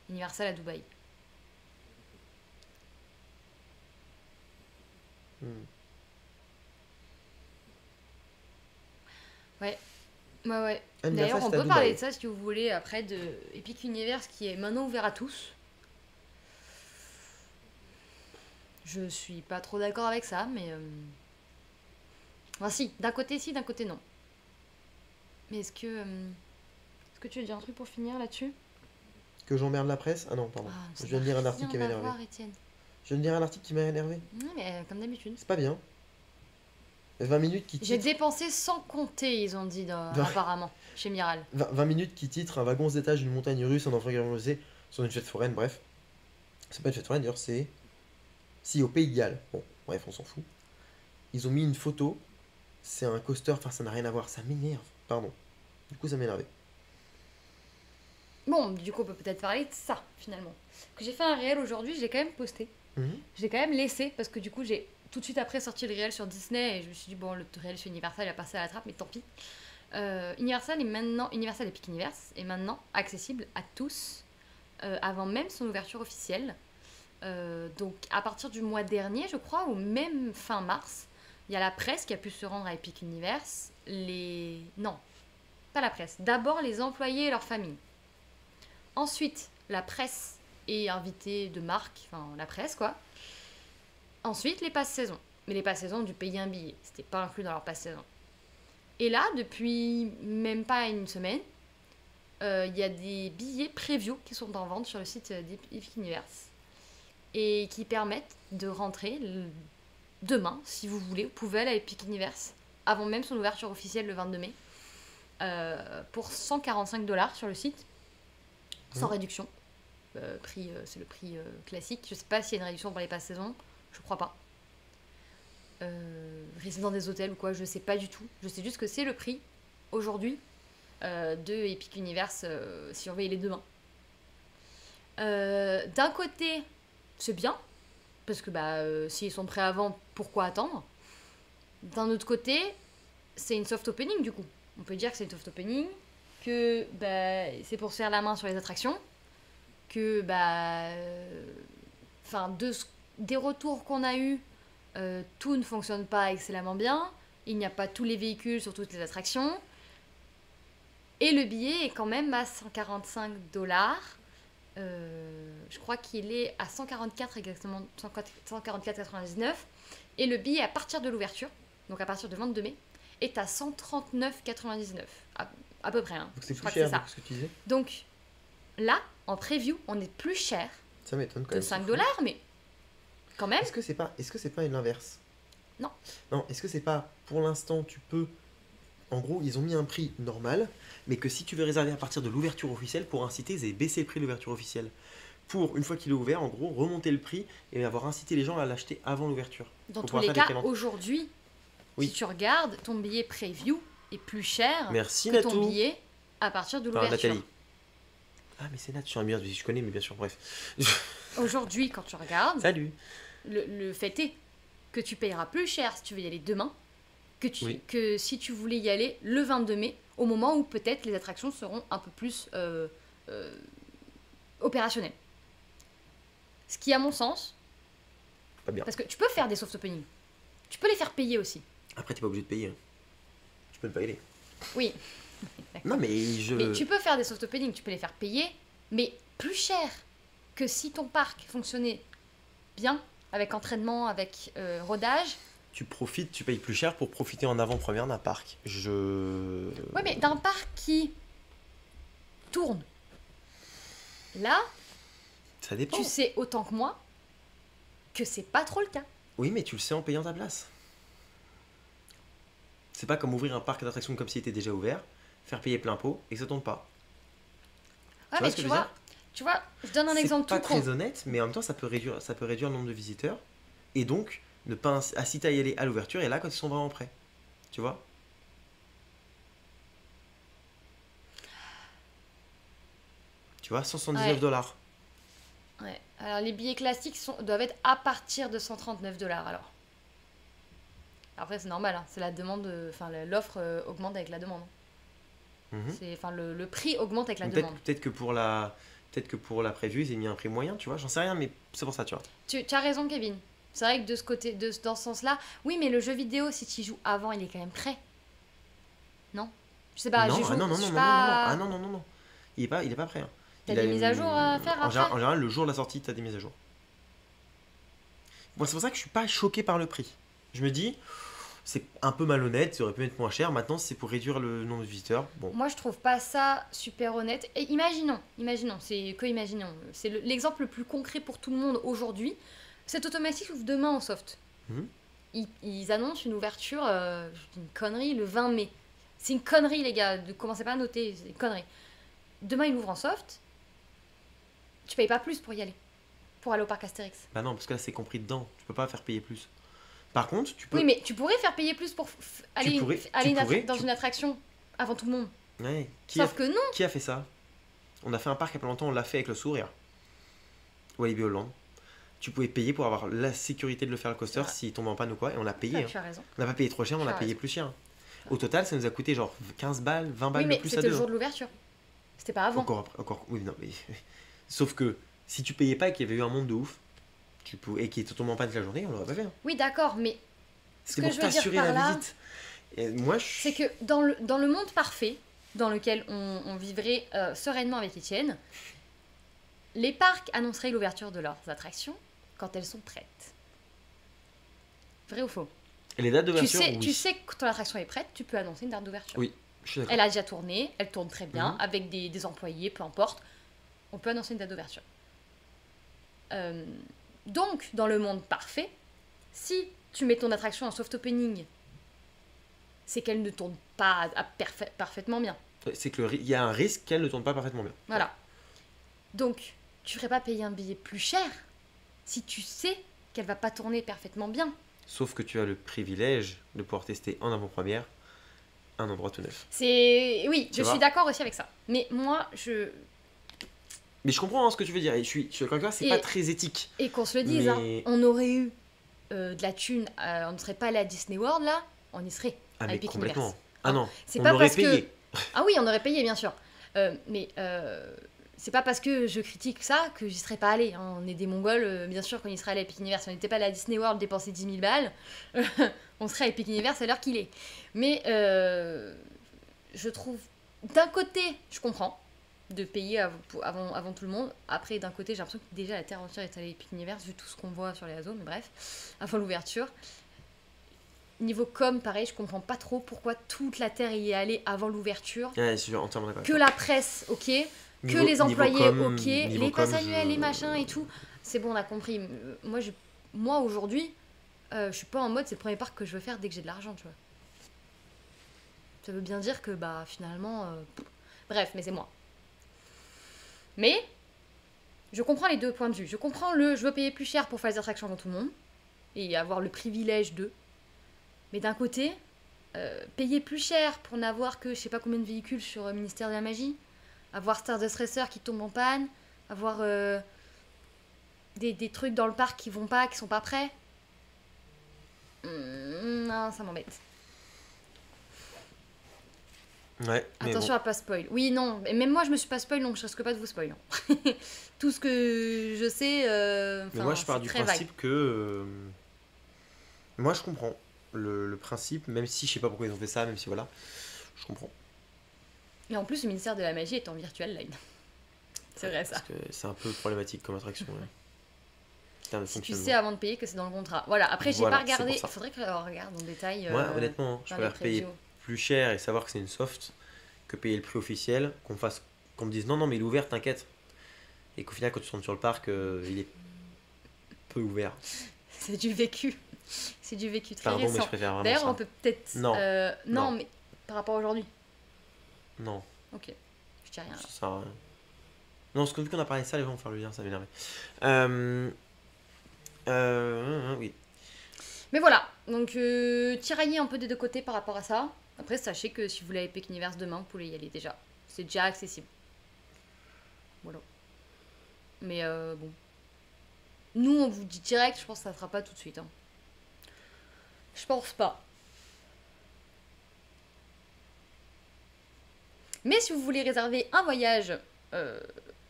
Universal à Dubaï. Hmm. Ouais. Ouais. Universal, D'ailleurs, on c'était à peut parler Dubaï. de ça si vous voulez après de Epic Universe qui est maintenant ouvert à tous. Je suis pas trop d'accord avec ça, mais. Enfin, si, d'un côté, non. Mais est-ce que tu veux dire un truc pour finir là-dessus? Que j'emmerde la presse. Ah non, pardon. Je viens de lire un article qui m'a énervé. Je viens de lire un article qui m'a énervé. Non, mais comme d'habitude. C'est pas bien. 20 minutes qui J'ai titre. dépensé sans compter, ils ont dit, apparemment, chez Miral. 20 minutes qui titre un wagon aux étages d'une montagne russe en enfant gravement sur une fête foraine, bref. C'est pas une fête foraine d'ailleurs, c'est. Si, au Pays de Galles. Bon, bref, on s'en fout. Ils ont mis une photo. C'est un coaster, enfin ça n'a rien à voir. Ça m'énerve. Pardon. Du coup, ça m'énervait. Bon, du coup, on peut peut-être parler de ça, finalement. Que j'ai fait un réel aujourd'hui, je l'ai quand même posté. Mhm. Je l'ai quand même laissé, parce que du coup, j'ai tout de suite après sorti le réel sur Disney, et je me suis dit, bon, le réel sur Universal, il a passé à la trappe, mais tant pis. Universal Epic Universe est maintenant accessible à tous, avant même son ouverture officielle. Donc, à partir du mois dernier, je crois, ou même fin mars, il y a la presse qui a pu se rendre à Epic Universe. Non, pas la presse. D'abord, les employés et leurs familles. Ensuite, la presse est invitée de marque, enfin la presse quoi. Ensuite, les passes-saison. Mais les passes-saison ont dû payer un billet. C'était pas inclus dans leur passe-saison. Et là, depuis même pas une semaine, il y a des billets preview qui sont en vente sur le site d'Epic Universe. Et qui permettent de rentrer demain, si vous voulez. Vous pouvez aller à Epic Universe avant même son ouverture officielle le 22 mai. Pour 145$ sur le site. Sans réduction. C'est le prix classique. Je sais pas s'il y a une réduction pour les passes saison. Je crois pas. Résident des hôtels ou quoi, je sais pas du tout. Je sais juste que c'est le prix aujourd'hui de Epic Universe si on veut y aller demain. D'un côté, c'est bien. Parce que s'ils sont prêts avant, pourquoi attendre? D'un autre côté, c'est une soft opening du coup. On peut dire que c'est une soft opening, que c'est pour se faire la main sur les attractions, que des retours qu'on a eus, tout ne fonctionne pas excellemment bien, il n'y a pas tous les véhicules sur toutes les attractions, Et le billet est quand même à 145 $. Je crois qu'il est à 144 exactement, 144,99. Et le billet à partir de l'ouverture, donc à partir du 22 mai, est à 139,99. À peu près. Hein. Donc c'est Je plus crois que cher, c'est ça. donc, ce que tu disais. Donc là, en preview, on est plus cher Ça m'étonne quand de même. 5 c'est fou. $, mais quand même. Est-ce que c'est pas l'inverse? Non. Non, est-ce que c'est pas, pour l'instant, tu peux... En gros, ils ont mis un prix normal, mais que si tu veux réserver à partir de l'ouverture officielle, pour inciter, ils avaient baissé le prix de l'ouverture officielle. Pour, une fois qu'il est ouvert, en gros, remonter le prix et avoir incité les gens à l'acheter avant l'ouverture. Dans Pour tous pouvoir les faire des cas, préventes. aujourd'hui, Oui. si tu regardes, ton billet preview est plus cher Merci que ton Nato. billet à partir de Enfin, l'ouverture. Nathalie. Ah, mais c'est Nat, je connais, mais bien sûr, bref. Aujourd'hui, quand tu regardes, Salut. le fait est que tu payeras plus cher si tu veux y aller demain Oui. que si tu voulais y aller le 22 mai, au moment où peut-être les attractions seront un peu plus opérationnelles. Ce qui, à mon sens, Pas bien. parce que tu peux faire des soft openings, tu peux les faire payer aussi. Après, t'es pas obligé de payer. Hein. Tu peux ne pas y aller. Oui, Non, mais mais tu peux faire des soft openings, tu peux les faire payer, mais plus cher que si ton parc fonctionnait bien, avec entraînement, avec rodage. Tu profites, tu payes plus cher pour profiter en avant-première d'un parc. Ouais, mais d'un parc qui tourne. Là, Ça dépend. tu sais autant que moi que c'est pas trop le cas. Oui, mais tu le sais en payant ta place. C'est pas comme ouvrir un parc d'attractions comme s'il était déjà ouvert, faire payer plein pot et que ça tombe pas. Ouais, vois mais ce que tu je veux vois, dire tu vois, je donne un exemple C'est tout pas con. très honnête, mais en même temps, ça peut réduire le nombre de visiteurs et donc ne pas inciter à y aller à l'ouverture et là quand ils sont vraiment prêts. Tu vois? Tu vois, 179 dollars. Ouais. Alors, les billets classiques doivent être à partir de 139 $. Alors, après, c'est normal, hein, c'est la demande, enfin, l'offre augmente avec la demande. Mhm. Enfin, le prix augmente avec la Peut-être demande. peut-être que pour la preview, ils ont mis un prix moyen, tu vois, j'en sais rien, mais c'est pour ça, tu vois. Tu as raison, Kevin. C'est vrai que de ce côté, dans ce sens-là, oui, mais le jeu vidéo, si tu y joues avant, il est quand même prêt. Non? Je sais pas, non, j'y joue, ah non, non, je non, suis non, non, pas... ah non, non, non, non. Il est pas prêt. Hein. T'as Il a des mises à jour à faire en après général, le jour de la sortie, t'as des mises à jour. Bon, c'est pour ça que je suis pas choqué par le prix. Je me dis, c'est un peu malhonnête, ça aurait pu être moins cher. Maintenant, c'est pour réduire le nombre de visiteurs. Bon, Moi, je trouve pas ça super honnête. Et imaginons, c'est que imaginons. C'est l'exemple le plus concret pour tout le monde aujourd'hui. Cet automatique ouvre demain en soft. Mhm. Ils annoncent une ouverture, je dis une connerie, le 20 mai. C'est une connerie, les gars. Ne commencez pas à noter, c'est une connerie. Demain, il ouvre en soft. Tu payes pas plus pour y aller. Pour aller au parc Astérix. bah non, parce que là, c'est compris dedans. Tu peux pas faire payer plus. Par contre, tu peux. Oui, mais tu pourrais faire payer plus pour aller, dans tu- une attraction avant tout le monde. Ouais. Sauf que non. Qui a fait ça? On a fait un parc il y a pas longtemps, on l'a fait avec le sourire. Walibi Holland. Tu pouvais payer pour avoir la sécurité de le faire le coaster Ouais. s'il tombait en panne ou quoi, et on l'a payé. Ah, Hein. tu as raison. On n'a pas payé trop cher, mais on Tu a as payé raison. plus cher. Au total, ça nous a coûté genre 15 balles, 20 balles Oui, de mais plus à c'était le deux. jour de l'ouverture. C'était pas avant. Encore, oui, non, mais. Sauf que si tu payais pas et qu'il y avait eu un monde de ouf, et qu'il était tombé en panne toute la journée, on l'aurait pas fait. Hein. Oui, d'accord, mais C'est que pour je veux dire t'assurer par la là, visite. Et moi, c'est que dans le monde parfait, dans lequel on vivrait sereinement avec Étienne, les parcs annonceraient l'ouverture de leurs attractions quand elles sont prêtes. Vrai ou faux? Et les dates d'ouverture, oui. Tu sais que ton attraction est prête, tu peux annoncer une date d'ouverture. Oui, je suis d'accord. Elle a déjà tourné, elle tourne très bien, Mhm. avec des employés, peu importe. On peut annoncer une date d'ouverture. Donc, dans le monde parfait, si tu mets ton attraction en soft opening, c'est qu'elle ne tourne pas parfaitement bien. C'est que il y a un risque qu'elle ne tourne pas parfaitement bien. Voilà. Donc, tu ferais pas payer un billet plus cher si tu sais qu'elle va pas tourner parfaitement bien. Sauf que tu as le privilège de pouvoir tester en avant-première un endroit tout neuf. Oui, Tu je vois suis d'accord aussi avec ça. Mais moi, Mais je comprends hein, ce que tu veux dire. Et je suis d'accord avec toi, c'est Et- pas très éthique. Et qu'on se le dise, Mais- hein, on aurait eu de la thune, on ne serait pas allé à Disney World là, on y serait. Ah, à mais Epic complètement. Universe. Ah non, C'est on pas aurait parce que- payé. Ah oui, on aurait payé bien sûr. Mais c'est pas parce que je critique ça que j'y serais pas allé. Hein. On est des Mongols, bien sûr qu'on y serait allé à Epic Universe. Si on n'était pas allé à Disney World dépenser 10 000 balles, on serait à Epic Universe à l'heure qu'il est. Mais je trouve d'un côté, je comprends de payer avant tout le monde. Après, d'un côté, j'ai l'impression que déjà la terre entière est allée Epic Universe, vu tout ce qu'on voit sur les réseaux, mais bref, avant l'ouverture. Niveau com, pareil, je comprends pas trop pourquoi toute la terre y est allée avant l'ouverture. Ouais, je suis entièrement d'accord. Que la presse, ok. Que les employés, ok. Les passes annuelles, les machins et tout. C'est bon, on a compris. Moi aujourd'hui, je suis pas en mode c'est le premier parc que je veux faire dès que j'ai de l'argent, tu vois. Ça veut bien dire que, bah, finalement... Bref, mais c'est moi. Mais, je comprends les deux points de vue. Je comprends je veux payer plus cher pour faire les attractions avant tout le monde. Et avoir le privilège de... Mais d'un côté, payer plus cher pour n'avoir que je sais pas combien de véhicules sur Ministère de la Magie, avoir Stardust Racer qui tombe en panne, avoir des trucs dans le parc qui vont pas, qui sont pas prêts. Non, ça m'embête. Ouais, attention à pas spoil. Oui, non, même moi je me suis pas spoil donc je risque pas de vous spoil. Hein. Tout ce que je sais. Mais moi je pars du principe que. Moi je comprends le principe, même si je sais pas pourquoi ils ont fait ça, même si voilà, je comprends. Et en plus, le ministère de la Magie est en virtual line. C'est vrai ça. Parce que c'est un peu problématique comme attraction. Ouais. Si tu sais avant de payer que c'est dans le contrat. Voilà, après j'ai pas regardé. Il faudrait que je regarde en détail. Moi honnêtement, je préfère payer plus cher et savoir que c'est une soft que payer le prix officiel, qu'on me dise non mais il est ouvert, t'inquiète. Et qu'au final quand tu rentres sur le parc, il est peu ouvert. C'est du vécu. C'est du vécu très Pardon, récent. Mais je préfère vraiment d'ailleurs ça. On peut peut-être... Non, mais par rapport à aujourd'hui. Non. Ok, je dis rien. Ça, non, parce que vu qu'on a parlé de ça, les gens vont faire le lien, ça m'énerve. Oui. Mais voilà, donc tirailler un peu des deux côtés par rapport à ça. Après, sachez que si vous voulez Epic Universe demain, vous pouvez y aller déjà. C'est déjà accessible. Voilà. Mais bon. Nous, on vous dit direct, je pense que ça ne sera pas tout de suite. Hein. Je pense pas. Mais si vous voulez réserver un voyage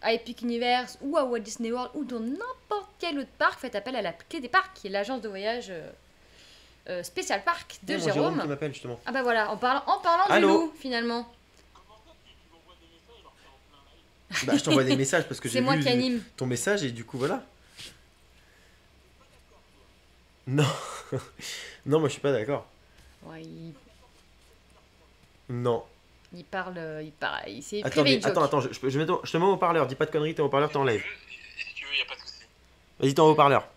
à Epic Universe ou à Walt Disney World ou dans n'importe quel autre parc, faites appel à la Clé des Parcs, qui est l'agence de voyage spécial parc de Jérôme. Qui m'appelle justement. Ah bah voilà, en parlant du loup finalement. Bah, je t'envoie des messages parce que j'ai moi qui anime. Ton message et du coup voilà. Non, non, moi je suis pas d'accord. Ouais, Non. Il parle, c'est attends, privé. Attends, je te mets au haut-parleur, dis pas de conneries, t'es au haut-parleur, t'es en live. Si tu veux, y a pas de souci. Vas-y, t'es en haut-parleur.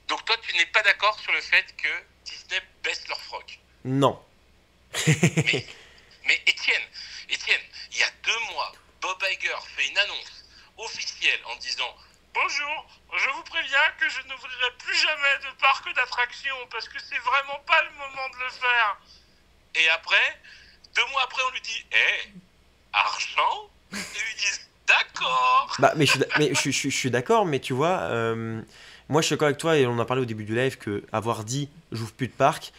Donc toi, tu n'es pas d'accord sur le fait que Disney baisse leur froc. Non. mais Étienne, il y a 2 mois, Bob Iger fait une annonce officielle en disant « Bonjour, je vous préviens que je n'ouvrirai plus jamais de parc d'attractions parce que c'est vraiment pas le moment de le faire. » Et après, 2 mois après, on lui dit « Eh, argent ?» Et ils disent « D'accord !» Bah, mais je suis d'accord, mais tu vois, moi je suis d'accord avec toi et on en a parlé au début du live que avoir dit « J'ouvre plus de parc »,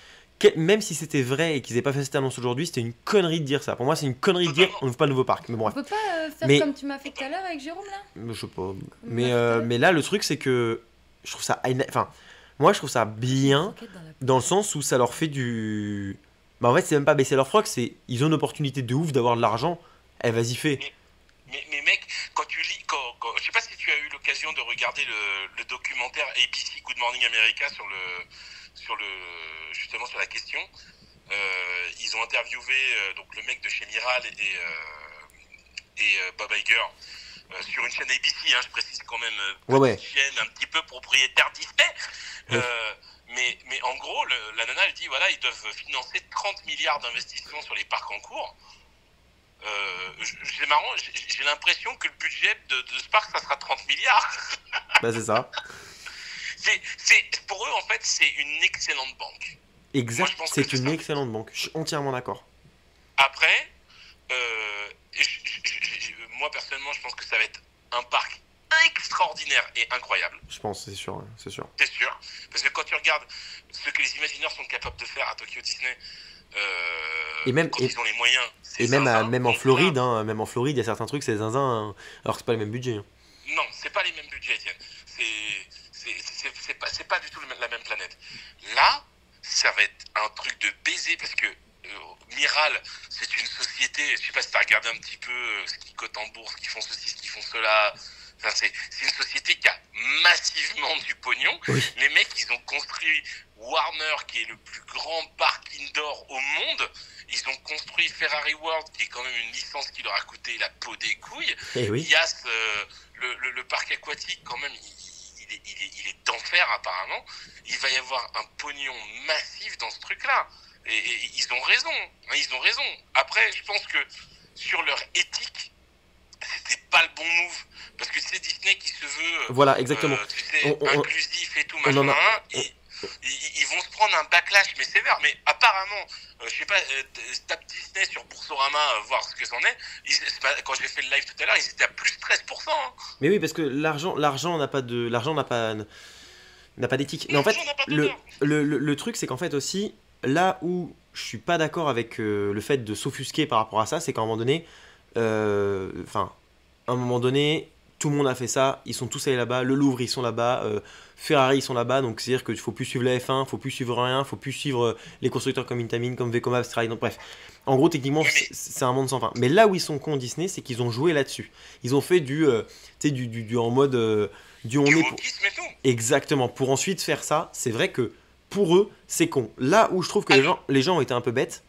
même si c'était vrai et qu'ils n'aient pas fait cette annonce aujourd'hui, c'était une connerie de dire ça. Pour moi, c'est une connerie de dire on n'ouvre pas de nouveau parc. Mais bon, on peut pas faire comme tu m'as fait tout à l'heure avec Jérôme là. Je sais pas. Mais là, le truc, c'est que je trouve ça. Enfin, moi, je trouve ça bien dans le sens où ça leur fait du. Bah, en fait, c'est même pas baisser leur froc, c'est ils ont une opportunité de ouf d'avoir de l'argent. Eh, vas-y, fais. Mais mec, quand tu lis. Je sais pas si tu as eu l'occasion de regarder le documentaire ABC Good Morning America justement sur la question. Ils ont interviewé donc le mec de chez Miral et Bob Iger sur une chaîne ABC, je précise quand même, ouais. Chaîne un petit peu propriétaire Disney. Mais en gros, la nana elle dit voilà, ils doivent financer 30 milliards d'investissements sur les parcs en cours. C'est marrant, j'ai l'impression que le budget de ce parc ça sera 30 milliards. Bah c'est ça. Pour eux, en fait, c'est une excellente banque. Exact, c'est une excellente banque. Je suis entièrement d'accord. Après, moi, personnellement, je pense que ça va être un parc extraordinaire et incroyable. Je pense, c'est sûr. C'est sûr. Parce que quand tu regardes ce que les imagineurs sont capables de faire à Tokyo Disney, quand ils ont les moyens, et même en Floride, même en Floride, il y a certains trucs, c'est zinzin, alors que c'est pas les mêmes budgets. Non, c'est pas les mêmes budgets, Étienne. C'est pas du tout la même planète. Là, ça va être un truc de baiser parce que Miral, c'est une société, je sais pas si tu as regardé un petit peu ce qui cote en bourse, qui font ceci, ce qui font cela. Enfin, c'est une société qui a massivement du pognon. Oui. Les mecs, ils ont construit Warner, qui est le plus grand parc indoor au monde. Ils ont construit Ferrari World, qui est quand même une licence qui leur a coûté la peau des couilles. Eh oui. Yas, le parc aquatique, quand même, il est d'enfer apparemment. Il va y avoir un pognon massif dans ce truc-là. Et ils ont raison, hein, ils ont raison. Après, je pense que sur leur éthique, c'était pas le bon move. Parce que c'est Disney qui se veut Voilà, exactement. tu sais, inclusif et tout, machin. Ils vont se prendre un backlash, mais sévère. Mais apparemment, je sais pas, tape Disney sur Boursorama, voir ce que c'en est. Quand j'ai fait le live tout à l'heure, ils étaient à plus 13%. Hein. Mais oui, parce que l'argent n'a pas d'éthique. Mais en fait, le truc, c'est qu'en fait aussi, là où je suis pas d'accord avec le fait de s'offusquer par rapport à ça, c'est qu'à un moment donné, tout le monde a fait ça, ils sont tous allés là-bas, le Louvre ils sont là-bas, Ferrari ils sont là-bas, donc c'est-à-dire qu'il faut plus suivre la F1, faut plus suivre rien, faut plus suivre les constructeurs comme Intamin, comme Vekoma, Stride, donc bref. En gros, techniquement, c'est un monde sans fin. Mais là où ils sont cons Disney, c'est qu'ils ont joué là-dessus. Ils ont fait du en mode du on est pour... Exactement. Pour ensuite faire ça, c'est vrai que pour eux, c'est con. Là où je trouve que les gens ont été un peu bêtes,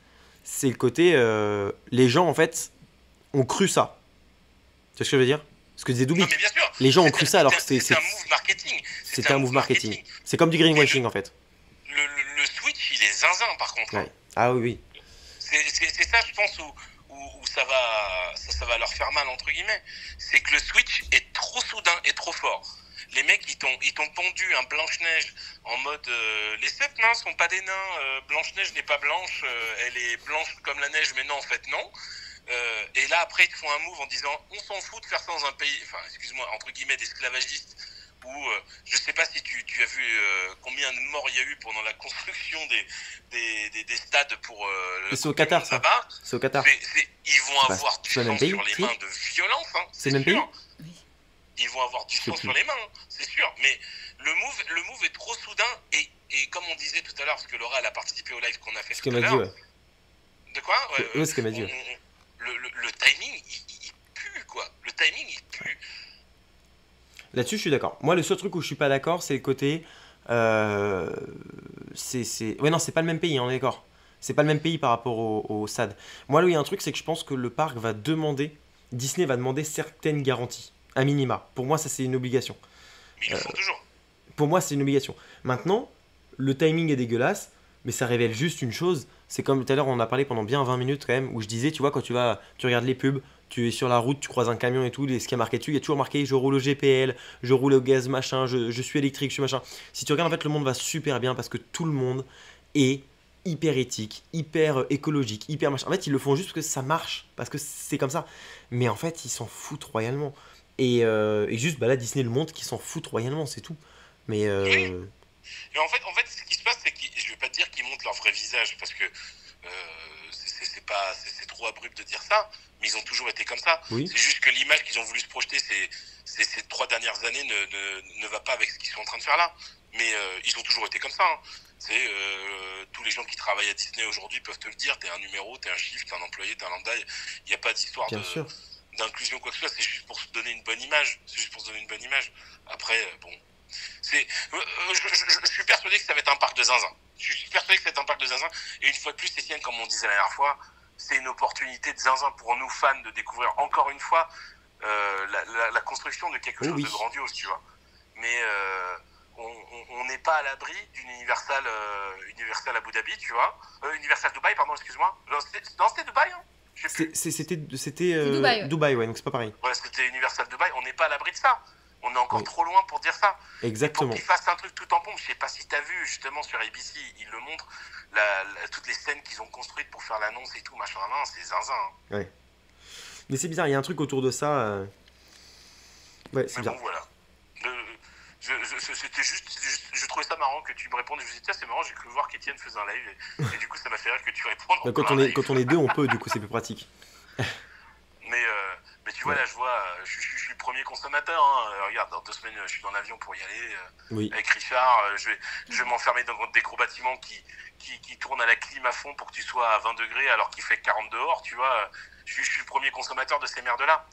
c'est le côté les gens en fait ont cru ça. Tu vois ce que je veux dire? Ce que disait Doubi. Les gens ont cru ça alors que c'est un move marketing. C'était un move marketing. C'est comme du greenwashing en fait. Le Switch, il est zinzin par contre. Ouais. Ah oui, oui. C'est ça, je pense, où ça va leur faire mal, entre guillemets. C'est que le Switch est trop soudain et trop fort. Les mecs, ils t'ont pondu un Blanche-Neige en mode les 7 nains sont pas des nains, Blanche-Neige n'est pas blanche, elle est blanche comme la neige, mais non, en fait, non. Et là, après, ils te font un move en disant on s'en fout de faire ça dans un pays, enfin, excuse-moi, entre guillemets, d'esclavagistes, où je sais pas si tu as vu combien de morts il y a eu pendant la construction des stades pour c'est au Qatar, ça. C'est au Qatar. Ils vont avoir du sang sur les mains de violence, hein, c'est le même pays. Ils vont avoir du sang sur les mains, hein, c'est sûr. Mais le move est trop soudain et comme on disait tout à l'heure, parce que Laura elle a participé au live qu'on a fait tout à l'heure. Ouais. De quoi? Ouais, ce qu'elle m'a dit. Le timing, il pue, quoi. Le timing, il pue. Là-dessus, je suis d'accord. Moi, le seul truc où je suis pas d'accord, c'est le côté. Ouais, non, c'est pas le même pays, on est d'accord. C'est pas le même pays par rapport au SAD. Moi, là, il y a un truc, c'est que je pense que le parc va demander. Disney va demander certaines garanties, à minima. Pour moi, ça, c'est une obligation. Mais ils le font toujours. Pour moi, c'est une obligation. Maintenant, le timing est dégueulasse, mais ça révèle juste une chose. C'est comme tout à l'heure, on en a parlé pendant bien 20 minutes quand même, où je disais, tu vois, quand tu regardes les pubs, tu es sur la route, tu croises un camion et tout, ce qui est marqué dessus, il y a toujours marqué je roule au GPL, je roule au gaz machin, je suis électrique, je suis machin. Si tu regardes, en fait, le monde va super bien parce que tout le monde est hyper éthique, hyper écologique, hyper machin. En fait, ils le font juste parce que ça marche, parce que c'est comme ça. Mais en fait, ils s'en foutent royalement. Et juste, là, Disney le montre qu'ils s'en foutent royalement, c'est tout. Mais oui. Et en fait, ce qui se passe, c'est que je vais pas te dire qu'ils montrent leur vrai visage, parce que c'est trop abrupt de dire ça, mais ils ont toujours été comme ça. Oui. C'est juste que l'image qu'ils ont voulu se projeter ces 3 dernières années ne va pas avec ce qu'ils sont en train de faire là. Mais ils ont toujours été comme ça. Hein. Tous les gens qui travaillent à Disney aujourd'hui peuvent te le dire, t'es un numéro, t'es un chiffre, t'es un employé, t'es un lambda, il n'y a pas d'histoire d'inclusion quoi que ce soit, c'est juste pour se donner une bonne image. Après, bon... je suis persuadé que ça va être un parc de zinzin. Et une fois de plus, Etienne, comme on disait la dernière fois, c'est une opportunité de zinzin pour nous fans de découvrir encore une fois la construction de quelque chose de grandiose, tu vois. Mais on n'est pas à l'abri d'une Universal Abu Dhabi, tu vois. Universal Dubaï, pardon, excuse-moi. Non, c'était Dubaï, hein. C'était Dubaï, ouais, donc c'est pas pareil. Ouais, c'était Universal Dubaï, on n'est pas à l'abri de ça. On est encore trop loin pour dire ça. Exactement. Et pour qu'ils fassent un truc tout en pompe, je sais pas si t'as vu, justement, sur ABC, ils le montrent, toutes les scènes qu'ils ont construites pour faire l'annonce et tout, machin, c'est zinzin. Hein. Ouais. Mais c'est bizarre, il y a un truc autour de ça. Ouais, c'est bizarre. Bon, voilà. C'était juste, je trouvais ça marrant que tu me répondes. Je me disais, tiens, c'est marrant, j'ai cru voir qu'Étienne faisait un live. Et du coup, ça m'a fait rire que tu répondes. Quand on est deux, on peut, du coup, c'est plus pratique. Mais tu vois, là, je vois, je suis premier consommateur. Hein. Regarde, dans 2 semaines, je suis dans l'avion pour y aller Oui, avec Richard. Je vais m'enfermer dans des gros bâtiments qui tournent à la clim à fond pour que tu sois à 20 degrés alors qu'il fait 40 dehors, tu vois. Je suis le premier consommateur de ces merdes-là.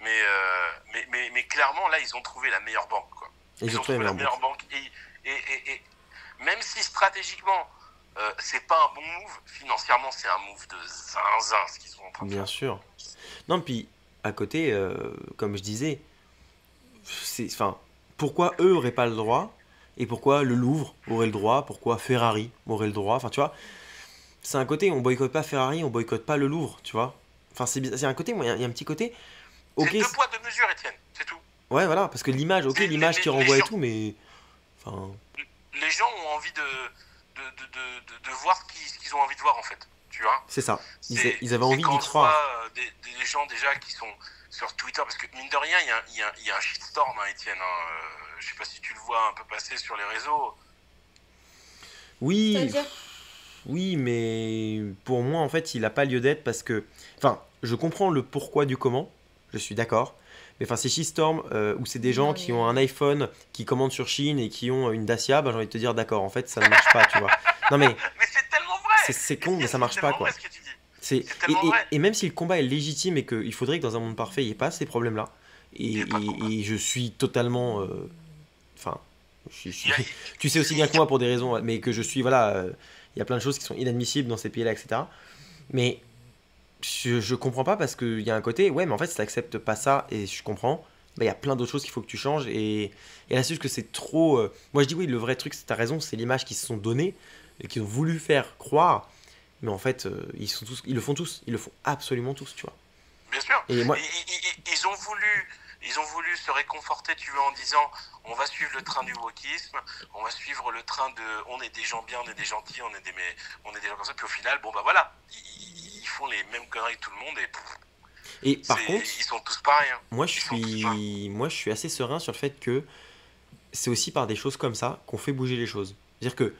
Mais clairement, là, ils ont trouvé la meilleure banque, quoi. ils ont Ils ont trouvé trouvé la meilleure banque. Et même si stratégiquement, c'est pas un bon move, financièrement, c'est un move de zinzin ce qu'ils sont en train de bien faire. sûr. Non, puis à côté, comme je disais, enfin, pourquoi eux auraient pas le droit et pourquoi le Louvre aurait le droit, pourquoi Ferrari aurait le droit, enfin tu vois, c'est un côté, on boycotte pas Ferrari, on boycotte pas le Louvre, tu vois. Enfin c'est un côté, moi, il y a un petit côté, ok, C'est 2 poids, 2 mesures, Étienne, c'est tout. ouais voilà, parce que l'image, ok, C'est- l'image qui les renvoie et gens- tout, mais, enfin, Les gens ont envie de voir ce qu'ils ont envie de voir, en fait. Tu vois. c'est ça. C'est Ils avaient c'est envie quand d'y on croire. voit des gens déjà qui sont sur Twitter, parce que mine de rien, il y a un shitstorm, hein, Étienne. Hein. Je sais pas si tu le vois un peu passer sur les réseaux. Oui, C'est-à-dire, oui, mais pour moi, en fait, il n'a pas lieu d'être parce que. Enfin, je comprends le pourquoi du comment, je suis d'accord. Mais enfin, c'est Shitstorm où c'est des gens Non, qui mais- ont un iPhone, qui commandent sur Chine et qui ont une Dacia, bah, j'ai envie de te dire, d'accord, en fait, ça ne marche pas, tu vois. Non, mais Mais c'est tellement vrai. c'est con, mais ça marche C'est pas, tellement quoi. vrai ce que tu dis. C'est, C'est tellement vrai. et même si le combat est légitime et qu'il faudrait que dans un monde parfait, il n'y ait pas ces problèmes-là, Il y a pas de combat. et je suis totalement. Enfin, Il y a- tu sais aussi bien que moi pour des raisons, mais que je suis, voilà, il y a plein de choses qui sont inadmissibles dans ces pays-là, etc. Mais je comprends pas parce qu'il y a un côté, ouais, mais en fait, si t'acceptes pas ça, et je comprends, bah, il y a plein d'autres choses qu'il faut que tu changes. Et là, c'est juste que c'est trop. Moi, je dis oui, le vrai truc, t'as raison, c'est l'image qu'ils se sont donnée et qu'ils ont voulu faire croire. Mais en fait, ils le font tous, ils le font absolument tous, tu vois. Bien sûr. Et moi, Ils ont voulu se réconforter, tu veux, en disant on va suivre le train du wokisme, on va suivre le train de on est des gens bien, on est des gentils, on est des gens comme ça. Puis au final, bon bah voilà, ils font les mêmes conneries que tout le monde et et par contre, ils sont tous pareils. Hein. moi, je suis assez serein sur le fait que c'est aussi par des choses comme ça qu'on fait bouger les choses. C'est-à-dire que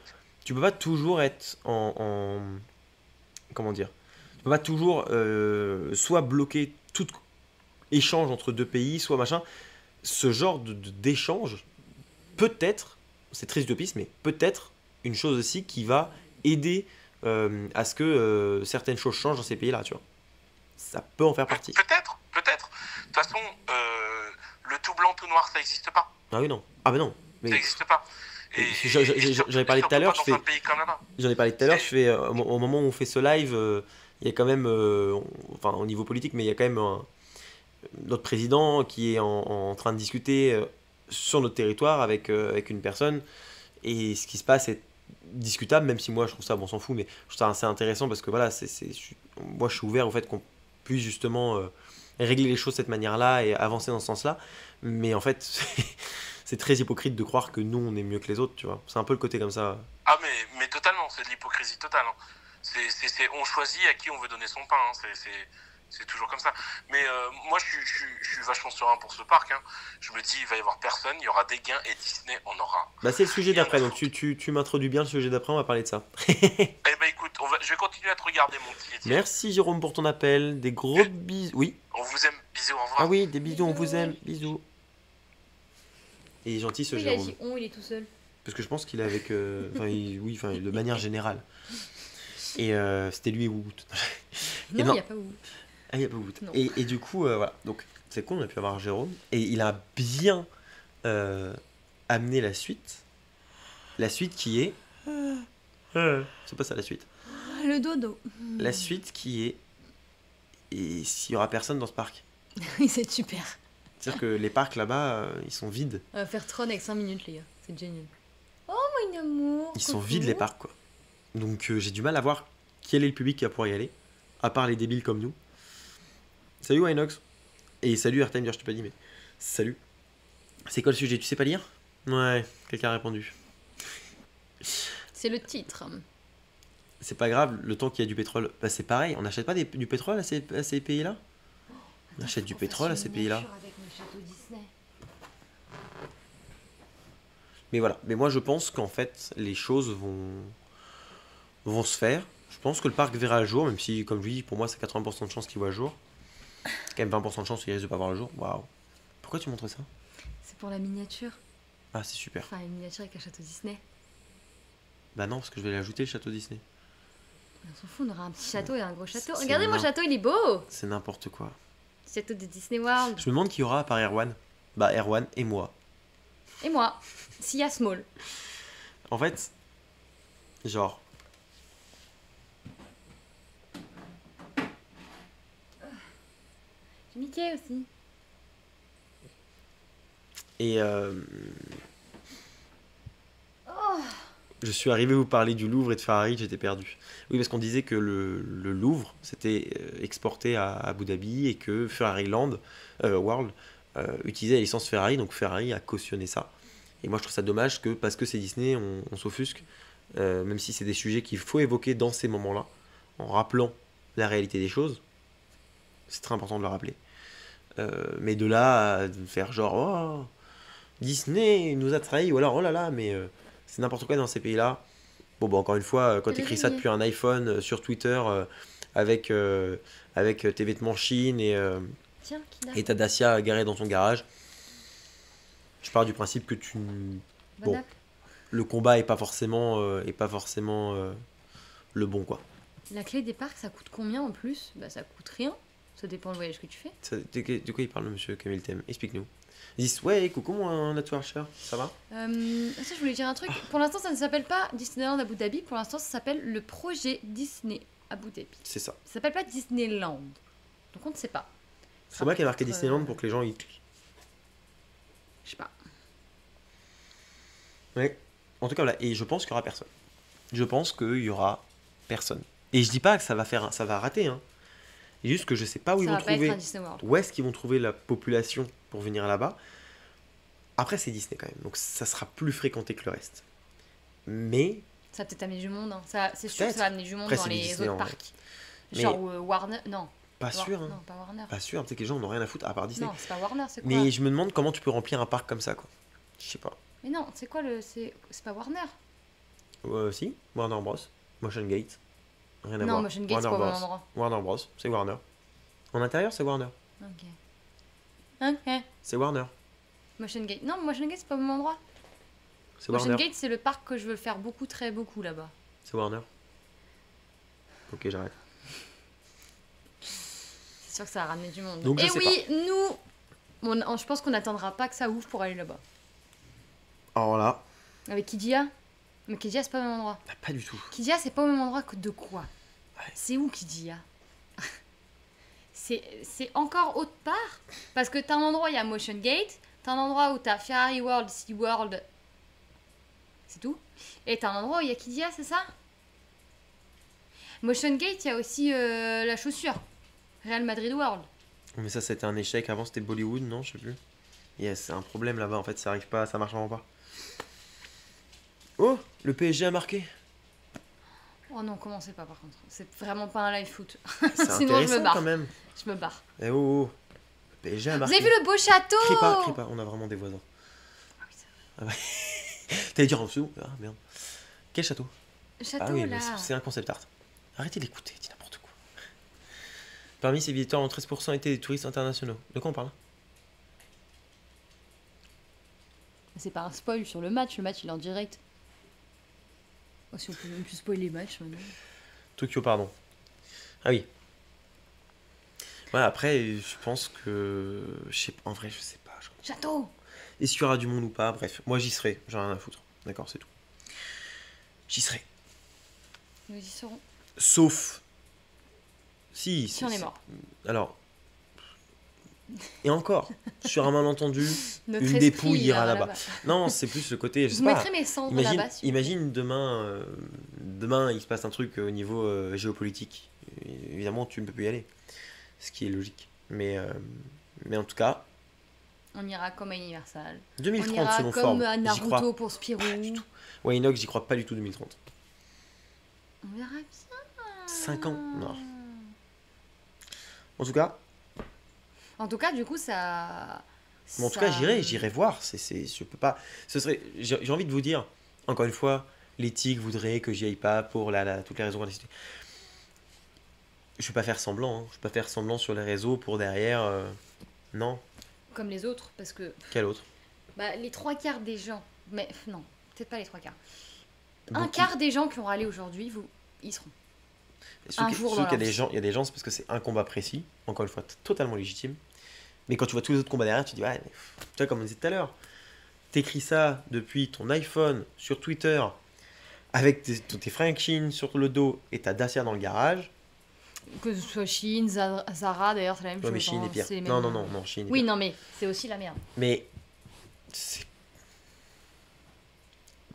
tu peux pas toujours être comment dire? Tu peux pas toujours soit bloquer tout échange entre deux pays, soit machin. Ce genre d'échange, peut-être, c'est très utopiste, mais peut-être une chose aussi qui va aider à ce que certaines choses changent dans ces pays-là, tu vois. Ça peut en faire partie. Peut-être, peut-être. De toute façon, le tout blanc, tout noir, ça n'existe pas. Ah oui, non. Ah ben non. Ça Mais n'existe pas. j'en ai parlé tout à l'heure, surtout dans un pays comme là-bas. j'en ai parlé tout à l'heure, je fais, au moment où on fait ce live, il y a quand même, enfin au niveau politique, mais il y a quand même notre président qui est en train de discuter sur notre territoire avec une personne, et ce qui se passe est discutable, même si moi je trouve ça, bon, on s'en fout, mais je trouve ça assez intéressant parce que voilà, moi je suis ouvert au fait qu'on puisse justement régler les choses de cette manière-là et avancer dans ce sens-là, mais en fait, c'est très hypocrite de croire que nous on est mieux que les autres, tu vois. C'est un peu le côté comme ça. Ah mais totalement, c'est de l'hypocrisie totale. Hein. On choisit à qui on veut donner son pain. Hein. C'est toujours comme ça. Mais moi, je suis vachement serein pour ce parc. Hein. Je me dis, il va y avoir personne, il y aura des gains et Disney en aura. Bah c'est le sujet rien d'après, à donc foutre. tu m'introduis bien le sujet d'après, on va parler de ça. Eh ben écoute, je vais continuer à te regarder, mon petit Étienne. Merci Jérôme pour ton appel, des gros bisous. Oui. On vous aime, bisous, au revoir. Ah oui, des bisous, on vous Bisous. aime, bisous. Et il est gentil ce il a Jérôme. dit on, il est tout seul. Parce que je pense qu'il est avec. Oui, enfin, de manière générale. Et c'était lui et Wouwout. Et Non, non. il n'y a pas où. Ah, il n'y a pas Wouwout. Non. Et du coup, voilà. Donc, c'est cool, on a pu avoir Jérôme. Et il a bien amené la suite. La suite qui est. C'est pas ça la suite. Le dodo. La suite qui est. Et s'il y aura personne dans ce parc. Oui, c'est super. C'est-à-dire que les parcs là-bas, ils sont vides. On va faire Tron avec 5 minutes, les gars. C'est génial. Oh, mon amour. Ils sont coucou. vides les parcs, quoi. Donc j'ai du mal à voir quel est le public qui va pouvoir y aller, à part les débiles comme nous. Salut Inox. Et salut Airtime, je t'ai pas dit, mais salut. C'est quoi le sujet? Tu sais pas lire? Ouais, quelqu'un a répondu. C'est le titre. C'est pas grave, le temps qu'il y a du pétrole, bah c'est pareil, on n'achète pas du pétrole à ces pays-là? On achète du pétrole à ces pays-là. Mais voilà, mais moi je pense qu'en fait les choses vont se faire. Je pense que le parc verra le jour, même si, comme je dis, pour moi c'est 80% de chance qu'il voit le jour. Quand même 20% de chance qu'il risque de pas voir le jour. Waouh. Pourquoi tu montres ça? C'est pour la miniature. Ah, c'est super. Enfin, une miniature avec un château Disney. Bah non, parce que je vais l'ajouter le château Disney. On s'en fout, on aura un petit château et un gros château. C'est Regardez mon n'im- château, il est beau. C'est n'importe quoi. Château de Disney World. Je me demande qui y aura à part Erwan. Bah, Erwan et moi. Et moi, Sia Small. En fait, genre, J'ai Mickey aussi. et je suis arrivé vous parler du Louvre et de Ferrari, j'étais perdu. Oui, parce qu'on disait que le Louvre s'était exporté à Abu Dhabi et que Ferrari Land, World utilisait la licence Ferrari, donc Ferrari a cautionné ça. Et moi je trouve ça dommage que parce que c'est Disney, on s'offusque, même si c'est des sujets qu'il faut évoquer dans ces moments-là, en rappelant la réalité des choses. C'est très important de le rappeler. Mais de là à faire genre oh, Disney nous a trahis, ou alors oh là là, mais c'est n'importe quoi dans ces pays-là. Bon, bah encore une fois, quand C'est t'écris ça désigné. depuis un iPhone sur Twitter avec tes vêtements Chine Tiens, qui et ta Dacia garée dans ton garage, je pars du principe que bon, le combat est pas forcément, le bon, quoi. La clé des parcs, ça coûte combien en plus? Bah, ça coûte rien. Ça dépend du voyage que tu fais. De quoi il parle, monsieur Kamil Tem? Explique-nous. Ils disent ouais, coucou mon Natwarcher, ça va? Ça, je voulais dire un truc. Pour l'instant, ça ne s'appelle pas Disneyland Abu Dhabi. Pour l'instant, ça s'appelle le projet Disney Abu Dhabi. C'est ça. Ça s'appelle pas Disneyland. Donc, on ne sait pas. C'est moi qui ai marqué peut-être, Disneyland pour que les gens y cliquent. Je sais pas. Ouais. En tout cas, voilà. Et je pense qu'il y aura personne. Je pense qu'il y aura personne. Et je dis pas que ça va rater, hein. C'est juste que je sais pas où ils Ça vont va pas être trouver. un Disney World. Où est-ce qu'ils vont trouver la population pour venir là-bas. Après, c'est Disney quand même, donc ça sera plus fréquenté que le reste. Mais Ça va peut-être amener du monde. Hein. Ça, c'est sûr que Peut-être. ça va amener du monde Après, dans c'est les Disney, autres en vrai. parcs. Mais- Genre Warner. Non. pas sûr, hein. Non, pas Warner. Pas sûr, peut-être que les gens n'ont rien à foutre à part Disney. Non, c'est pas Warner, c'est quoi? Mais je me demande comment tu peux remplir un parc comme ça, quoi. Je sais pas. Mais non, c'est quoi le. C'est pas Warner? Si, Warner Bros. Motion Gate. Rien à Non, voir. Motion Gate, c'est Warner pas au Bros. même endroit. Warner Bros. C'est Warner. En intérieur, c'est Warner. Ok. Ok. C'est Warner. Motion Gate. Non, Motion Gate, c'est pas au même endroit. C'est Motion Warner. Gate, c'est le parc que je veux faire beaucoup, très beaucoup là-bas. C'est Warner. Ok, j'arrête. C'est sûr que ça va ramener du monde. Donc, je Et sais oui, nous. Je pense qu'on n'attendra pas que ça ouvre pour aller là-bas. Alors là, Avec Kidia. Mais Kidia, c'est pas au même endroit. bah, pas du tout. Kidia, c'est pas au même endroit que de quoi? Ouais. C'est où Kidia? C'est encore autre part. Parce que t'as un endroit où il y a Motion Gate, t'as un endroit où t'as Ferrari World, Sea World. C'est tout. Et t'as un endroit où il y a Kidia, c'est ça? Motion Gate, il y a aussi la chaussure. Real Madrid World. Mais ça, c'était un échec. Avant, c'était Bollywood, non? Je sais plus. Yes, c'est un problème là-bas. En fait, ça arrive pas, ça marche vraiment pas. Oh, le PSG a marqué. Oh non, commencez pas par contre. C'est vraiment pas un live foot. C'est Sinon, je me intéressant barre. quand même. Je me barre. Eh oh, oh. Le PSG a Vous marqué. avez vu le beau château? Crie pas, on a vraiment des voisins. Ah oui, c'est vrai. T'allais dire en dessous? Ah merde. Quel château? Le château Ah oui, là. mais c'est un concept art. Arrêtez d'écouter, dis n'importe quoi. Parmi ces visiteurs, en 13% étaient des touristes internationaux. De quoi on parle? C'est pas un spoil sur le match il est en direct. Oh, si on peut même plus spoiler les matchs maintenant. Tokyo, pardon. Ah oui. Ouais, après, je pense que. En vrai, je sais pas. Château! Est-ce qu'il y aura du monde ou pas? Bref, moi j'y serai, j'en ai rien à foutre. D'accord, c'est tout. J'y serai. Nous y serons. Sauf. Si. Si on est mort. Alors. Et encore, sur un malentendu, Notre une esprit dépouille ira ira là-bas. Non, c'est plus le côté. Je Je sais pas. mettrai mes cendres Imagine, là-bas. imagine demain, demain, il se passe un truc au niveau géopolitique. Évidemment, tu ne peux plus y aller. Ce qui est logique. Mais en tout cas, On ira comme à Universal. 2030 On ira selon comme Forbes. à J'y Naruto crois pour Spirou. pas du tout. Ouais, Inox, j'y crois pas du tout 2030. On verra bien. 5 ans, non. En tout cas, En tout cas, du coup, ça. en tout cas, j'irai voir. Je peux pas. J'ai envie de vous dire, encore une fois, l'éthique voudrait que j'y aille pas pour toutes les raisons qu'on a citées. Je vais pas faire semblant. Hein. Je vais pas faire semblant sur les réseaux pour derrière. Non. comme les autres, parce que Quel autre? bah, les 3 quarts des gens, mais non, peut-être pas les 3 quarts. Un Beaucoup. quart des gens qui ont râlé aujourd'hui, ils seront. un jour dans Ceux qu'il y a leur des vie. gens, il y a des gens, c'est parce que c'est un combat précis, encore une fois, totalement légitime. Mais quand tu vois tous les autres combats derrière, tu te dis, ouais, mais, tu vois, comme on disait tout à l'heure, t'écris ça depuis ton iPhone, sur Twitter, avec tes fringues Chine sur le dos et ta Dacia dans le garage. Que ce soit Shein, Zara, d'ailleurs, c'est la même Ouais, mais chose. Chine hein, est pire. c'est les Non, mêmes- non, non, non, Chine est Oui, pire. non, mais c'est aussi la merde. Mais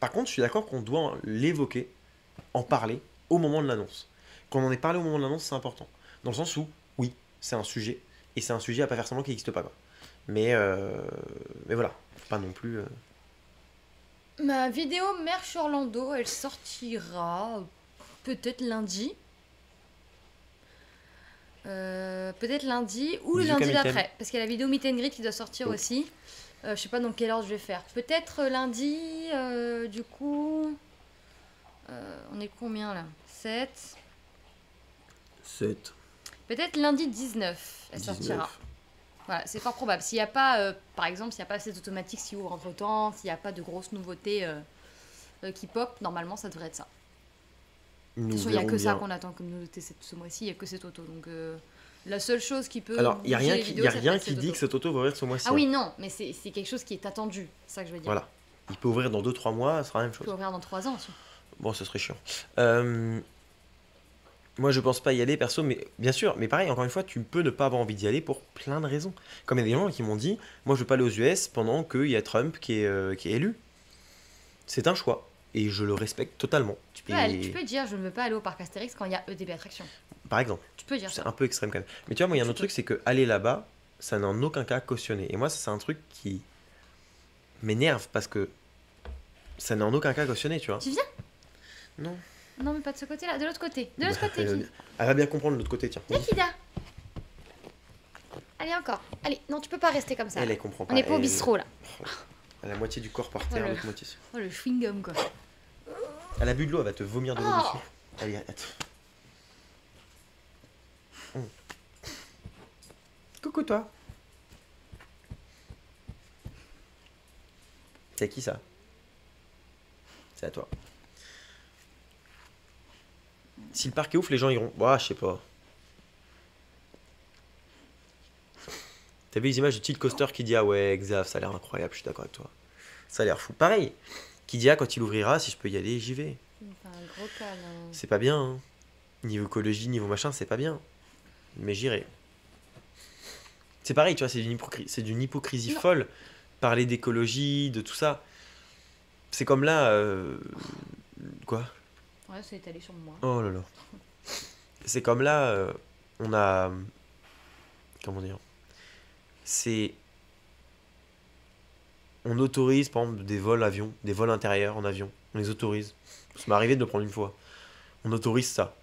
par contre, je suis d'accord qu'on doit l'évoquer, en parler au moment de l'annonce. Qu'on en ait parlé au moment de l'annonce, c'est important. Dans le sens où, oui, c'est un sujet, et c'est un sujet à pas faire semblant qu'il n'existe pas. Quoi. Mais voilà, pas non plus. Ma vidéo Merch Orlando, elle sortira peut-être lundi. Peut-être lundi ou le Bisous, lundi Kamiten. d'après. Parce qu'il y a la vidéo Meet and Greet qui doit sortir Oh. aussi. Je sais pas dans quelle ordre je vais faire. Peut-être lundi, du coup. On est combien là 7. 7, Peut-être lundi 19, elle sortira. Voilà, c'est fort probable. S'il n'y a pas, par exemple, s'il n'y a pas cette automatique qui ouvre entre temps, s'il n'y a pas de grosses nouveautés qui pop, normalement ça devrait être ça. De toute façon, il n'y a que ça qu'on attend comme nouveauté ce mois-ci, il n'y a que cette auto. Donc la seule chose qui peut. Alors, il n'y a bouger rien les qui, vidéos, y a ça peut rien être qui cette dit auto. que cette auto va ouvrir ce mois-ci. Ah oui, non, mais c'est quelque chose qui est attendu, c'est ça que je veux dire. Voilà. Il peut ouvrir dans 2-3 mois, ce sera la même Il peut chose. ouvrir dans 3 ans aussi. Bon, ce serait chiant. Moi, je pense pas y aller perso, mais bien sûr, mais pareil, encore une fois, tu peux ne pas avoir envie d'y aller pour plein de raisons. Comme il y a des gens qui m'ont dit, moi, je veux pas aller aux US pendant qu'il y a Trump qui est élu. C'est un choix, et je le respecte totalement. Tu peux dire je ne veux pas aller au parc Astérix quand il y a EDB Attraction. Par exemple, Tu peux dire c'est ça. un peu extrême quand même. Mais tu vois, moi, il y a un autre truc, c'est que aller là-bas, ça n'a en aucun cas cautionné. Et moi, ça, c'est un truc qui m'énerve parce que ça n'a en aucun cas cautionné, tu vois. Tu viens Non. Non, mais pas de ce côté-là, de l'autre côté. De l'autre côté, Elle va bien comprendre l'autre côté, tiens. Yakida. Allez, encore. Allez, non, tu peux pas rester comme ça. Elle comprend pas. On n'est pas au Elle- bistrot là. Elle a la moitié du corps par terre, Voilà. l'autre moitié. Oh, le chewing-gum quoi. Elle a bu de l'eau, elle va te vomir de l'eau Oh. dessus. Allez, attends. Coucou toi. C'est à qui ça? C'est à toi. Si le parc est ouf, les gens iront. Ouah, je sais pas. T'as vu les images de Tilt Coaster qui dit ah ouais, Xav, ça a l'air incroyable, je suis d'accord avec toi. Ça a l'air fou. Pareil, qui dit ah quand il ouvrira, si je peux y aller, j'y vais. C'est un gros câlin. C'est pas bien. Hein. Niveau écologie, niveau machin, c'est pas bien. Mais j'irai. C'est pareil, tu vois, c'est d'une hypocrisie Non. folle. Parler d'écologie, de tout ça. C'est comme là. Quoi? Ouais, c'est étalé sur moi. Oh là là. C'est comme là, on a. Comment dire? C'est. On autorise, par exemple, des vols avions, des vols intérieurs en avion. On les autorise. Ça m'est arrivé de le prendre une fois. On autorise ça.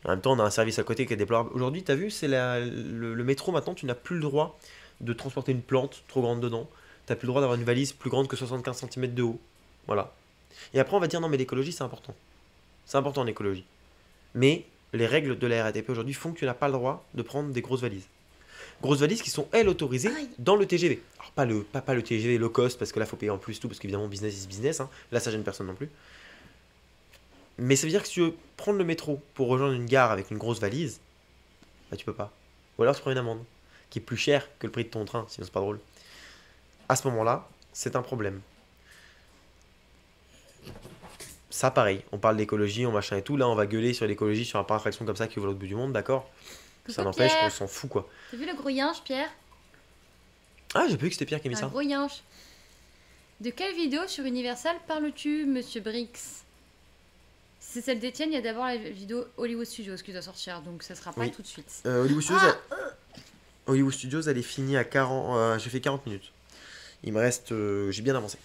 En même temps, on a un service à côté qui est déplorable. Aujourd'hui, t'as vu, c'est le métro maintenant, tu n'as plus le droit de transporter une plante trop grande dedans. T'as plus le droit d'avoir une valise plus grande que 75 cm de haut. Voilà. Et après, on va dire non, mais l'écologie, c'est important. C'est important en écologie. Mais les règles de la RATP aujourd'hui font que tu n'as pas le droit de prendre des grosses valises. Grosses valises qui sont, elles, autorisées Aïe. dans le TGV. Alors, pas le TGV low cost, parce que là, il faut payer en plus tout, parce qu'évidemment, business is business. Hein. Là, ça gêne personne non plus. Mais ça veut dire que si tu veux prendre le métro pour rejoindre une gare avec une grosse valise, bah tu peux pas. Ou alors tu prends une amende, qui est plus chère que le prix de ton train, sinon c'est pas drôle. À ce moment-là, c'est un problème. Ça, pareil, on parle d'écologie, on machin et tout. Là, on va gueuler sur l'écologie, sur un parc d'attraction comme ça qui ouvre à l'autre bout du monde, d'accord? Ça Coucou, n'empêche qu'on Pierre. s'en fout, quoi. T'as vu le gros yinche, Pierre? Ah, j'ai pas vu que c'était Pierre qui a mis Un ça. gros yinche. De quelle vidéo sur Universal parles-tu, monsieur Brix? Si c'est celle d'Étienne, il y a d'abord la vidéo Hollywood Studios qui doit sortir, donc ça sera pas Oui. tout de suite. Hollywood Studios, Ah, Hollywood Studios, elle est finie à 40. J'ai fait 40 minutes. Il me reste. J'ai bien avancé.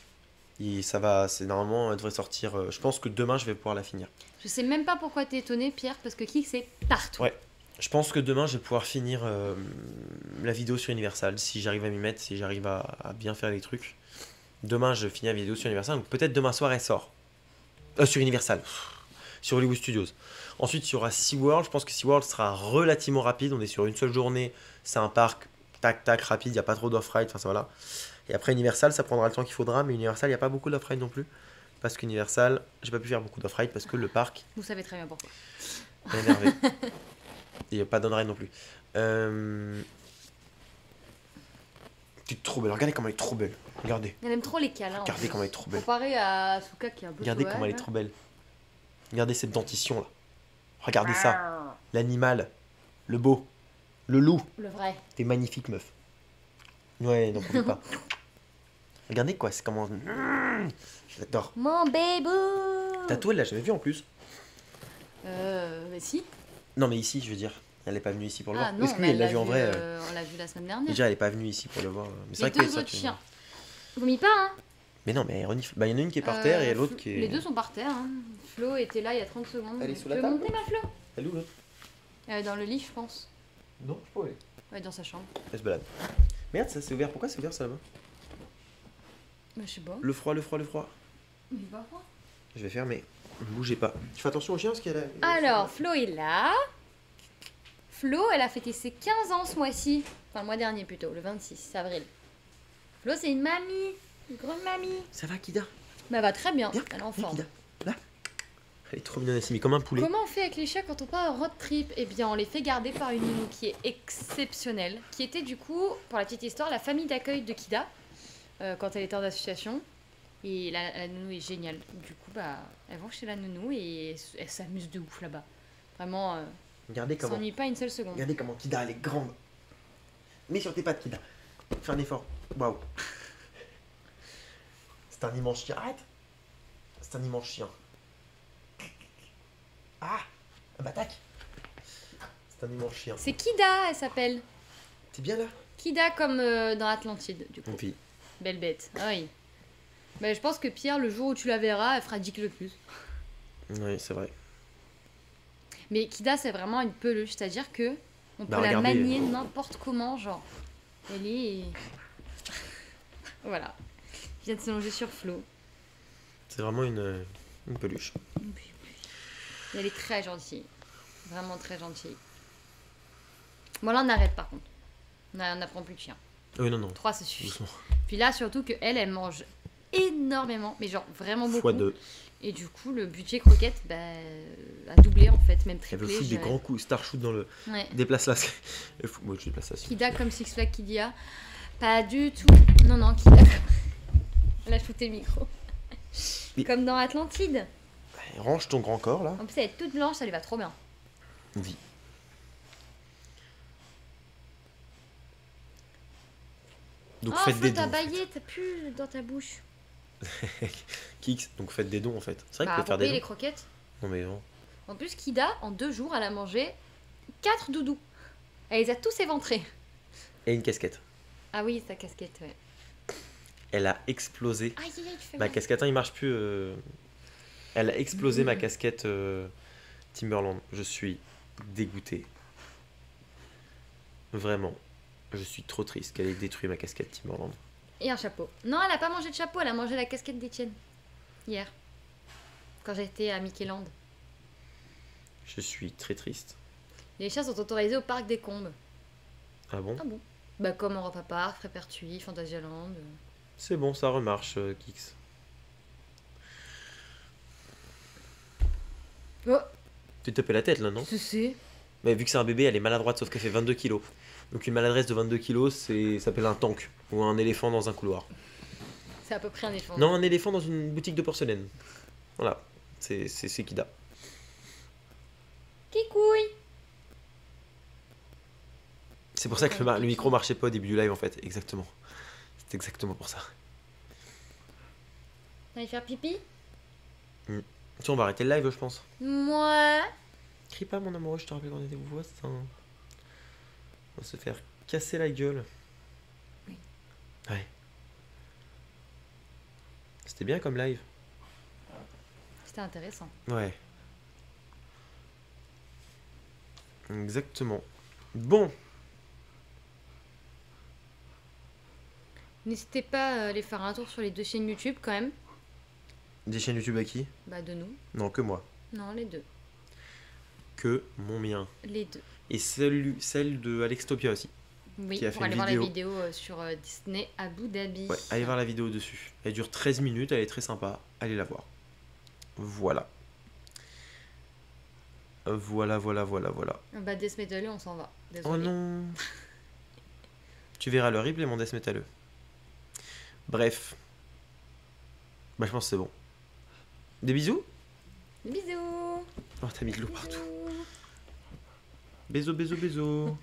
Et ça va, c'est normalement, elle devrait sortir. Je pense que demain, je vais pouvoir la finir. Je sais même pas pourquoi t'es étonné, Pierre, parce que Kik c'est partout. Ouais. Je pense que demain, je vais pouvoir finir la vidéo sur Universal. Si j'arrive à m'y mettre, si j'arrive à bien faire les trucs. Demain, je finis la vidéo sur Universal. Donc peut-être demain soir, elle sort. Sur Universal. Sur Hollywood Studios. Ensuite, il y aura SeaWorld. Je pense que SeaWorld sera relativement rapide. On est sur une seule journée. C'est un parc tac, tac, rapide, il n'y a pas trop d'off-ride, enfin ça voilà. Et après Universal, ça prendra le temps qu'il faudra, mais Universal, il n'y a pas beaucoup d'off-ride non plus. Parce qu'Universal, j'ai pas pu faire beaucoup d'off-ride parce que le parc Vous savez très bien pourquoi. m'a énervé. Et il n'y a pas d'on-ride non plus. Tu es trop belle, regardez comment elle est trop belle. Regardez, Elle aime trop les câlins. en regardez fait. comment elle est trop belle. Comparé à Asuka qui est un peu Regardez sauvage, comment elle est là. trop belle. Regardez cette dentition là. Regardez ça. L'animal. Le beau. Le loup. Le vrai. T'es magnifique meuf. Ouais, n'en profite pas. Regardez quoi, c'est comment... J'adore. Mon bébé. Tatou, elle l'a jamais vu en plus. Mais si. Non mais ici, je veux dire. Elle est pas venue ici pour le Ah voir. non, Parce que lui, mais elle l'a vu en vrai. on l'a vu la semaine dernière. Déjà, elle est pas venue ici pour le voir. Mais c'est Les vrai que deux ça, autres tu- chiens. Vomit pas, hein. Mais non, mais elle renifle. Bah, il y en a une qui est par terre et l'autre qui est. Les deux sont par terre. Hein. Flo était là il y a 30 secondes. Elle est sous la Tu veux table monter, ma Flo? Elle est où l'autre Dans le lit, je pense. Non, je peux aller. Ouais, dans sa chambre. Elle se balade. Merde, ça c'est ouvert. Pourquoi c'est ouvert ça là-bas Bah, je sais pas. Le froid, le froid, le froid. Mais il va froid. Je vais fermer. Ne bougez pas. Tu fais attention au chien parce qu'elle a. Alors, Flo est là. Flo, elle a fêté ses 15 ans ce mois-ci. Enfin, le mois dernier plutôt, le 26 avril. Flo, c'est une mamie. Une grande mamie. Ça va, Kida Bah, elle va très bien. Viens, Elle est en viens, forme. Kida. Là. Elle est trop mignonne, elle s'est mise comme un poulet. Comment on fait avec les chats quand on part en road trip? Eh bien, on les fait garder par une nounou qui est exceptionnelle, qui était du coup, pour la petite histoire, la famille d'accueil de Kida quand elle était en association. Et la nounou est géniale. Du coup, bah, elles vont chez la nounou et elles s'amusent de ouf là-bas. Vraiment, Regardez elles comment. s'ennuient pas une seule seconde. Regardez comment Kida elle est grande. Mets sur tes pattes, Kida. Fais un effort. Waouh. C'est un immense chien. Arrête. C'est un immense chien. Ah bah tac. C'est un immense chien. C'est Kida, elle s'appelle. T'es bien là Kida comme dans Atlantide, du coup. Mon fille. Belle bête. Ah oui. Bah, je pense que Pierre, le jour où tu la verras, elle fera 10 kilos de plus. Oui, c'est vrai. Mais Kida, c'est vraiment une peluche, c'est-à-dire que on Bah, peut la regardez. manier n'importe comment, genre. Elle est. Voilà. Je viens de se longer sur Flo. C'est vraiment une peluche. Et elle est très gentille. Vraiment très gentille. Bon, là, on arrête par contre. On n'apprend plus de chien. Oui, non, non. 3, ça suffit. Doucement. Puis là, surtout que elle mange énormément, mais genre vraiment beaucoup. Fois 2. Et du coup, le budget croquette bah, a doublé en fait, même Elle veut triplé. foutre je des dirais. grands coups. Star shoot dans le. Ouais. Déplace là. Moi, je déplace là. Kida comme Six Flags Kidia. Pas du tout. Non, non, Kida comme. Elle a shooté le micro. Oui. Comme dans Atlantide. Range ton grand corps là. En plus, elle est toute blanche, ça lui va trop bien. Oui. Donc Oh, faites Flo, des t'as dons. baillé, t'as plus dans ta bouche. Kix, donc faites des dons en fait. C'est vrai Bah, qu'il faut pour faire payer des les dons. croquettes. Non mais non. En plus, Kida, en 2 jours, elle a mangé 4 doudous. Elle les a tous éventrés. Et une casquette. Ah oui, sa casquette, ouais. Elle a explosé. Aïe, aïe, aïe, tu fais Ma mal. casquette, hein, il marche plus. Elle a explosé ma casquette Timberland. Je suis dégoûté. Vraiment. Je suis trop triste qu'elle ait détruit ma casquette Timberland. Et un chapeau. Non, elle a pas mangé de chapeau, elle a mangé la casquette d'Étienne. Hier. Quand j'étais à Mickeyland. Je suis très triste. Les chiens sont autorisés au parc des Combes. Ah bon? Ah bon? Bah comme Europa Park, Frépertuis, Phantasialand. C'est bon, ça remarche, Kix. Oh, Tu te tapais la tête là, non? c'est. Mais vu que c'est un bébé, elle est maladroite, sauf qu'elle fait 22 kilos. Donc une maladresse de 22 kilos, ça s'appelle un tank. Ou un éléphant dans un couloir. C'est à peu près un éléphant. Non, un éléphant dans une boutique de porcelaine. Voilà. C'est Kida. Kikouille. C'est pour ça que le micro marchait pas au début du live en fait. Exactement. C'est exactement pour ça. T'allais faire pipi? Tiens, on va arrêter le live, je pense. Moi. Crie pas, mon amoureux, je te rappelle qu'on était voisins. On va se faire casser la gueule. Oui. Ouais. C'était bien comme live. C'était intéressant. Ouais. Exactement. Bon. N'hésitez pas à aller faire un tour sur les 2 chaînes YouTube quand même. Des chaînes YouTube à qui? Bah de nous. Non, que moi. Non, les 2. Que mon mien. Les 2. Et celle de Alextopia aussi. Oui, qui a pour fait aller une voir la vidéo. vidéo sur Disney Abu Dhabi. Ouais, allez voir la vidéo dessus. Elle dure 13 minutes, elle est très sympa. Allez la voir. Voilà. Voilà. Bah, Death Metal, on s'en va. Oh Désolé. non. Tu verras le replay, mon death métalleux. Bref. Bah, je pense que c'est bon. Des bisous? Bisous. Oh, t'as mis de l'eau partout. Bisous. Bisous.